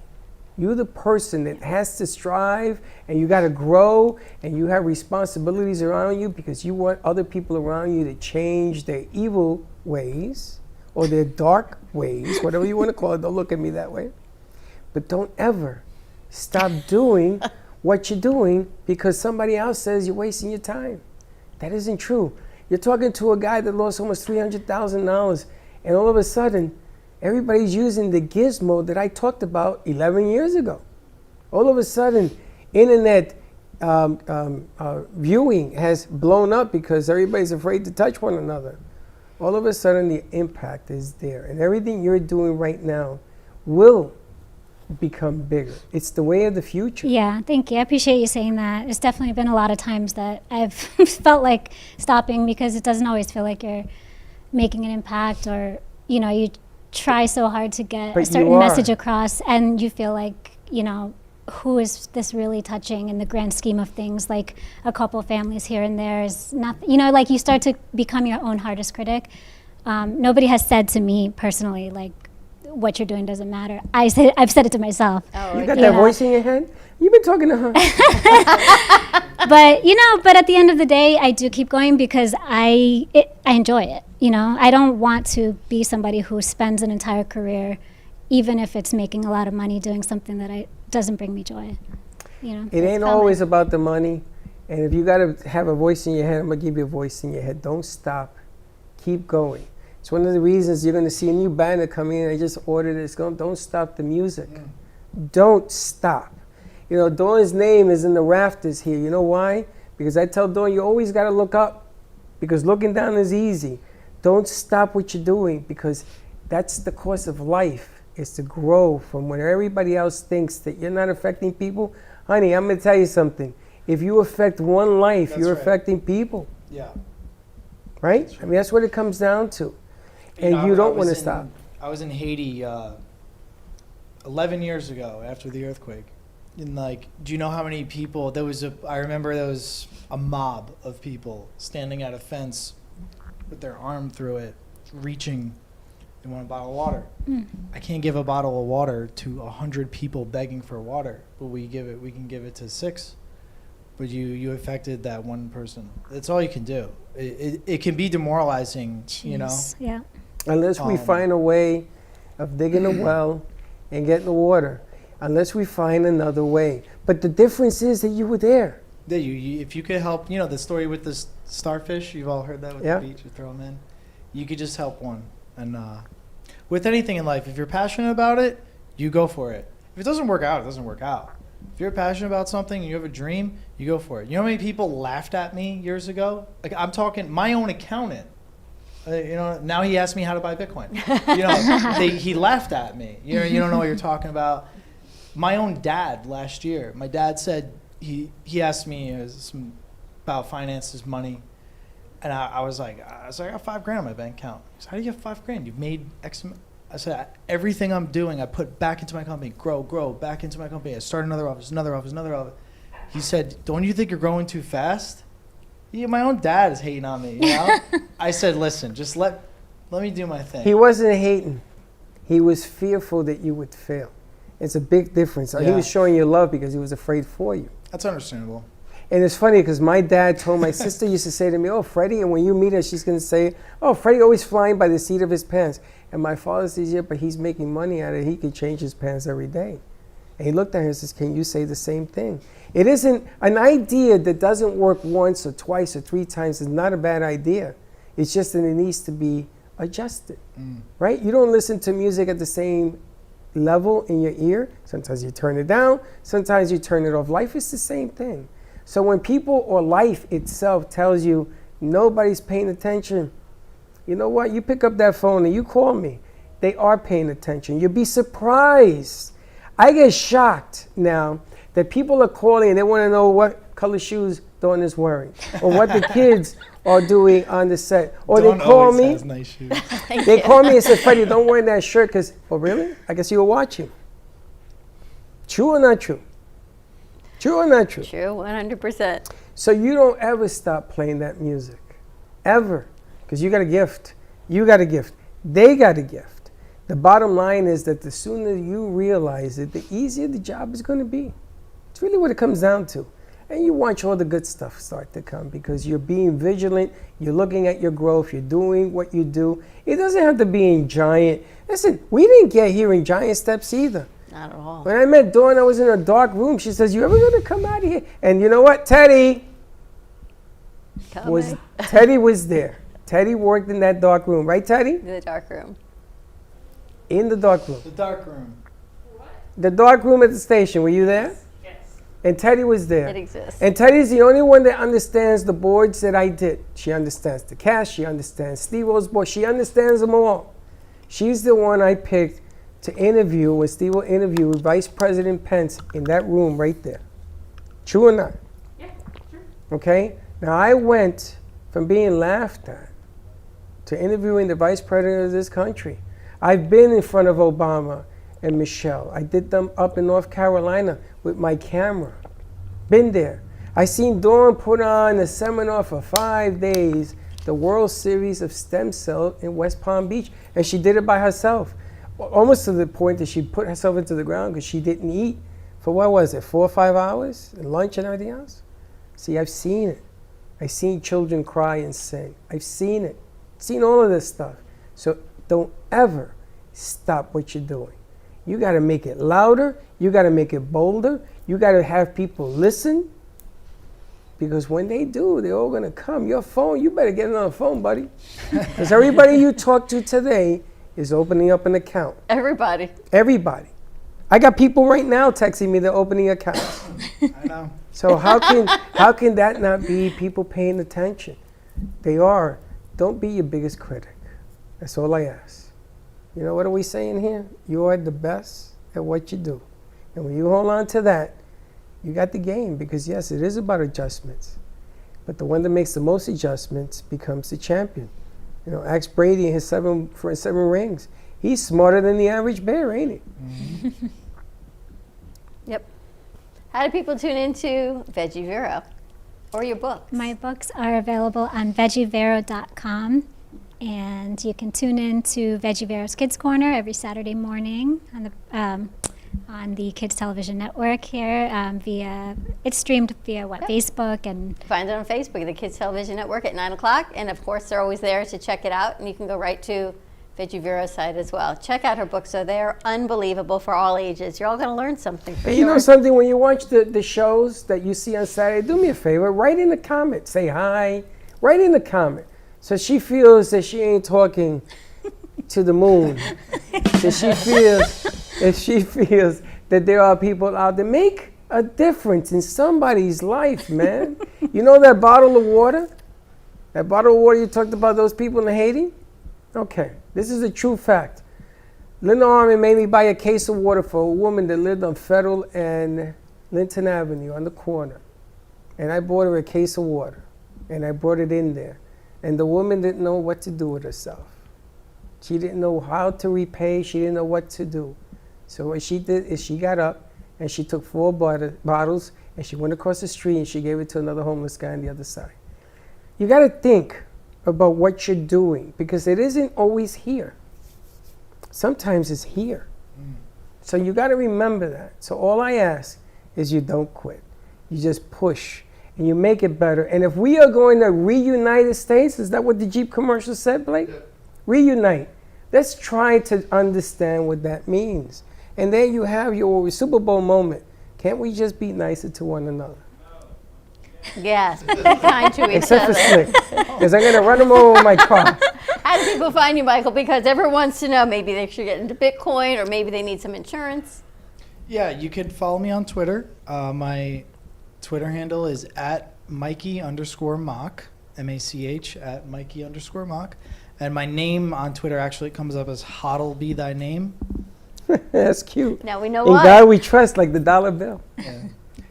You, the person that has to strive, and you got to grow, and you have responsibilities around you because you want other people around you to change their evil ways or their dark ways, whatever you want to call it. Don't look at me that way. But don't ever stop doing what you're doing because somebody else says you're wasting your time. That isn't true. You're talking to a guy that lost almost $300,000, and all of a sudden, everybody's using the gizmo that I talked about 11 years ago. All of a sudden, internet viewing has blown up because everybody's afraid to touch one another. All of a sudden, the impact is there. And everything you're doing right now will become bigger. It's the way of the future. Yeah, thank you. I appreciate you saying that. It's definitely been a lot of times that I've felt like stopping because it doesn't always feel like you're making an impact or, you know, you try so hard to get But a certain you message are. across and you feel like, you know, who is this really touching in the grand scheme of things? Like a couple families here and there is nothing, you know, like you start to become your own hardest critic. Nobody has said to me personally, like, what you're doing doesn't matter. I've said it to myself. You got that voice in your head? You've been talking to her. But, you know, but at the end of the day, I do keep going because I enjoy it. You know, I don't want to be somebody who spends an entire career, even if it's making a lot of money, doing something that doesn't bring me joy. You know, It ain't always about the money. And if you got to have a voice in your head, I'm going to give you a voice in your head. Don't stop. Keep going. It's one of the reasons you're going to see a new banner come in. I just ordered it. It's going, don't stop the music. Don't stop. You know, Dawn's name is in the rafters here. You know why? Because I tell Dawn, you always got to look up because looking down is easy. Don't stop what you're doing because that's the course of life, is to grow from when everybody else thinks that you're not affecting people. Honey, I'm going to tell you something. If you affect one life, That's you're right. affecting people. Yeah. Right? I mean, that's what it comes down to. And know, you I don't was want to in- stop. I was in Haiti 11 years ago after the earthquake. And like, do you know how many people, I remember there was a mob of people standing at a fence with their arm through it, reaching, they want a bottle of water. I can't give a bottle of water to 100 people begging for water, but we can give it to 6. But you affected that one person. That's all you can do. It can be demoralizing, you know? Jeez, yeah. Unless we find a way of digging a well and getting the water. Unless we find another way. But the difference is that you were there. Yeah, if you could help, you know, the story with the starfish, you've all heard that with Yeah. the beach, you throw them in. You could just help one. And with anything in life, if you're passionate about it, you go for it. If it doesn't work out, it doesn't work out. If you're passionate about something and you have a dream, you go for it. You know how many people laughed at me years ago? Like, I'm talking my own accountant. You know, now he asked me how to buy Bitcoin. You know, he laughed at me. You don't know what you're talking about. My own dad last year, my dad said, he asked me about finances, money. And I was like, I got $5,000 in my bank account. He said, how do you have $5,000? You've made X amount. I said, everything I'm doing, I put back into my company, grow, back into my company. I start another office. He said, don't you think you're growing too fast? Yeah, my own dad is hating on me, you know? I said, listen, just let me do my thing. He wasn't hating. He was fearful that you would fail. It's a big difference. He Yeah. was showing you love because he was afraid for you. That's understandable. And it's funny because my dad told my sister used to say to me, "Oh, Freddie," and when you meet her, she's going to say, "Oh, Freddie always flying by the seat of his pants." And my father says, "Yeah, but he's making money out of it. He can change his pants every day." And he looked at her and says, "Can you say the same thing?" It isn't an idea that doesn't work once or twice or 3 times is not a bad idea. It's just that it needs to be adjusted, right? You don't listen to music at the same level in your ear. Sometimes you turn it down. Sometimes you turn it off. Life is the same thing. So when people or life itself tells you nobody's paying attention, you know what? You pick up that phone and you call me. They are paying attention. You'll be surprised. I get shocked now that people are calling and they want to know what color shoes Dawn is wearing or what the kids are doing on the set. Or Dawn they call always me. has nice shoes. They call me and say, "Freddie, don't wear that shirt because," oh, really? I guess you were watching. True or not true? True or not true? True, 100%. So you don't ever stop playing that music. Ever. Because you got a gift. You got a gift. They got a gift. The bottom line is that the sooner you realize it, the easier the job is going to be. It's really what it comes down to. And you watch all the good stuff start to come because you're being vigilant, you're looking at your growth, you're doing what you do. It doesn't have to be in giant. Listen, we didn't get here in giant steps either. Not at all. When I met Dawn, I was in a dark room. She says, "You ever gonna come out of here?" And you know what? Teddy was there. Teddy worked in that dark room, right, Teddy? The dark room. In the dark room. The dark room. The dark room at the station. Were you there? Yes. And Teddy was there. It exists. And Teddy's the only one that understands the boards that I did. She understands the cast. She understands Steve-O's board. She understands them all. She's the one I picked to interview when Steve-O interviewed Vice President Pence in that room right there. True or not? Yeah, true. Okay? Now I went from being laughed at to interviewing the Vice President of this country. I've been in front of Obama and Michelle. I did them up in North Carolina with my camera. Been there. I seen Dawn put on a seminar for 5 days, the World Series of Stem Cell in West Palm Beach, and she did it by herself. Almost to the point that she put herself into the ground because she didn't eat for, what was it, 4 or 5 hours, and lunch and everything else. See, I've seen it. I've seen children cry and sing. I've seen it. Seen all of this stuff. So don't ever stop what you're doing. You got to make it louder. You got to make it bolder. You got to have people listen. Because when they do, they're all going to come. Your phone, you better get another phone, buddy. Because everybody you talk to today is opening up an account. Everybody. Everybody. I got people right now texting me they're opening accounts. I know. So how can that not be people paying attention? They are. Don't be your biggest critic. That's all I ask. You know what are we saying here? You are the best at what you do. And when you hold on to that, you got the game. Because yes, it is about adjustments. But the one that makes the most adjustments becomes the champion. You know, ask Brady and his 7 rings. He's smarter than the average bear, ain't he? Mm-hmm. Yep. How do people tune into Veggie Vero or your books? My books are available on veggievero.com, and you can tune in to Veggie Vero's Kids Corner every Saturday morning on the Kids Television Network here it's streamed via Facebook and Find it on Facebook, the Kids Television Network at 9 o'clock. And of course, they're always there to check it out. And you can go right to Veggie Vero's site as well. Check out her books. So they're unbelievable for all ages. You're all going to learn something. But you know something, when you watch the shows that you see on Saturday, do me a favor, write in the comment, say hi, write in the comment. So she feels that she ain't talking to the moon. That she feels that there are people out there. Make a difference in somebody's life, man. You know that bottle of water? That bottle of water you talked about, those people in Haiti? Okay, this is a true fact. Linda Armin made me buy a case of water for a woman that lived on Federal and Linton Avenue on the corner. And I bought her a case of water. And I brought it in there. And the woman didn't know what to do with herself. She didn't know how to repay. She didn't know what to do. So what she did is she got up and she took 4 bottles and she went across the street and she gave it to another homeless guy on the other side. You got to think about what you're doing because it isn't always here. Sometimes it's here. So you got to remember that. So all I ask is you don't quit. You just push and you make it better. And if we are going to reunite the states, is that what the Jeep commercial said, Blake? Yeah. Reunite. Let's try to understand what that means. And then you have your Super Bowl moment. Can't we just be nicer to one another? Yes, be kind to each Except other. for Slick, because I'm going to run him over with my car. How do people find you, Michael? Because everyone wants to know maybe they should get into Bitcoin or maybe they need some insurance. Yeah, you can follow me on Twitter. My Twitter handle is @Mikey_Mock, M-A-C-H, @Mikey_Mock. And my name on Twitter actually comes up as Hodl Be Thy Name. That's cute. Now we know In why. God we trust, like the dollar bill. Yeah.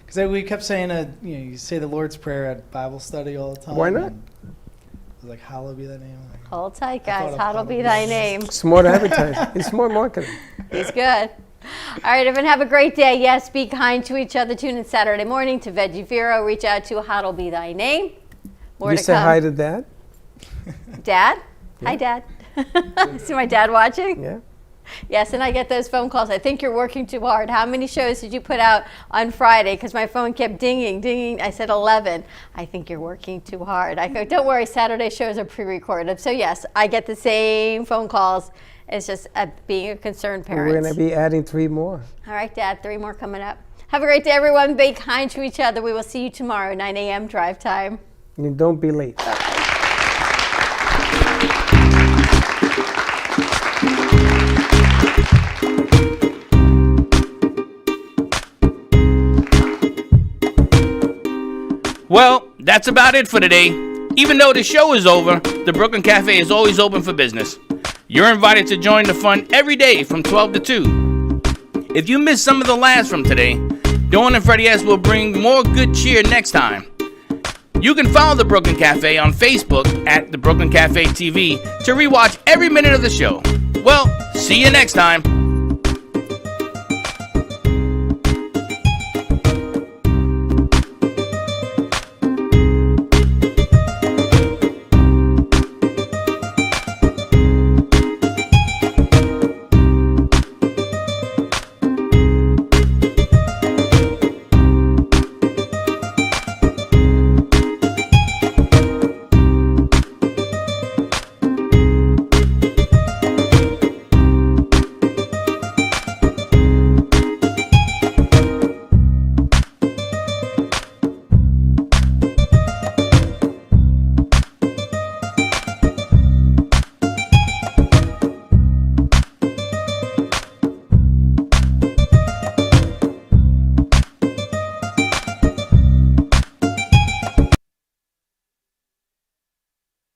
Because we kept saying, you say the Lord's Prayer at Bible study all the time. Why not? It was like, hallowed be thy name. Hold tight, guys. How'll be thy name. Smart advertising. It's smart marketing. He's good. All right, everyone, have a great day. Yes, be kind to each other. Tune in Saturday morning to Veggie Vero. Reach out to How'll be thy name. More You to say come. hi to Dad? Dad? Hi, Dad. See my dad watching? Yeah. Yes, and I get those phone calls. I think you're working too hard. How many shows did you put out on Friday? Because my phone kept dinging, dinging. I said 11. I think you're working too hard. I go, don't worry, Saturday shows are pre-recorded. So yes, I get the same phone calls. It's just being a concerned parent. We're going to be adding 3 more. All right, Dad, 3 more coming up. Have a great day, everyone. Be kind to each other. We will see you tomorrow, 9 a.m. drive time. And don't be late. Well, that's about it for today. Even though the show is over, the Brooklyn Cafe is always open for business. You're invited to join the fun every day from 12 to 2. If you missed some of the laughs from today, Dawn and Freddie S. will bring more good cheer next time. You can follow the Brooklyn Cafe on Facebook at the Brooklyn Cafe TV to rewatch every minute of the show. Well, see you next time.